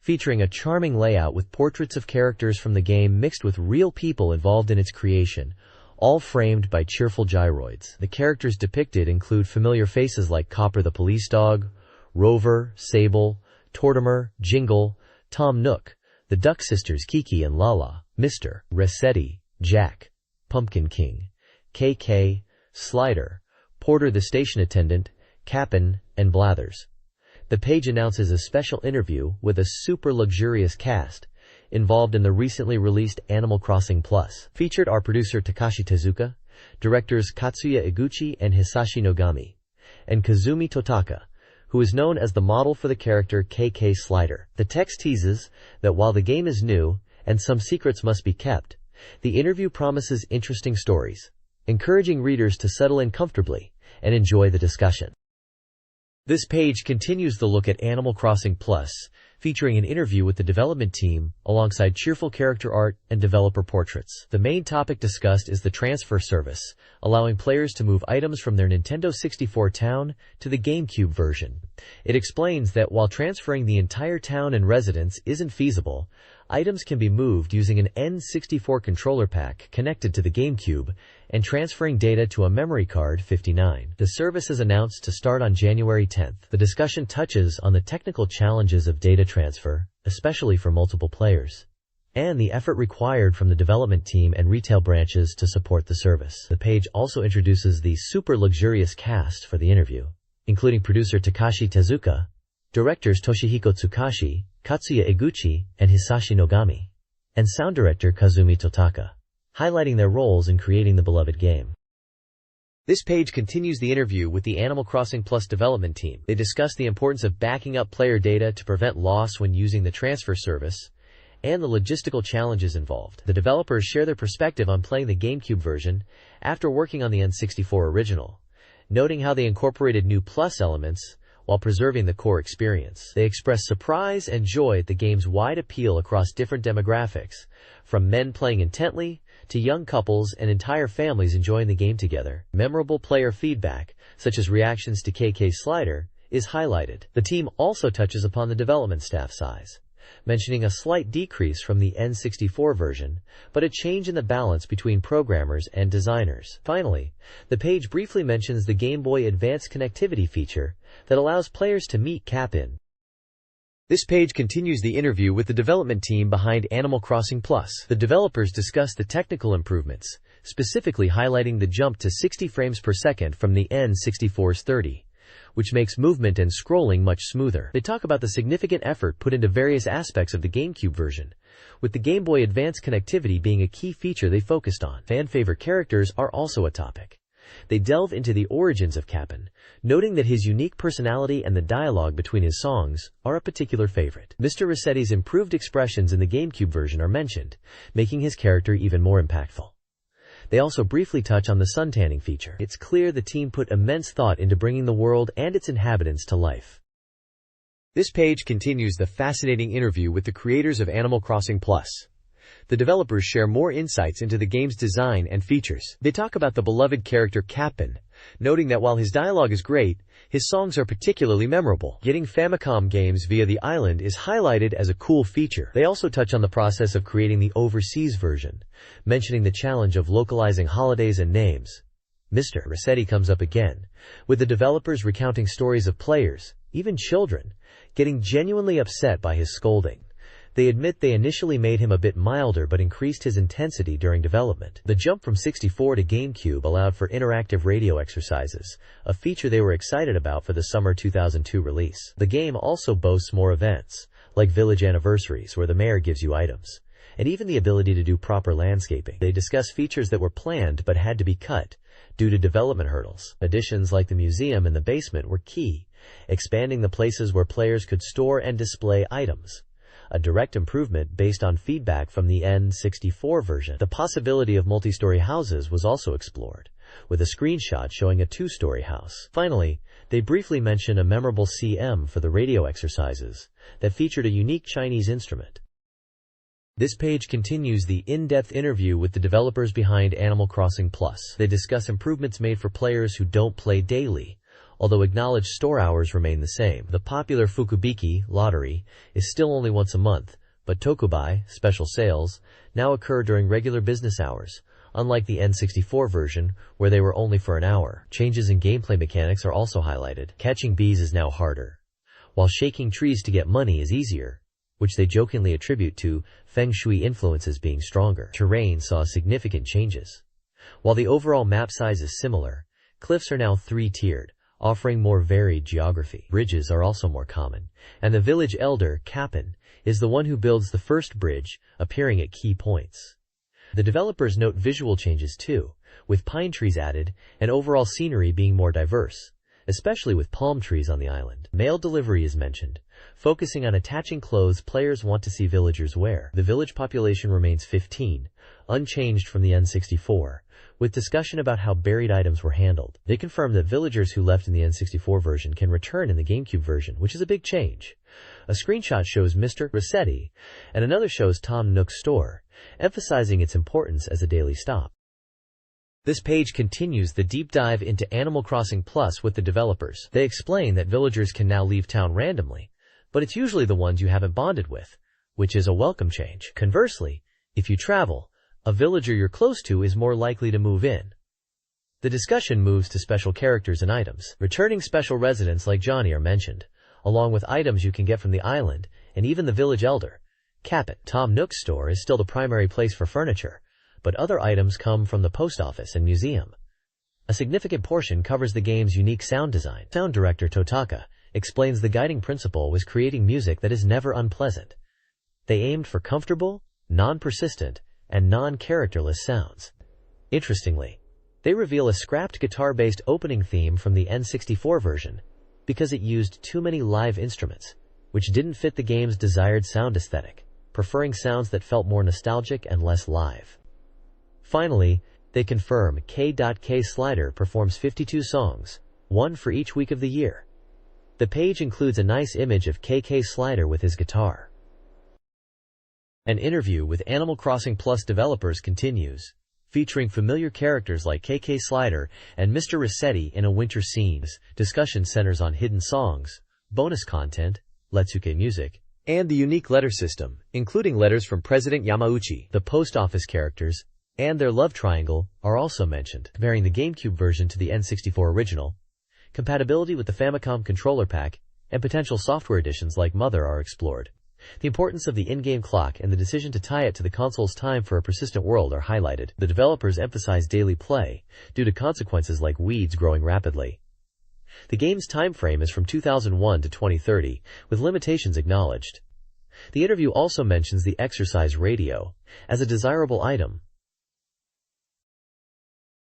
featuring a charming layout with portraits of characters from the game mixed with real people involved in its creation, all framed by cheerful gyroids. The characters depicted include familiar faces like Copper the police dog, Rover, Sable, Tortimer, Jingle, Tom Nook, the Duck Sisters Kiki and Lala, Mr. Resetti, Jack, Pumpkin King, KK, Slider, Porter the station attendant, Cap'n, and Blathers. The page announces a special interview with a super luxurious cast involved in the recently released Animal Crossing Plus. Featured are producer Takashi Tezuka, directors Katsuya Iguchi and Hisashi Nogami, and Kazumi Totaka, who is known as the model for the character KK Slider. The text teases that while the game is new and some secrets must be kept, the interview promises interesting stories, encouraging readers to settle in comfortably and enjoy the discussion. This page continues the look at Animal Crossing Plus, featuring an interview with the development team, alongside cheerful character art and developer portraits. The main topic discussed is the transfer service, allowing players to move items from their Nintendo 64 town to the GameCube version. It explains that while transferring the entire town and residence isn't feasible, items can be moved using an N64 controller pack connected to the GameCube and transferring data to a memory card 59. The service is announced to start on January 10th. The discussion touches on the technical challenges of data transfer, especially for multiple players, and the effort required from the development team and retail branches to support the service. The page also introduces the super luxurious cast for the interview, including producer Takashi Tezuka, directors Toshihiko Tsukashi, Katsuya Eguchi, and Hisashi Nogami, and sound director Kazumi Totaka, highlighting their roles in creating the beloved game. This page continues the interview with the Animal Crossing Plus development team. They discuss the importance of backing up player data to prevent loss when using the transfer service, and the logistical challenges involved. The developers share their perspective on playing the GameCube version after working on the N64 original, noting how they incorporated new Plus elements while preserving the core experience. They express surprise and joy at the game's wide appeal across different demographics, from men playing intently to young couples and entire families enjoying the game together. Memorable player feedback, such as reactions to KK Slider, is highlighted. The team also touches upon the development staff size, mentioning a slight decrease from the N64 version, but a change in the balance between programmers and designers. Finally, the page briefly mentions the Game Boy Advance connectivity feature that allows players to meet Cap'n. This page continues the interview with the development team behind Animal Crossing Plus. The developers discuss the technical improvements, specifically highlighting the jump to 60 frames per second from the N64's 30. Which makes movement and scrolling much smoother. They talk about the significant effort put into various aspects of the GameCube version, with the Game Boy Advance connectivity being a key feature they focused on. Fan-favorite characters are also a topic. They delve into the origins of Cap'n, noting that his unique personality and the dialogue between his songs are a particular favorite. Mr. Rossetti's improved expressions in the GameCube version are mentioned, making his character even more impactful. They also briefly touch on the suntanning feature. It's clear the team put immense thought into bringing the world and its inhabitants to life. This page continues the fascinating interview with the creators of Animal Crossing Plus. The developers share more insights into the game's design and features. They talk about the beloved character Cap'n, noting that while his dialogue is great, his songs are particularly memorable. Getting Famicom games via the island is highlighted as a cool feature. They also touch on the process of creating the overseas version, mentioning the challenge of localizing holidays and names. Mr. Rossetti comes up again, with the developers recounting stories of players, even children, getting genuinely upset by his scolding. They admit they initially made him a bit milder but increased his intensity during development. The jump from 64 to GameCube allowed for interactive radio exercises, a feature they were excited about for the summer 2002 release. The game also boasts more events, like village anniversaries where the mayor gives you items, and even the ability to do proper landscaping. They discuss features that were planned but had to be cut due to development hurdles. Additions like the museum in the basement were key, expanding the places where players could store and display items, a direct improvement based on feedback from the N64 version. The possibility of multi-story houses was also explored, with a screenshot showing a two-story house. Finally, they briefly mention a memorable CM for the radio exercises that featured a unique Chinese instrument. This page continues the in-depth interview with the developers behind Animal Crossing Plus. They discuss improvements made for players who don't play daily, although acknowledged store hours remain the same. The popular Fukubiki lottery is still only once a month, but Tokubai special sales now occur during regular business hours, unlike the N64 version where they were only for an hour. Changes in gameplay mechanics are also highlighted. Catching bees is now harder, while shaking trees to get money is easier, which they jokingly attribute to feng shui influences being stronger. Terrain saw significant changes. While the overall map size is similar, cliffs are now three-tiered, offering more varied geography. Bridges are also more common, and the village elder, Cap'n, is the one who builds the first bridge, appearing at key points. The developers note visual changes too, with pine trees added, and overall scenery being more diverse, especially with palm trees on the island. Mail delivery is mentioned, focusing on attaching clothes players want to see villagers wear. The village population remains 15, unchanged from the N64, with discussion about how buried items were handled. They confirm that villagers who left in the N64 version can return in the GameCube version, which is a big change. A screenshot shows Mr. Rossetti, and another shows Tom Nook's store, emphasizing its importance as a daily stop. This page continues the deep dive into Animal Crossing Plus with the developers. They explain that villagers can now leave town randomly, but it's usually the ones you haven't bonded with, which is a welcome change. Conversely, if you travel, a villager you're close to is more likely to move in. The discussion moves to special characters and items. Returning special residents like Johnny are mentioned, along with items you can get from the island, and even the village elder, Capit. Tom Nook's store is still the primary place for furniture, but other items come from the post office and museum. A significant portion covers the game's unique sound design. Sound director Totaka explains the guiding principle was creating music that is never unpleasant. They aimed for comfortable, non-persistent, and non-characterless sounds. Interestingly, they reveal a scrapped guitar-based opening theme from the N64 version because it used too many live instruments, which didn't fit the game's desired sound aesthetic, preferring sounds that felt more nostalgic and less live. Finally, they confirm K.K Slider performs 52 songs, one for each week of the year. The page includes a nice image of KK Slider with his guitar. An interview with Animal Crossing Plus developers continues, featuring familiar characters like KK Slider and Mr. Rossetti in a winter scenes. Discussion centers on hidden songs, bonus content, Letsuke music, and the unique letter system, including letters from President Yamauchi. The post office characters and their love triangle are also mentioned. Comparing the GameCube version to the N64 original, compatibility with the Famicom controller pack, and potential software additions like Mother are explored. The importance of the in-game clock and the decision to tie it to the console's time for a persistent world are highlighted. The developers emphasize daily play due to consequences like weeds growing rapidly. The game's time frame is from 2001 to 2030, with limitations acknowledged. The interview also mentions the exercise radio as a desirable item.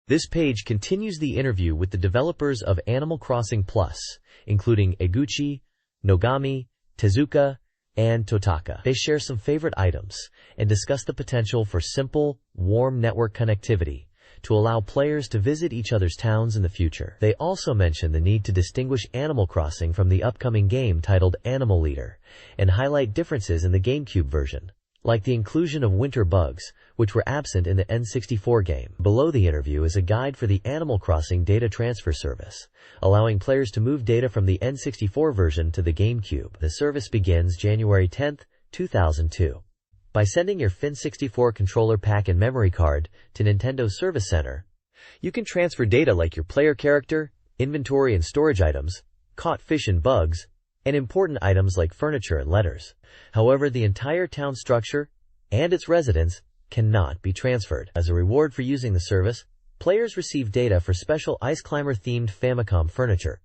This page continues the interview with the developers of Animal Crossing Plus, including Eguchi, Nogami, Tezuka, and Totaka. They share some favorite items and discuss the potential for simple, warm network connectivity to allow players to visit each other's towns in the future. They also mention the need to distinguish Animal Crossing from the upcoming game titled Animal Leader and highlight differences in the GameCube version, like the inclusion of winter bugs, which were absent in the N64 game. Below the interview is a guide for the Animal Crossing data transfer service, allowing players to move data from the N64 version to the GameCube. The service begins January 10, 2002. By sending your N64 controller pack and memory card to Nintendo's Service Center, you can transfer data like your player character, inventory and storage items, caught fish and bugs, and important items like furniture and letters. However, the entire town structure and its residents cannot be transferred. As a reward for using the service, players receive data for special Ice Climber-themed Famicom furniture.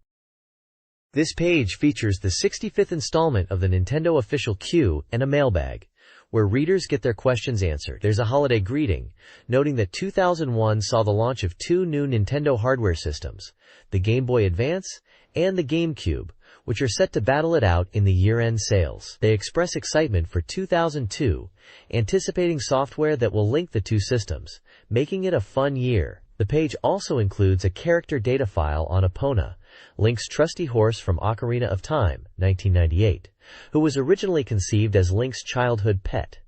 This page features the 65th installment of the Nintendo official queue and a mailbag, where readers get their questions answered. There's a holiday greeting, noting that 2001 saw the launch of two new Nintendo hardware systems, the Game Boy Advance and the GameCube, which are set to battle it out in the year-end sales. They express excitement for 2002, anticipating software that will link the two systems, making it a fun year. The page also includes a character data file on Epona, Link's trusty horse from Ocarina of Time, 1998, who was originally conceived as Link's childhood pet.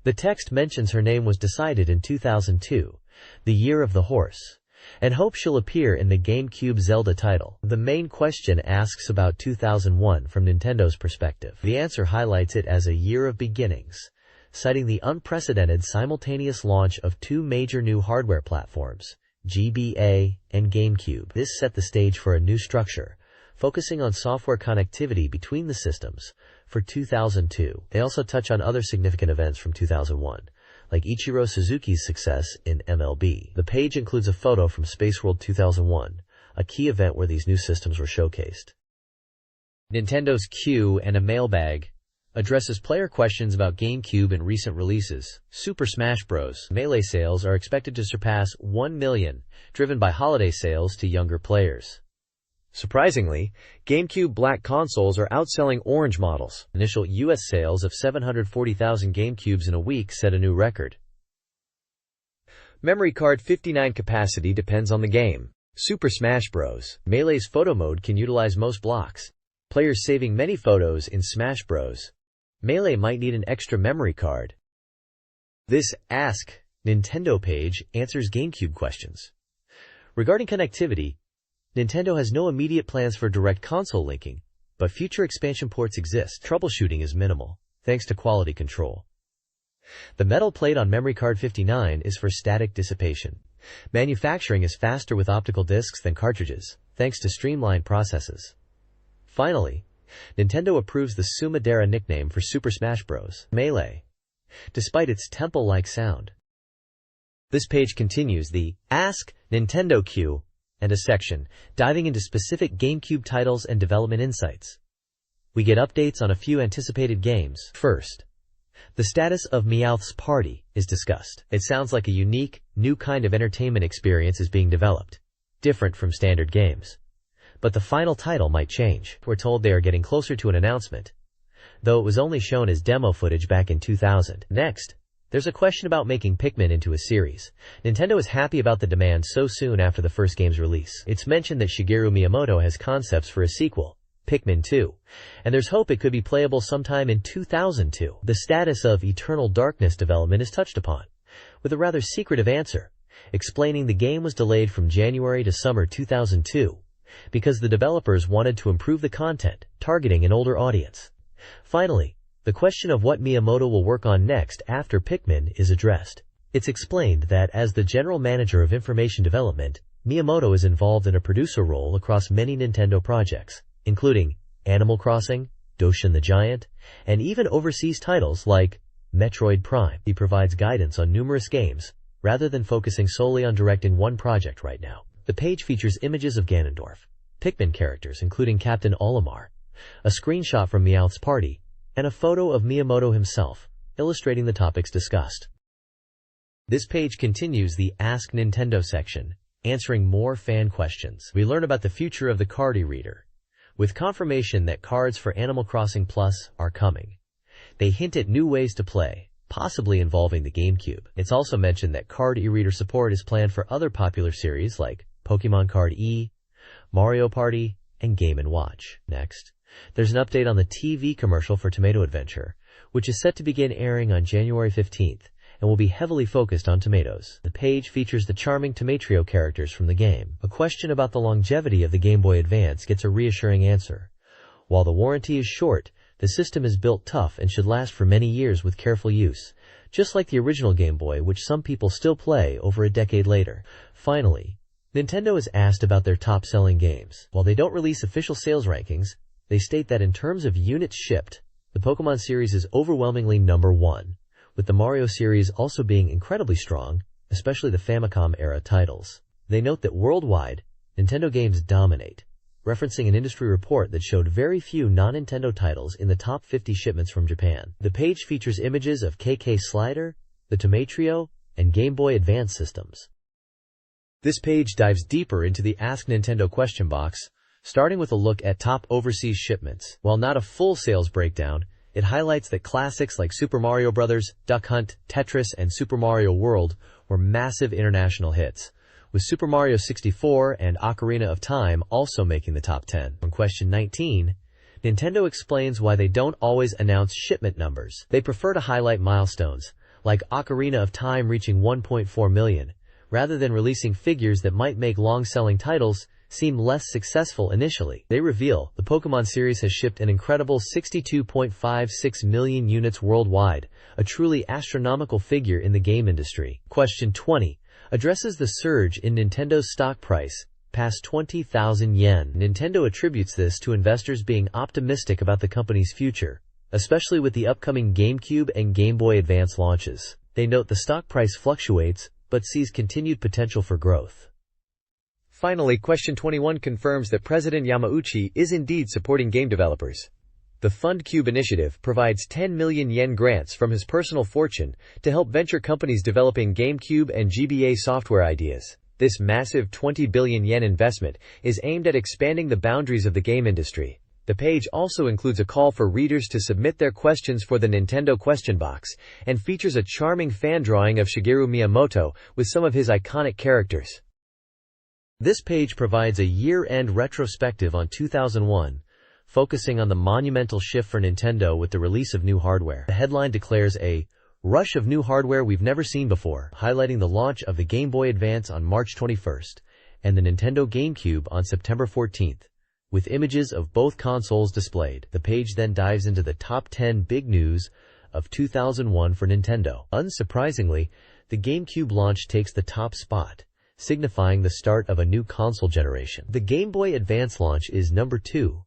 The text mentions her name was decided in 2002, the year of the horse, and hopes she'll appear in the GameCube Zelda title. The main question asks about 2001 from Nintendo's perspective. The answer highlights it as a year of beginnings, citing the unprecedented simultaneous launch of two major new hardware platforms, GBA and GameCube. This set the stage for a new structure, focusing on software connectivity between the systems for 2002. They also touch on other significant events from 2001, like Ichiro Suzuki's success in MLB. The page includes a photo from Space World 2001, a key event where these new systems were showcased. Nintendo's Queue and a Mailbag addresses player questions about GameCube and recent releases. Super Smash Bros. Melee sales are expected to surpass 1 million, driven by holiday sales to younger players. Surprisingly, GameCube Black consoles are outselling orange models. Initial U.S. sales of 740,000 GameCubes in a week set a new record. Memory card 59 capacity depends on the game. Super Smash Bros. Melee's photo mode can utilize most blocks, players saving many photos in Smash Bros. Melee might need an extra memory card. This Ask Nintendo page answers GameCube questions. Regarding connectivity, Nintendo has no immediate plans for direct console linking, but future expansion ports exist. Troubleshooting is minimal, thanks to quality control. The metal plate on memory card 59 is for static dissipation. Manufacturing is faster with optical discs than cartridges, thanks to streamlined processes. Finally, Nintendo approves the Sumadera nickname for Super Smash Bros. Melee. despite its temple-like sound. This page continues the Ask Nintendo queue and a section diving into specific GameCube titles and development insights. We get updates on a few anticipated games. First, the status of Meowth's Party is discussed. It sounds like a unique, new kind of entertainment experience is being developed, different from standard games. But the final title might change. We're told they are getting closer to an announcement, though it was only shown as demo footage back in 2000. Next, there's a question about making Pikmin into a series. Nintendo is happy about the demand so soon after the first game's release. It's mentioned that Shigeru Miyamoto has concepts for a sequel, Pikmin 2, and there's hope it could be playable sometime in 2002. The status of Eternal Darkness development is touched upon, with a rather secretive answer, explaining the game was delayed from January to summer 2002 because the developers wanted to improve the content, targeting an older audience. Finally, the question of what Miyamoto will work on next after Pikmin is addressed. It's explained that as the general manager of information development, Miyamoto is involved in a producer role across many Nintendo projects, including Animal Crossing, Doshin the Giant, and even overseas titles like Metroid Prime. He provides guidance on numerous games, rather than focusing solely on directing one project right now. The page features images of Ganondorf, Pikmin characters including Captain Olimar, a screenshot from Meowth's Party, and a photo of Miyamoto himself, illustrating the topics discussed. This page continues the Ask Nintendo section, answering more fan questions. We learn about the future of the card e-reader, with confirmation that cards for Animal Crossing Plus are coming. They hint at new ways to play, possibly involving the GameCube. It's also mentioned that card e-reader support is planned for other popular series like Pokemon Card E, Mario Party, and Game & Watch. Next, there's an update on the TV commercial for Tomato Adventure, which is set to begin airing on January 15th and will be heavily focused on tomatoes. The page features the charming Tomatrio characters from the game. A question about the longevity of the Game Boy Advance gets a reassuring answer. While the warranty is short, the system is built tough and should last for many years with careful use, just like the original Game Boy, which some people still play over a decade later. Finally, Nintendo is asked about their top-selling games. While they don't release official sales rankings, they state that in terms of units shipped, the Pokemon series is overwhelmingly number one, with the Mario series also being incredibly strong, especially the Famicom-era titles. They note that worldwide, Nintendo games dominate, referencing an industry report that showed very few non-Nintendo titles in the top 50 shipments from Japan. The page features images of KK Slider, the Tomatrio, and Game Boy Advance systems. This page dives deeper into the Ask Nintendo question box, starting with a look at top overseas shipments. While not a full sales breakdown, it highlights that classics like Super Mario Bros., Duck Hunt, Tetris, and Super Mario World were massive international hits, with Super Mario 64 and Ocarina of Time also making the top 10. On question 19, Nintendo explains why they don't always announce shipment numbers. They prefer to highlight milestones, like Ocarina of Time reaching 1.4 million, rather than releasing figures that might make long-selling titles seem less successful initially. They reveal the Pokemon series has shipped an incredible 62.56 million units worldwide, a truly astronomical figure in the game industry. Question 20 addresses the surge in Nintendo's stock price, past 20,000 yen. Nintendo attributes this to investors being optimistic about the company's future, especially with the upcoming GameCube and Game Boy Advance launches. They note the stock price fluctuates, but sees continued potential for growth. Finally, question 21 confirms that President Yamauchi is indeed supporting game developers. The FundCube initiative provides 10 million yen grants from his personal fortune to help venture companies developing GameCube and GBA software ideas. This massive 20 billion yen investment is aimed at expanding the boundaries of the game industry. The page also includes a call for readers to submit their questions for the Nintendo question box and features a charming fan drawing of Shigeru Miyamoto with some of his iconic characters. This page provides a year-end retrospective on 2001, focusing on the monumental shift for Nintendo with the release of new hardware. The headline declares a rush of new hardware we've never seen before, highlighting the launch of the Game Boy Advance on March 21st and the Nintendo GameCube on September 14th, with images of both consoles displayed. The page then dives into the top 10 big news of 2001 for Nintendo. Unsurprisingly, the GameCube launch takes the top spot, signifying the start of a new console generation. The Game Boy Advance launch is number 2,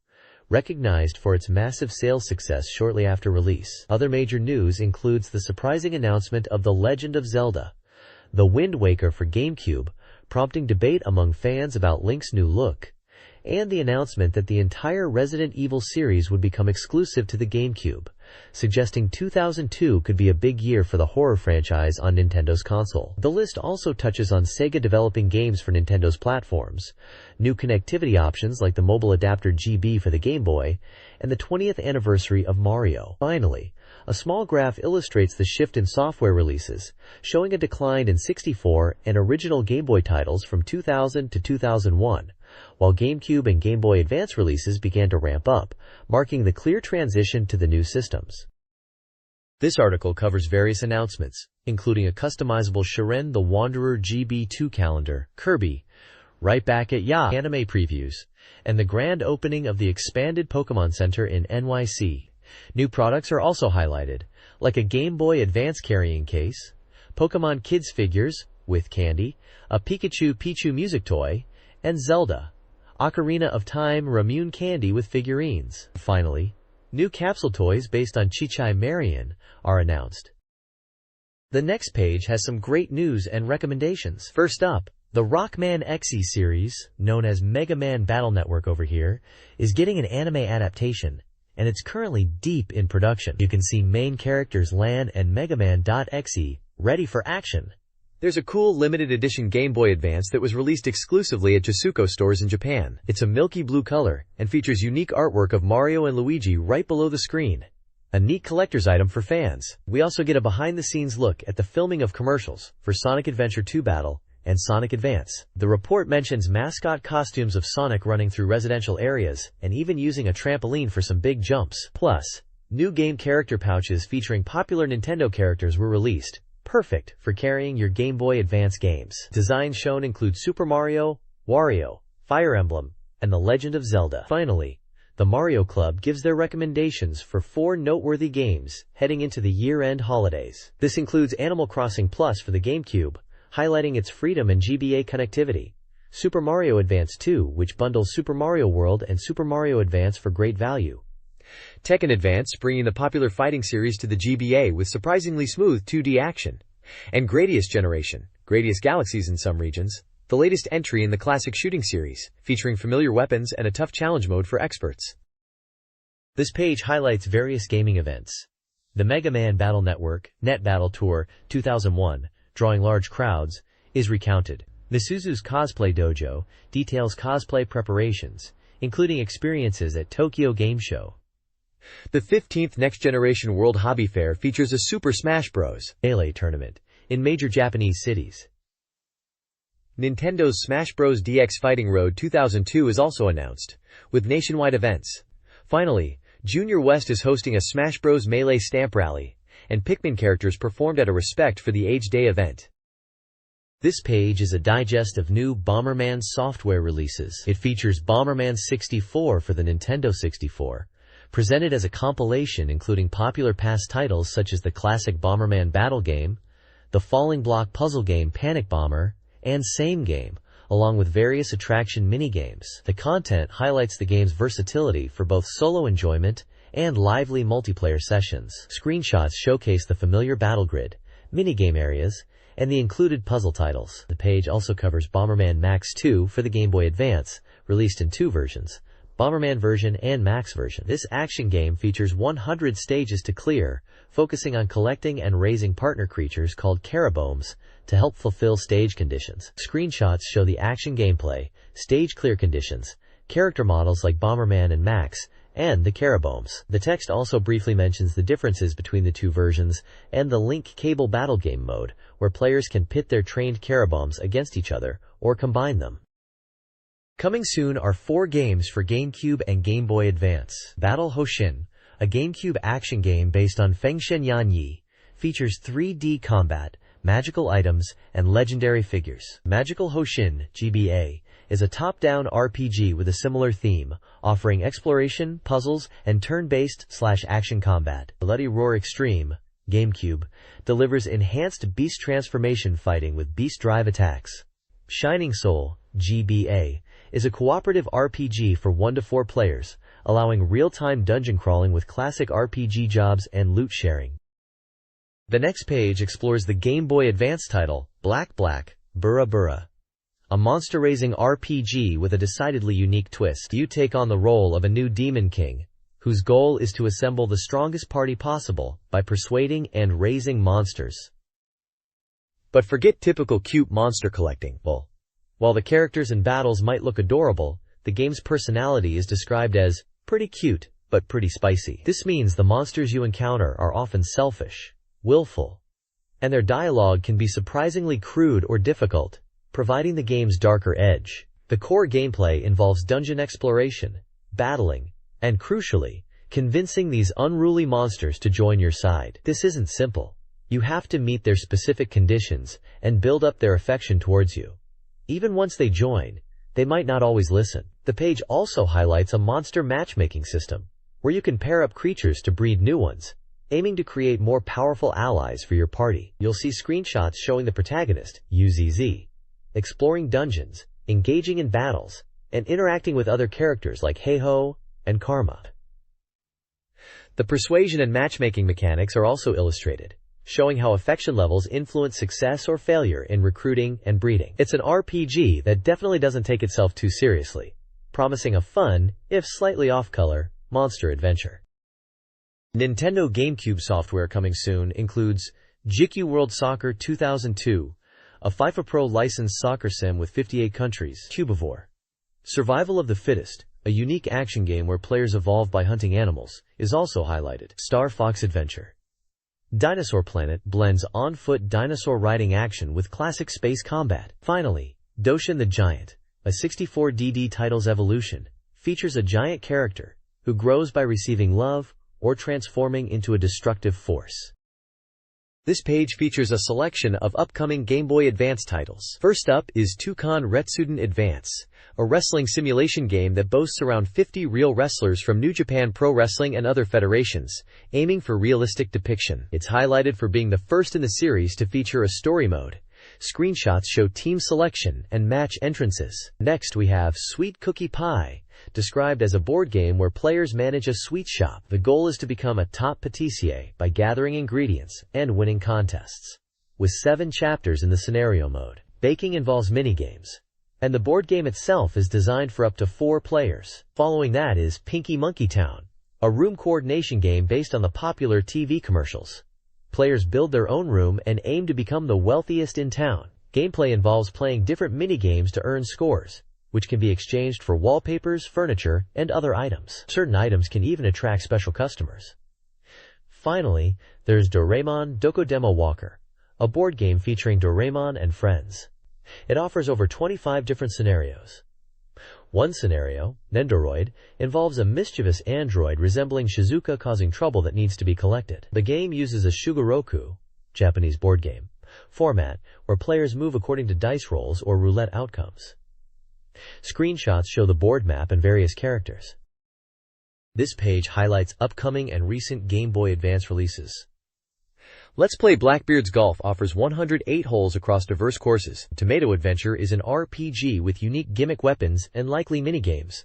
recognized for its massive sales success shortly after release. Other major news includes the surprising announcement of The Legend of Zelda, The Wind Waker for GameCube, prompting debate among fans about Link's new look, and the announcement that the entire Resident Evil series would become exclusive to the GameCube, suggesting 2002 could be a big year for the horror franchise on Nintendo's console. The list also touches on Sega developing games for Nintendo's platforms, new connectivity options like the mobile adapter GB for the Game Boy, and the 20th anniversary of Mario. Finally, a small graph illustrates the shift in software releases, showing a decline in 64 and original Game Boy titles from 2000 to 2001, while GameCube and Game Boy Advance releases began to ramp up, marking the clear transition to the new systems. This article covers various announcements, including a customizable Shiren the Wanderer GB2 calendar, Kirby, Right Back at Ya anime previews, and the grand opening of the expanded Pokemon Center in NYC. New products are also highlighted, like a Game Boy Advance carrying case, Pokemon Kids figures, with candy, a Pikachu Pichu music toy, and Zelda, Ocarina of Time Ramune candy with figurines. Finally, new capsule toys based on Chichai Marion are announced. The next page has some great news and recommendations. First up, the Rockman XE series, known as Mega Man Battle Network over here, is getting an anime adaptation, and it's currently deep in production. You can see main characters Lan and Mega Man.exe ready for action. There's a cool limited edition Game Boy Advance that was released exclusively at Jasuko stores in Japan. It's a milky blue color and features unique artwork of Mario and Luigi right below the screen. A neat collector's item for fans. We also get a behind-the-scenes look at the filming of commercials for Sonic Adventure 2 Battle and Sonic Advance. The report mentions mascot costumes of Sonic running through residential areas and even using a trampoline for some big jumps. Plus, new game character pouches featuring popular Nintendo characters were released, perfect for carrying your Game Boy Advance games. Designs shown include Super Mario, Wario, Fire Emblem, and The Legend of Zelda. Finally, the Mario Club gives their recommendations for 4 noteworthy games heading into the year-end holidays. This includes Animal Crossing Plus for the GameCube, highlighting its freedom and GBA connectivity, Super Mario Advance 2, which bundles Super Mario World and Super Mario Advance for great value, Tekken Advance, bringing the popular fighting series to the GBA with surprisingly smooth 2D action, and Gradius Generation, Gradius Galaxies in some regions, the latest entry in the classic shooting series, featuring familiar weapons and a tough challenge mode for experts. This page highlights various gaming events. The Mega Man Battle Network Net Battle Tour 2001, drawing large crowds, is recounted. Misuzu's Cosplay Dojo details cosplay preparations, including experiences at Tokyo Game Show. The 15th Next Generation World Hobby Fair features a Super Smash Bros. Melee tournament in major Japanese cities. Nintendo's Smash Bros. DX Fighting Road 2002 is also announced, with nationwide events. Finally, Junior West is hosting a Smash Bros. Melee stamp rally, and Pikmin characters performed at a Respect for the Age Day event. This page is a digest of new Bomberman software releases. It features Bomberman 64 for the Nintendo 64, presented as a compilation including popular past titles such as the classic Bomberman battle game, the falling block puzzle game Panic Bomber, and Same Game, along with various attraction minigames. The content highlights the game's versatility for both solo enjoyment and lively multiplayer sessions. Screenshots showcase the familiar battle grid, minigame areas, and the included puzzle titles. The page also covers Bomberman Max 2 for the Game Boy Advance, released in 2 versions, Bomberman version and Max version. This action game features 100 stages to clear, focusing on collecting and raising partner creatures called Carabomes to help fulfill stage conditions. Screenshots show the action gameplay, stage clear conditions, character models like Bomberman and Max, and the Carabomes. The text also briefly mentions the differences between the 2 versions and the Link Cable Battle Game mode, where players can pit their trained Carabomes against each other or combine them. Coming soon are 4 games for GameCube and Game Boy Advance. Battle Hoshin, a GameCube action game based on Fengshen Yanyi, features 3D combat, magical items, and legendary figures. Magical Hoshin, GBA, is a top-down RPG with a similar theme, offering exploration, puzzles, and turn-based /action combat. Bloody Roar Extreme, GameCube, delivers enhanced beast transformation fighting with beast drive attacks. Shining Soul, GBA, is a cooperative RPG for 1 to 4 players, allowing real-time dungeon crawling with classic RPG jobs and loot sharing. The next page explores the Game Boy Advance title, Black Black, Burra Burra, a monster-raising RPG with a decidedly unique twist. You take on the role of a new Demon King, whose goal is to assemble the strongest party possible by persuading and raising monsters. But forget typical cute monster collecting. While the characters and battles might look adorable, the game's personality is described as pretty cute, but pretty spicy. This means the monsters you encounter are often selfish, willful, and their dialogue can be surprisingly crude or difficult, providing the game's darker edge. The core gameplay involves dungeon exploration, battling, and crucially, convincing these unruly monsters to join your side. This isn't simple. You have to meet their specific conditions and build up their affection towards you. Even once they join, they might not always listen. The page also highlights a monster matchmaking system, where you can pair up creatures to breed new ones, aiming to create more powerful allies for your party. You'll see screenshots showing the protagonist, UZZ, exploring dungeons, engaging in battles, and interacting with other characters like Heiho and Karma. The persuasion and matchmaking mechanics are also illustrated, showing how affection levels influence success or failure in recruiting and breeding. It's an RPG that definitely doesn't take itself too seriously, promising a fun, if slightly off-color, monster adventure. Nintendo GameCube software coming soon includes GQ World Soccer 2002, a FIFA Pro licensed soccer sim with 58 countries. Cubivore. Survival of the Fittest, a unique action game where players evolve by hunting animals, is also highlighted. Star Fox Adventure. Dinosaur Planet blends on-foot dinosaur riding action with classic space combat. Finally, Doshin the Giant, a 64DD title's evolution, features a giant character who grows by receiving love or transforming into a destructive force. This page features a selection of upcoming Game Boy Advance titles. First up is Toucan Retsuden Advance, a wrestling simulation game that boasts around 50 real wrestlers from New Japan Pro Wrestling and other federations, aiming for realistic depiction. It's highlighted for being the first in the series to feature a story mode. Screenshots show team selection and match entrances. Next we have Sweet Cookie Pie, described as a board game where players manage a sweet shop. The goal is to become a top patissier by gathering ingredients and winning contests. With 7 chapters in the scenario mode, baking involves minigames, and the board game itself is designed for up to 4 players. Following that is Pinky Monkey Town, a room coordination game based on the popular TV commercials. Players build their own room and aim to become the wealthiest in town. Gameplay involves playing different mini-games to earn scores, which can be exchanged for wallpapers, furniture, and other items. Certain items can even attract special customers. Finally, there's Doraemon Dokodemo Walker, a board game featuring Doraemon and friends. It offers over 25 different scenarios. One scenario, Nendoroid, involves a mischievous android resembling Shizuka causing trouble that needs to be collected. The game uses a Shugoroku, Japanese board game, format where players move according to dice rolls or roulette outcomes. Screenshots show the board map and various characters. This page highlights upcoming and recent Game Boy Advance releases. Let's Play Blackbeard's Golf offers 108 holes across diverse courses. Tomato Adventure is an RPG with unique gimmick weapons and likely minigames.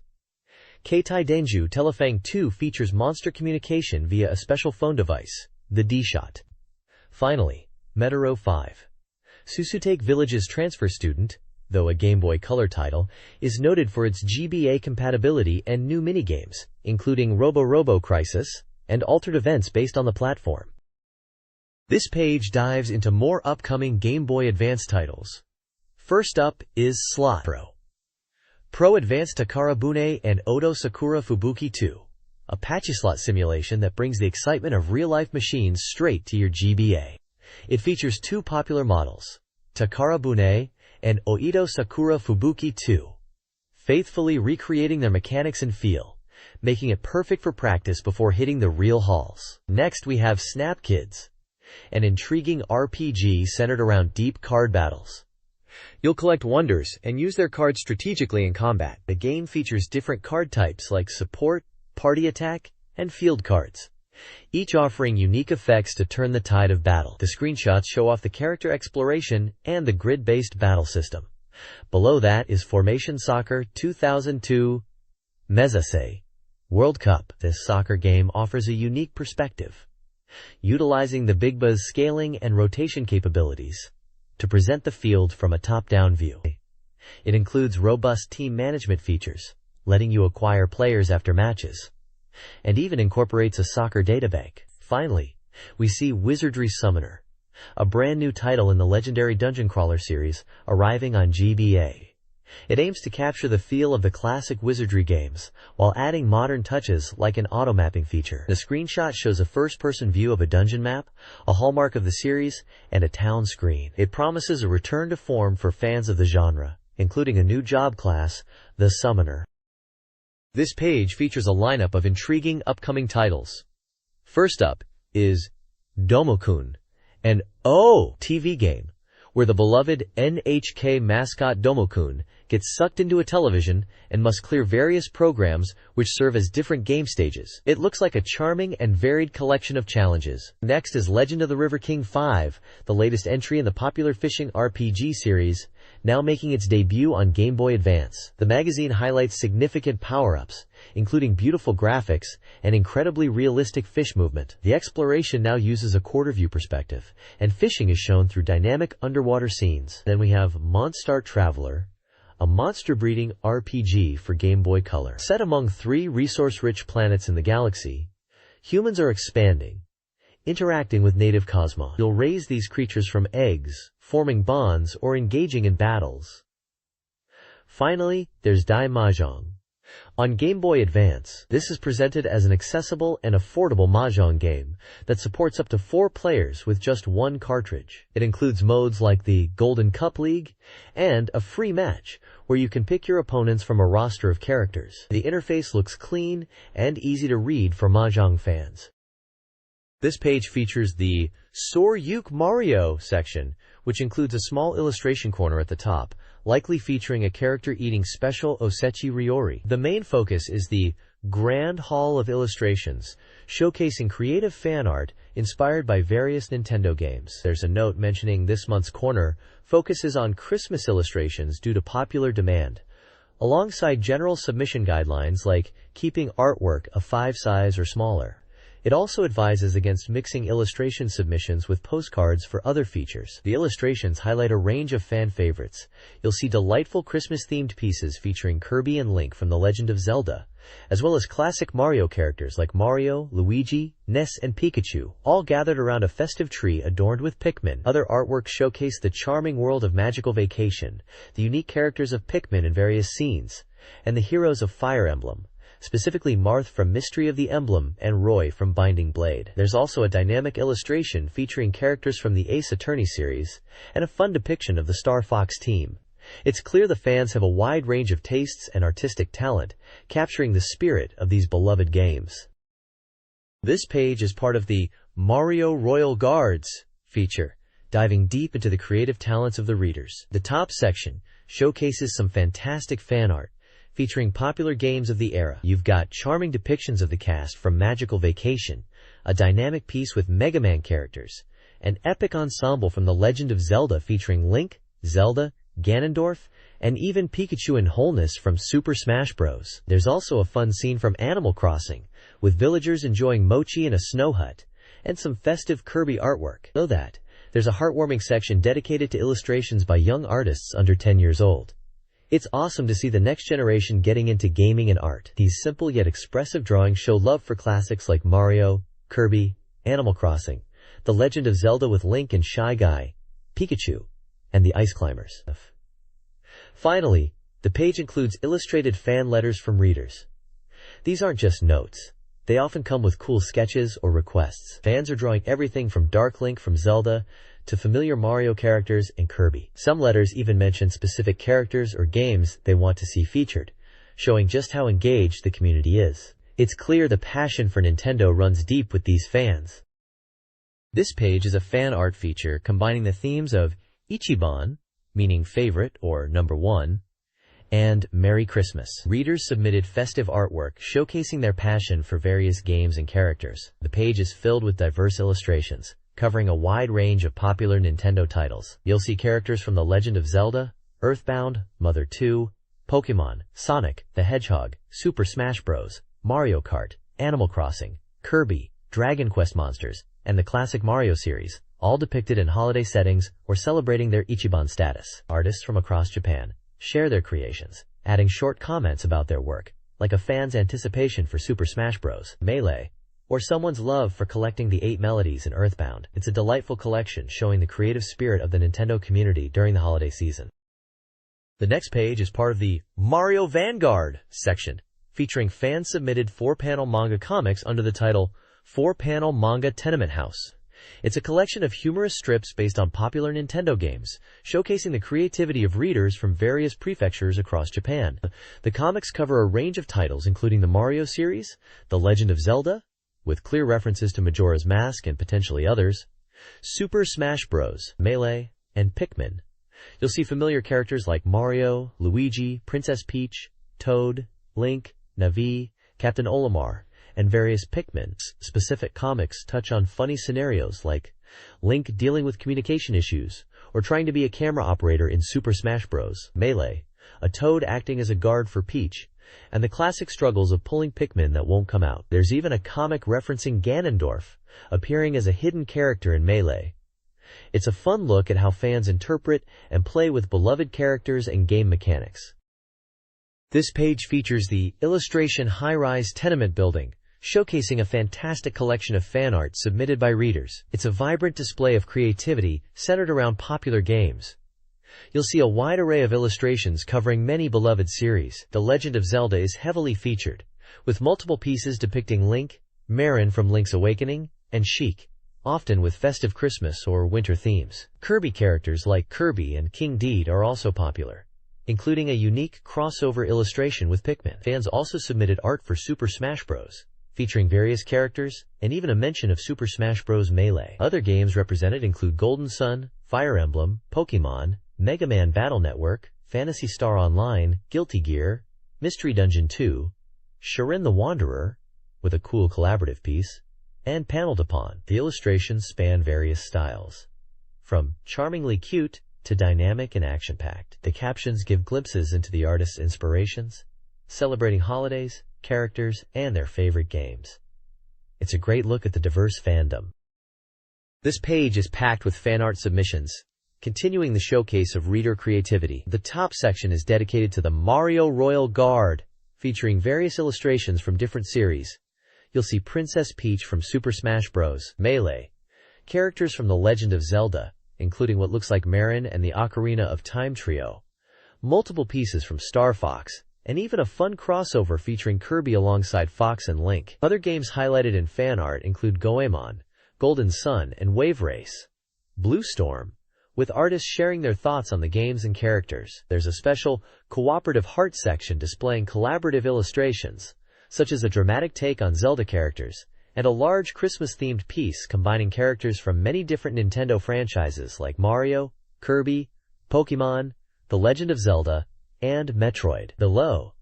Keitai Denju Telefang 2 features monster communication via a special phone device, the D-Shot. Finally, Metaro 5. Susutake Village's Transfer Student, though a Game Boy Color title, is noted for its GBA compatibility and new minigames, including Robo Crisis and altered events based on the platform. This page dives into more upcoming Game Boy Advance titles. First up is Slot Pro Advance Takara Bune and Odo Sakura Fubuki 2, a Pachislot simulation that brings the excitement of real-life machines straight to your GBA. It features 2 popular models, Takara Bune and Oedo Sakura Fubuki 2, faithfully recreating their mechanics and feel, making it perfect for practice before hitting the real halls. Next we have Snap Kids, an intriguing RPG centered around deep card battles. You'll collect wonders and use their cards strategically in combat. The game features different card types like support, party attack, and field cards, each offering unique effects to turn the tide of battle. The screenshots show off the character exploration and the grid-based battle system. Below that is Formation Soccer 2002 Mezase, World Cup. This soccer game offers a unique perspective, utilizing the Big Buzz scaling and rotation capabilities to present the field from a top-down view. It includes robust team management features, letting you acquire players after matches, and even incorporates a soccer databank. Finally, we see Wizardry Summoner, a brand new title in the legendary Dungeon Crawler series, arriving on GBA. It aims to capture the feel of the classic Wizardry games, while adding modern touches like an auto-mapping feature. The screenshot shows a first-person view of a dungeon map, a hallmark of the series, and a town screen. It promises a return to form for fans of the genre, including a new job class, the Summoner. This page features a lineup of intriguing upcoming titles. First up is Domokun, an TV game, where the beloved NHK mascot Domokun gets sucked into a television and must clear various programs which serve as different game stages. It looks like a charming and varied collection of challenges. Next is Legend of the River King 5, the latest entry in the popular fishing RPG series, now making its debut on Game Boy Advance. The magazine highlights significant power-ups, including beautiful graphics and incredibly realistic fish movement. The exploration now uses a quarter-view perspective, and fishing is shown through dynamic underwater scenes. Then we have Monstar Traveler, a monster-breeding RPG for Game Boy Color. Set among 3 resource-rich planets in the galaxy, humans are expanding, interacting with native cosmos. You'll raise these creatures from eggs, forming bonds or engaging in battles. Finally, there's Dai Mahjong. On Game Boy Advance, this is presented as an accessible and affordable mahjong game that supports up to 4 players with just 1 cartridge. It includes modes like the Golden Cup League and a free match, where you can pick your opponents from a roster of characters. The interface looks clean and easy to read for mahjong fans. This page features the Soryuk Mario section, which includes a small illustration corner at the top, likely featuring a character eating special osechi ryori. The main focus is the Grand Hall of Illustrations, showcasing creative fan art inspired by various Nintendo games. There's a note mentioning this month's corner focuses on Christmas illustrations due to popular demand, alongside general submission guidelines like keeping artwork a 5 size or smaller. It also advises against mixing illustration submissions with postcards for other features. The illustrations highlight a range of fan favorites. You'll see delightful Christmas-themed pieces featuring Kirby and Link from The Legend of Zelda, as well as classic Mario characters like Mario, Luigi, Ness, and Pikachu, all gathered around a festive tree adorned with Pikmin. Other artworks showcase the charming world of Magical Vacation, the unique characters of Pikmin in various scenes, and the heroes of Fire Emblem, specifically Marth from Mystery of the Emblem and Roy from Binding Blade. There's also a dynamic illustration featuring characters from the Ace Attorney series, and a fun depiction of the Star Fox team. It's clear the fans have a wide range of tastes and artistic talent, capturing the spirit of these beloved games. This page is part of the Mario Royal Guards feature, diving deep into the creative talents of the readers. The top section showcases some fantastic fan art, featuring popular games of the era. You've got charming depictions of the cast from Magical Vacation, a dynamic piece with Mega Man characters, an epic ensemble from The Legend of Zelda featuring Link, Zelda, Ganondorf, and even Pikachu and Wholeness from Super Smash Bros. There's also a fun scene from Animal Crossing, with villagers enjoying mochi in a snow hut, and some festive Kirby artwork. Know that there's a heartwarming section dedicated to illustrations by young artists under 10 years old. It's awesome to see the next generation getting into gaming and art. These simple yet expressive drawings show love for classics like Mario, Kirby, Animal Crossing, The Legend of Zelda with Link and Shy Guy, Pikachu, and the Ice Climbers. Finally, the page includes illustrated fan letters from readers. These aren't just notes. They often come with cool sketches or requests. Fans are drawing everything from Dark Link from Zelda to familiar Mario characters and Kirby. Some letters even mention specific characters or games they want to see featured, showing just how engaged the community is. It's clear the passion for Nintendo runs deep with these fans. This page is a fan art feature combining the themes of Ichiban, meaning favorite or number 1, and Merry Christmas. Readers submitted festive artwork showcasing their passion for various games and characters. The page is filled with diverse illustrations, covering a wide range of popular Nintendo titles. You'll see characters from The Legend of Zelda, Earthbound, Mother 2, Pokémon, Sonic the Hedgehog, Super Smash Bros., Mario Kart, Animal Crossing, Kirby, Dragon Quest monsters, and the classic Mario series, all depicted in holiday settings or celebrating their Ichiban status. Artists from across Japan share their creations, adding short comments about their work, like a fan's anticipation for Super Smash Bros. Melee, or someone's love for collecting the 8 melodies in Earthbound. It's a delightful collection showing the creative spirit of the Nintendo community during the holiday season. The next page is part of the Mario Vanguard section, featuring fan-submitted 4-panel manga comics under the title 4-Panel Manga Tenement House. It's a collection of humorous strips based on popular Nintendo games, showcasing the creativity of readers from various prefectures across Japan. The comics cover a range of titles including the Mario series, The Legend of Zelda, with clear references to Majora's Mask and potentially others, Super Smash Bros., Melee, and Pikmin. You'll see familiar characters like Mario, Luigi, Princess Peach, Toad, Link, Navi, Captain Olimar, and various Pikmin. Specific comics touch on funny scenarios like Link dealing with communication issues or trying to be a camera operator in Super Smash Bros. Melee, a Toad acting as a guard for Peach, and the classic struggles of pulling Pikmin that won't come out. There's even a comic referencing Ganondorf, appearing as a hidden character in Melee. It's a fun look at how fans interpret and play with beloved characters and game mechanics. This page features the Illustration High-Rise Tenement Building, showcasing a fantastic collection of fan art submitted by readers. It's a vibrant display of creativity centered around popular games. You'll see a wide array of illustrations covering many beloved series. The Legend of Zelda is heavily featured, with multiple pieces depicting Link, Marin from Link's Awakening, and Sheik, often with festive Christmas or winter themes. Kirby characters like Kirby and King Dedede are also popular, including a unique crossover illustration with Pikmin. Fans also submitted art for Super Smash Bros., featuring various characters, and even a mention of Super Smash Bros. Melee. Other games represented include Golden Sun, Fire Emblem, Pokémon, Mega Man Battle Network, Phantasy Star Online, Guilty Gear, Mystery Dungeon 2, Shiren the Wanderer, with a cool collaborative piece, and Panel Depon. The illustrations span various styles, from charmingly cute to dynamic and action-packed. The captions give glimpses into the artist's inspirations, celebrating holidays, characters, and their favorite games. It's a great look at the diverse fandom. This page is packed with fan art submissions, continuing the showcase of reader creativity. The top section is dedicated to the Mario Royal Guard, featuring various illustrations from different series. You'll see Princess Peach from Super Smash Bros. Melee, characters from The Legend of Zelda, including what looks like Marin and the Ocarina of Time trio, multiple pieces from Star Fox, and even a fun crossover featuring Kirby alongside Fox and Link. Other games highlighted in fan art include Goemon, Golden Sun, and Wave Race. Blue Storm, with artists sharing their thoughts on the games and characters. There's a special cooperative heart section displaying collaborative illustrations, such as a dramatic take on Zelda characters, and a large Christmas-themed piece combining characters from many different Nintendo franchises like Mario, Kirby, Pokémon, The Legend of Zelda, and Metroid. Below,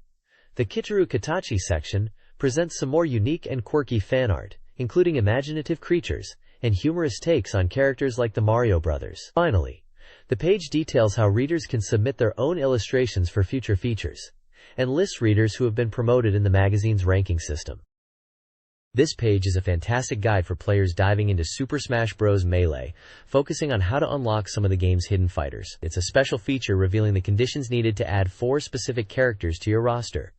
the Kitaru Katachi section presents some more unique and quirky fan art, including imaginative creatures and humorous takes on characters like the Mario Brothers. Finally, the page details how readers can submit their own illustrations for future features, and lists readers who have been promoted in the magazine's ranking system. This page is a fantastic guide for players diving into Super Smash Bros. Melee, focusing on how to unlock some of the game's hidden fighters. It's a special feature revealing the conditions needed to add 4 specific characters to your roster.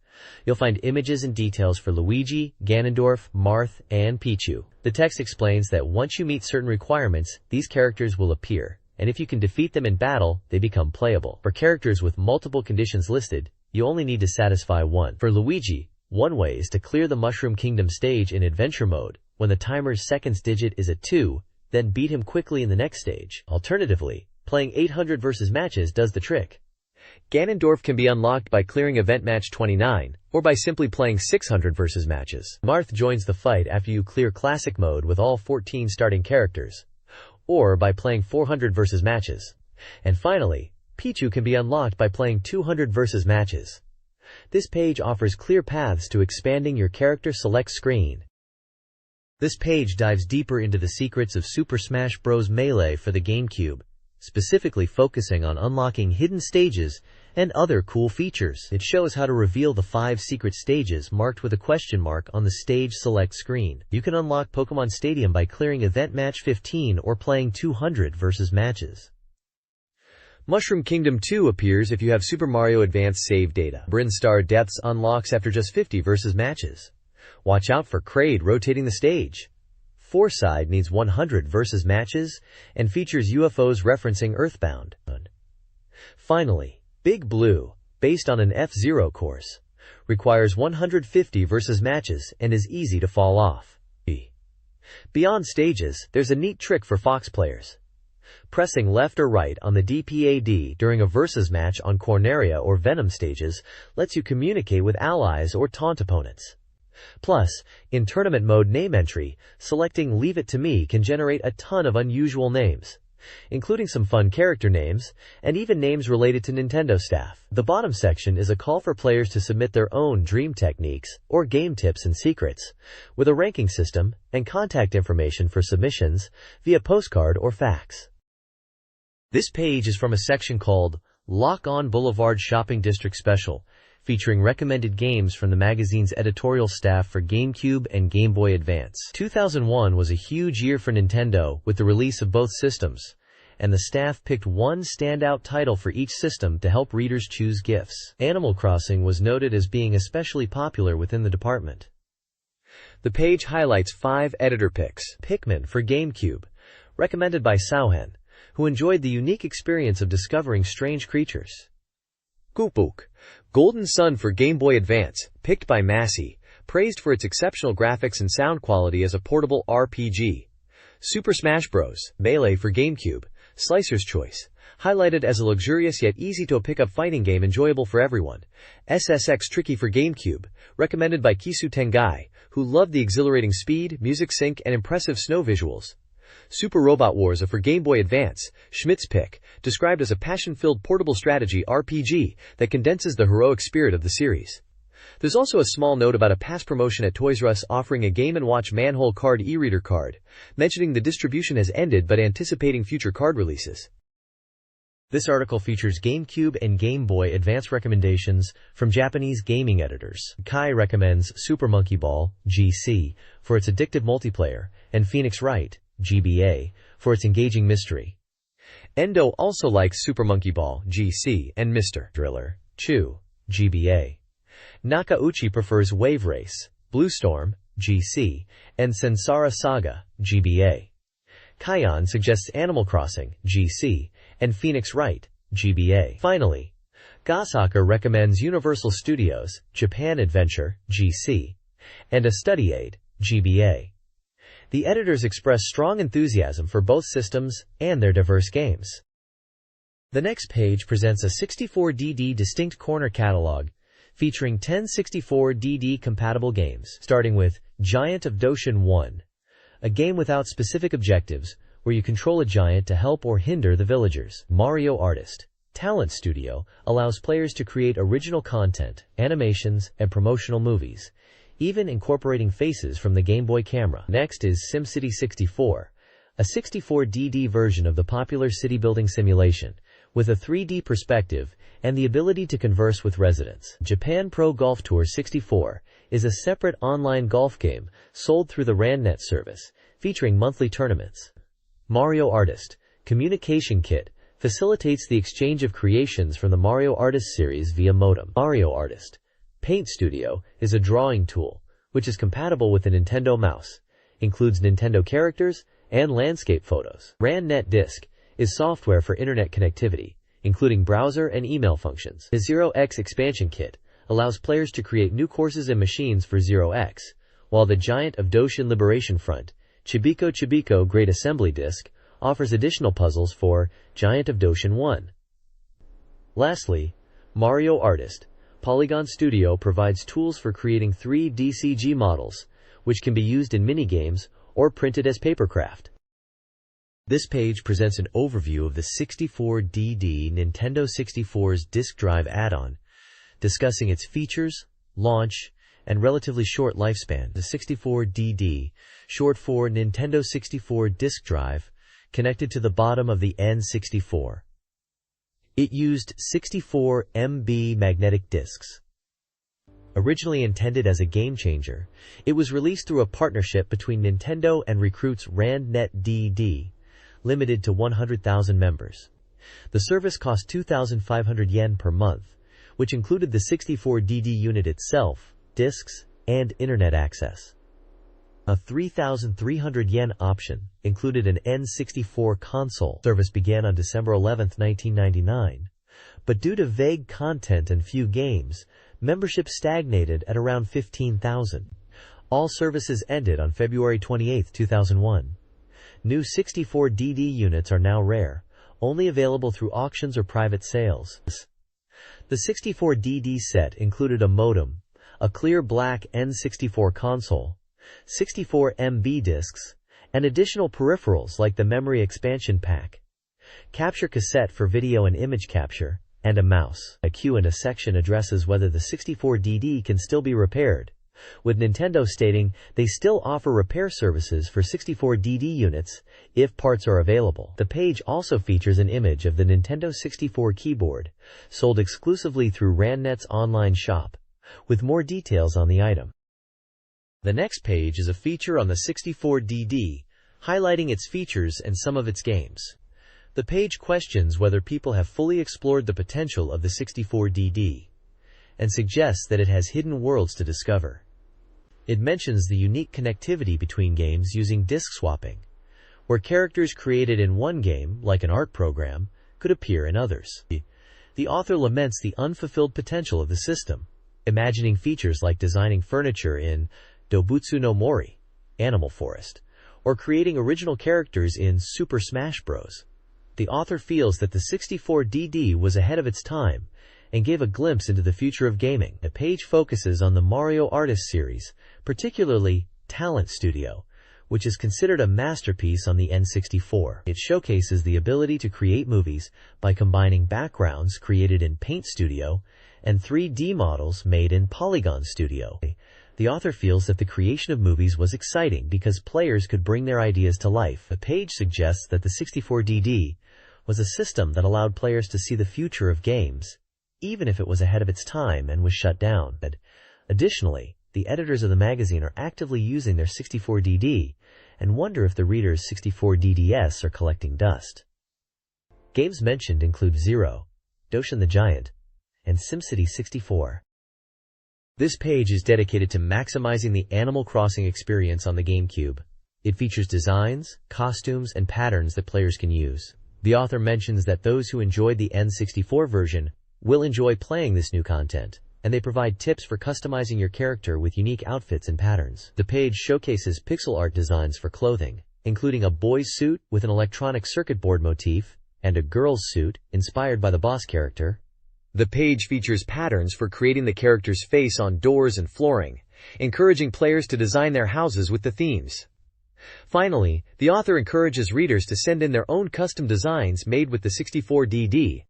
You'll find images and details for Luigi, Ganondorf, Marth, and Pichu. The text explains that once you meet certain requirements, these characters will appear, and if you can defeat them in battle, they become playable. For characters with multiple conditions listed, you only need to satisfy one. For Luigi, one way is to clear the Mushroom Kingdom stage in Adventure Mode when the timer's seconds digit is at 2, then beat him quickly in the next stage. Alternatively, playing 800 versus matches does the trick. Ganondorf can be unlocked by clearing Event Match 29, or by simply playing 600 versus matches. Marth joins the fight after you clear Classic Mode with all 14 starting characters, or by playing 400 versus matches. And finally, Pichu can be unlocked by playing 200 versus matches. This page offers clear paths to expanding your character select screen. This page dives deeper into the secrets of Super Smash Bros. Melee for the GameCube, specifically focusing on unlocking hidden stages and other cool features. It shows how to reveal the 5 secret stages marked with a question mark on the stage select screen. You can unlock Pokemon Stadium by clearing Event Match 15 or playing 200 versus matches. Mushroom Kingdom 2 appears if you have Super Mario Advance save data. Brinstar Depths unlocks after just 50 versus matches. Watch out for Kraid rotating the stage. Fourside needs 100 versus matches and features UFOs referencing Earthbound. Finally, Big Blue, based on an F-Zero course, requires 150 versus matches and is easy to fall off. Beyond stages, there's a neat trick for Fox players. Pressing left or right on the D-pad during a versus match on Corneria or Venom stages lets you communicate with allies or taunt opponents. Plus, in tournament mode name entry, selecting Leave It to Me can generate a ton of unusual names, including some fun character names, and even names related to Nintendo staff. The bottom section is a call for players to submit their own dream techniques or game tips and secrets, with a ranking system and contact information for submissions via postcard or fax. This page is from a section called Lock On Boulevard Shopping District Special, featuring recommended games from the magazine's editorial staff for GameCube and Game Boy Advance. 2001 was a huge year for Nintendo with the release of both systems, and the staff picked one standout title for each system to help readers choose gifts. Animal Crossing was noted as being especially popular within the department. The page highlights 5 editor picks. Pikmin for GameCube, recommended by Sauhen, who enjoyed the unique experience of discovering strange creatures. Goopuk, Golden Sun for Game Boy Advance, picked by Massey, praised for its exceptional graphics and sound quality as a portable RPG. Super Smash Bros. Melee for GameCube, Slicer's Choice, highlighted as a luxurious yet easy-to-pick-up fighting game enjoyable for everyone. SSX Tricky for GameCube, recommended by Kisu Tengai, who loved the exhilarating speed, music sync, and impressive snow visuals. Super Robot Wars for Game Boy Advance, Schmidt's pick, described as a passion-filled portable strategy RPG that condenses the heroic spirit of the series. There's also a small note about a past promotion at Toys R Us offering a Game & Watch manhole card e-reader card, mentioning the distribution has ended but anticipating future card releases. This article features GameCube and Game Boy Advance recommendations from Japanese gaming editors. Kai recommends Super Monkey Ball, GC, for its addictive multiplayer, and Phoenix Wright, GBA, for its engaging mystery. Endo also likes Super Monkey Ball, GC, and Mr. Driller, Chew, GBA. Nakauchi prefers Wave Race, Blue Storm, GC, and Sensara Saga, GBA. Kion suggests Animal Crossing, GC, and Phoenix Wright, GBA. Finally, Gosaka recommends Universal Studios, Japan Adventure, GC, and A Study Aid, GBA. The editors express strong enthusiasm for both systems and their diverse games. The next page presents a 64DD distinct corner catalog featuring 10 64DD compatible games, starting with Giant of Doshin 1, a game without specific objectives where you control a giant to help or hinder the villagers. Mario Artist Talent Studio allows players to create original content, animations, and promotional movies, even incorporating faces from the Game Boy camera. Next is SimCity 64, a 64DD version of the popular city building simulation, with a 3D perspective and the ability to converse with residents. Japan Pro Golf Tour 64 is a separate online golf game sold through the RANDNet service, featuring monthly tournaments. Mario Artist Communication Kit facilitates the exchange of creations from the Mario Artist series via modem. Mario Artist Paint Studio is a drawing tool, which is compatible with the Nintendo mouse, includes Nintendo characters, and landscape photos. RANDNet Disk is software for internet connectivity, including browser and email functions. The Zero X Expansion Kit allows players to create new courses and machines for Zero X, while the Giant of Doshin Liberation Front, Chibiko Chibiko Great Assembly Disk, offers additional puzzles for Giant of Doshin 1. Lastly, Mario Artist Polygon Studio provides tools for creating 3D CG models, which can be used in minigames or printed as papercraft. This page presents an overview of the 64DD Nintendo 64's disk drive add-on, discussing its features, launch, and relatively short lifespan. The 64DD, short for Nintendo 64 disk drive, connected to the bottom of the N64. It used 64 MB magnetic discs. Originally intended as a game changer, it was released through a partnership between Nintendo and Recruit's RandNet DD, limited to 100,000 members. The service cost 2,500 yen per month, which included the 64DD unit itself, discs, and internet access. A 3,300 yen option included an N64 console. Service began on December 11, 1999, but due to vague content and few games, membership stagnated at around 15,000. All services ended on February 28, 2001. New 64DD units are now rare, only available through auctions or private sales. The 64DD set included a modem, a clear black N64 console, 64 MB discs, and additional peripherals like the memory expansion pack, capture cassette for video and image capture, and a mouse. A Q&A section addresses whether the 64DD can still be repaired, with Nintendo stating they still offer repair services for 64DD units if parts are available. The page also features an image of the Nintendo 64 keyboard, sold exclusively through RandNet's online shop, with more details on the item. The next page is a feature on the 64DD, highlighting its features and some of its games. The page questions whether people have fully explored the potential of the 64DD, and suggests that it has hidden worlds to discover. It mentions the unique connectivity between games using disc swapping, where characters created in one game, like an art program, could appear in others. The author laments the unfulfilled potential of the system, imagining features like designing furniture in Dobutsu no Mori, Animal Forest, or creating original characters in Super Smash Bros. The author feels that the 64DD was ahead of its time and gave a glimpse into the future of gaming. The page focuses on the Mario Artist series, particularly Talent Studio, which is considered a masterpiece on the N64. It showcases the ability to create movies by combining backgrounds created in Paint Studio and 3D models made in Polygon Studio. The author feels that the creation of movies was exciting because players could bring their ideas to life. The page suggests that the 64DD was a system that allowed players to see the future of games, even if it was ahead of its time and was shut down. Additionally, the editors of the magazine are actively using their 64DD and wonder if the readers' 64DDs are collecting dust. Games mentioned include Zero, Doshin the Giant, and SimCity 64. This page is dedicated to maximizing the Animal Crossing experience on the GameCube. It features designs, costumes, and patterns that players can use. The author mentions that those who enjoyed the N64 version will enjoy playing this new content, and they provide tips for customizing your character with unique outfits and patterns. The page showcases pixel art designs for clothing, including a boy's suit with an electronic circuit board motif, and a girl's suit inspired by the boss character. The page features patterns for creating the character's face on doors and flooring, encouraging players to design their houses with the themes. Finally, the author encourages readers to send in their own custom designs made with the 64DD.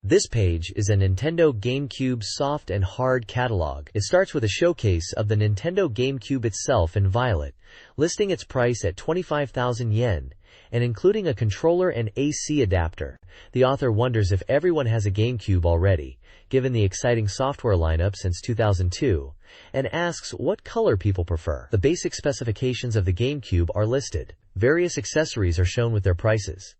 This page is a Nintendo GameCube soft and hard catalog. It starts with a showcase of the Nintendo GameCube itself in violet, listing its price at 25,000 yen, and including a controller and AC adapter. The author wonders if everyone has a GameCube already, given the exciting software lineup since 2002, and asks what color people prefer. The basic specifications of the GameCube are listed. Various accessories are shown with their prices.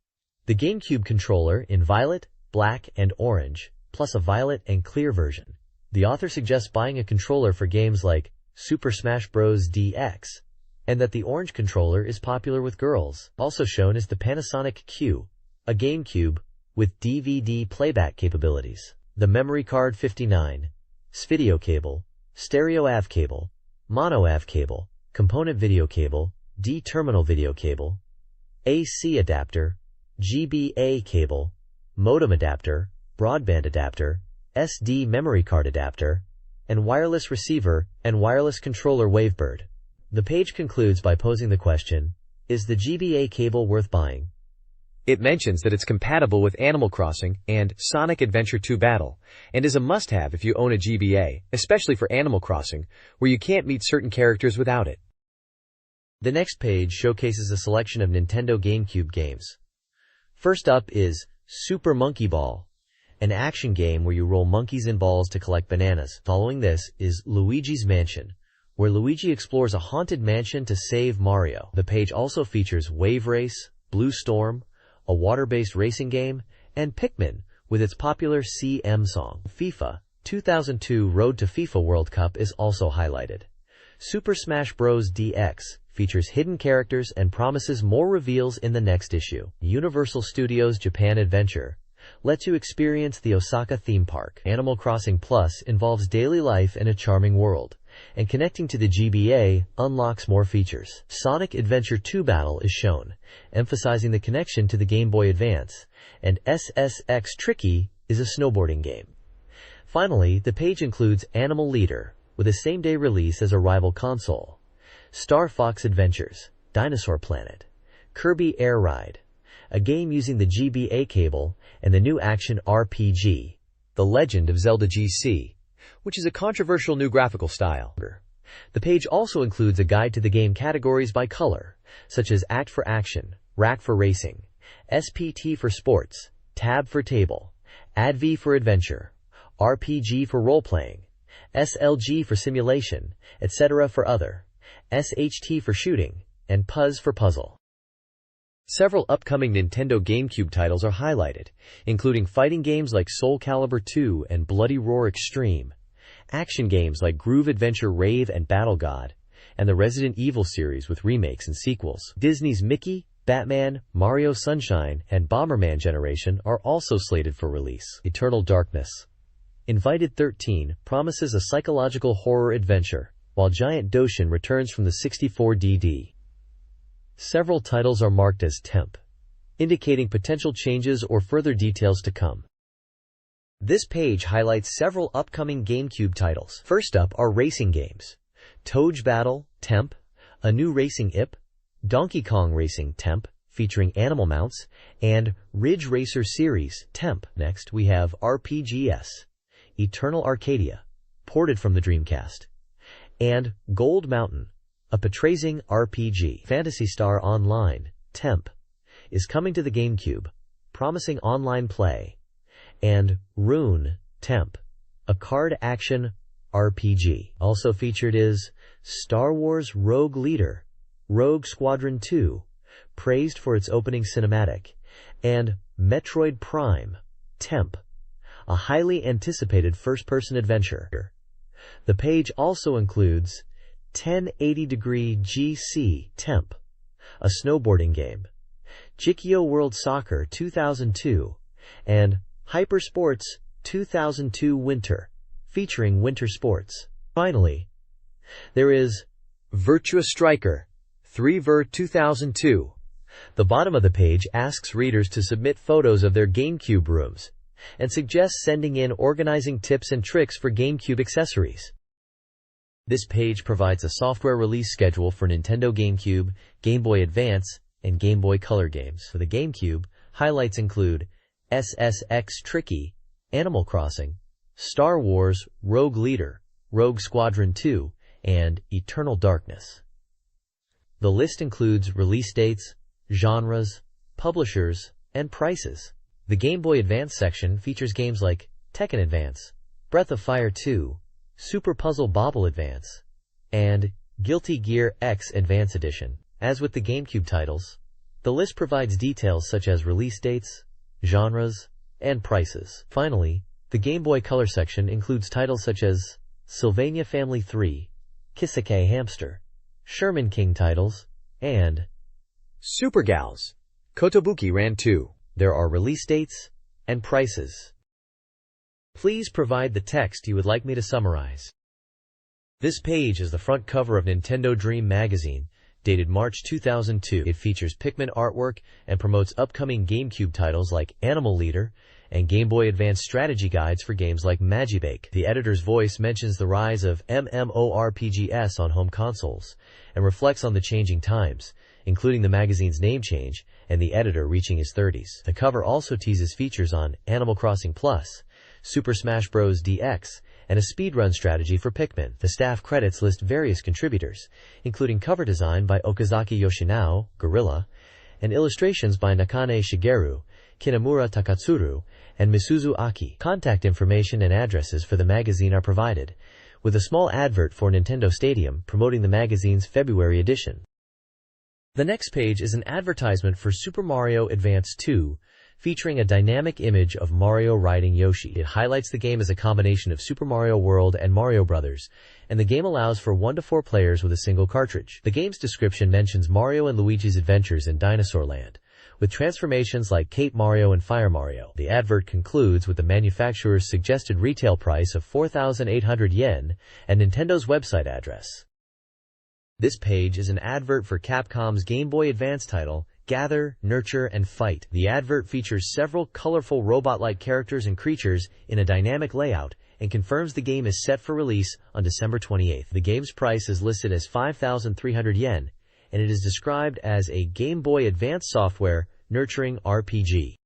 The GameCube controller in violet, black, and orange, plus a violet and clear version. The author suggests buying a controller for games like Super Smash Bros. DX, and that the orange controller is popular with girls. Also shown is the Panasonic Q, a GameCube with DVD playback capabilities. The memory card 59, S-video cable, stereo AV cable, mono AV cable, component video cable, D-terminal video cable, AC adapter, GBA cable, modem adapter, broadband adapter, SD memory card adapter, and wireless receiver and wireless controller Wavebird. The page concludes by posing the question, is the GBA cable worth buying? It mentions that it's compatible with Animal Crossing and Sonic Adventure 2 Battle, and is a must-have if you own a GBA, especially for Animal Crossing, where you can't meet certain characters without it. The next page showcases a selection of Nintendo GameCube games. First up is Super Monkey Ball, an action game where you roll monkeys and balls to collect bananas. Following this is Luigi's Mansion, where Luigi explores a haunted mansion to save Mario. The page also features Wave Race, Blue Storm, a water-based racing game, and Pikmin with its popular CM song. FIFA 2002 Road to FIFA World Cup is also highlighted. Super Smash Bros. DX features hidden characters and promises more reveals in the next issue. Universal Studios Japan Adventure lets you experience the Osaka theme park. Animal Crossing Plus involves daily life in a charming world, and connecting to the GBA unlocks more features. Sonic Adventure 2 Battle is shown, emphasizing the connection to the Game Boy Advance, and SSX Tricky is a snowboarding game. Finally, the page includes Animal Leader, with a same-day release as a rival console, Star Fox Adventures, Dinosaur Planet, Kirby Air Ride, a game using the GBA cable, and the new action RPG, The Legend of Zelda GC, which is a controversial new graphical style. The page also includes a guide to the game categories by color, such as Act for Action, Rack for Racing, SPT for Sports, Tab for Table, AdV for Adventure, RPG for Role-Playing, SLG for Simulation, etc. for Other, SHT for Shooting, and PUZ for Puzzle. Several upcoming Nintendo GameCube titles are highlighted, including fighting games like Soul Calibur 2 and Bloody Roar Extreme, action games like Groove Adventure Rave and Battle God, and the Resident Evil series with remakes and sequels. Disney's Mickey, Batman, Mario Sunshine, and Bomberman generation are also slated for release. Eternal Darkness. Invited 13 promises a psychological horror adventure, while Giant Doshin returns from the 64DD. Several titles are marked as temp, indicating potential changes or further details to come. This page highlights several upcoming GameCube titles. First up are racing games. Toge Battle, temp, a new racing IP, Donkey Kong Racing, temp, featuring animal mounts, and Ridge Racer Series, temp. Next, we have RPGS, Eternal Arcadia, ported from the Dreamcast, and Gold Mountain, a Patracing RPG. Phantasy Star Online, temp, is coming to the GameCube, promising online play, and Rune, temp, a card action RPG. Also featured is Star Wars Rogue Leader, Rogue Squadron 2, praised for its opening cinematic, and Metroid Prime, temp, a highly anticipated first-person adventure. The page also includes 1080° GC, temp, a snowboarding game, Jikyo World Soccer 2002, and Hyper Sports 2002 Winter, featuring winter sports. Finally, there is Virtua Striker 3Ver 2002. The bottom of the page asks readers to submit photos of their GameCube rooms and suggests sending in organizing tips and tricks for GameCube accessories. This page provides a software release schedule for Nintendo GameCube, Game Boy Advance, and Game Boy Color games. For the GameCube, highlights include SSX Tricky, Animal Crossing, Star Wars Rogue Leader, Rogue Squadron 2, and Eternal Darkness. The list includes release dates, genres, publishers, and prices. The Game Boy Advance section features games like Tekken Advance, Breath of Fire 2, Super Puzzle Bobble Advance, and Guilty Gear X Advance Edition. As with the GameCube titles, the list provides details such as release dates, genres, and prices. Finally, the Game Boy Color section includes titles such as Sylvania Family 3, Kisake Hamster, Sherman King titles, and Super Gals, Kotobuki Ran 2. There are release dates and prices. Please provide the text you would like me to summarize. This page is the front cover of Nintendo Dream magazine, dated March 2002. It features Pikmin artwork and promotes upcoming GameCube titles like Animal Leader and Game Boy Advance strategy guides for games like Magibake. The editor's voice mentions the rise of MMORPGs on home consoles and reflects on the changing times, including the magazine's name change and the editor reaching his 30s. The cover also teases features on Animal Crossing Plus, Super Smash Bros. DX, and a speedrun strategy for Pikmin. The staff credits list various contributors, including cover design by Okazaki Yoshinao, Gorilla, and illustrations by Nakane Shigeru, Kinemura Takatsuru, and Misuzu Aki. Contact information and addresses for the magazine are provided, with a small advert for Nintendo Stadium promoting the magazine's February edition. The next page is an advertisement for Super Mario Advance 2, featuring a dynamic image of Mario riding Yoshi. It highlights the game as a combination of Super Mario World and Mario Bros., and the game allows for 1 to 4 players with a single cartridge. The game's description mentions Mario and Luigi's adventures in Dinosaur Land, with transformations like Cape Mario and Fire Mario. The advert concludes with the manufacturer's suggested retail price of 4,800 yen and Nintendo's website address. This page is an advert for Capcom's Game Boy Advance title, Gather, Nurture, and Fight. The advert features several colorful robot-like characters and creatures in a dynamic layout and confirms the game is set for release on December 28th. The game's price is listed as 5,300 yen, and it is described as a Game Boy Advance software nurturing RPG.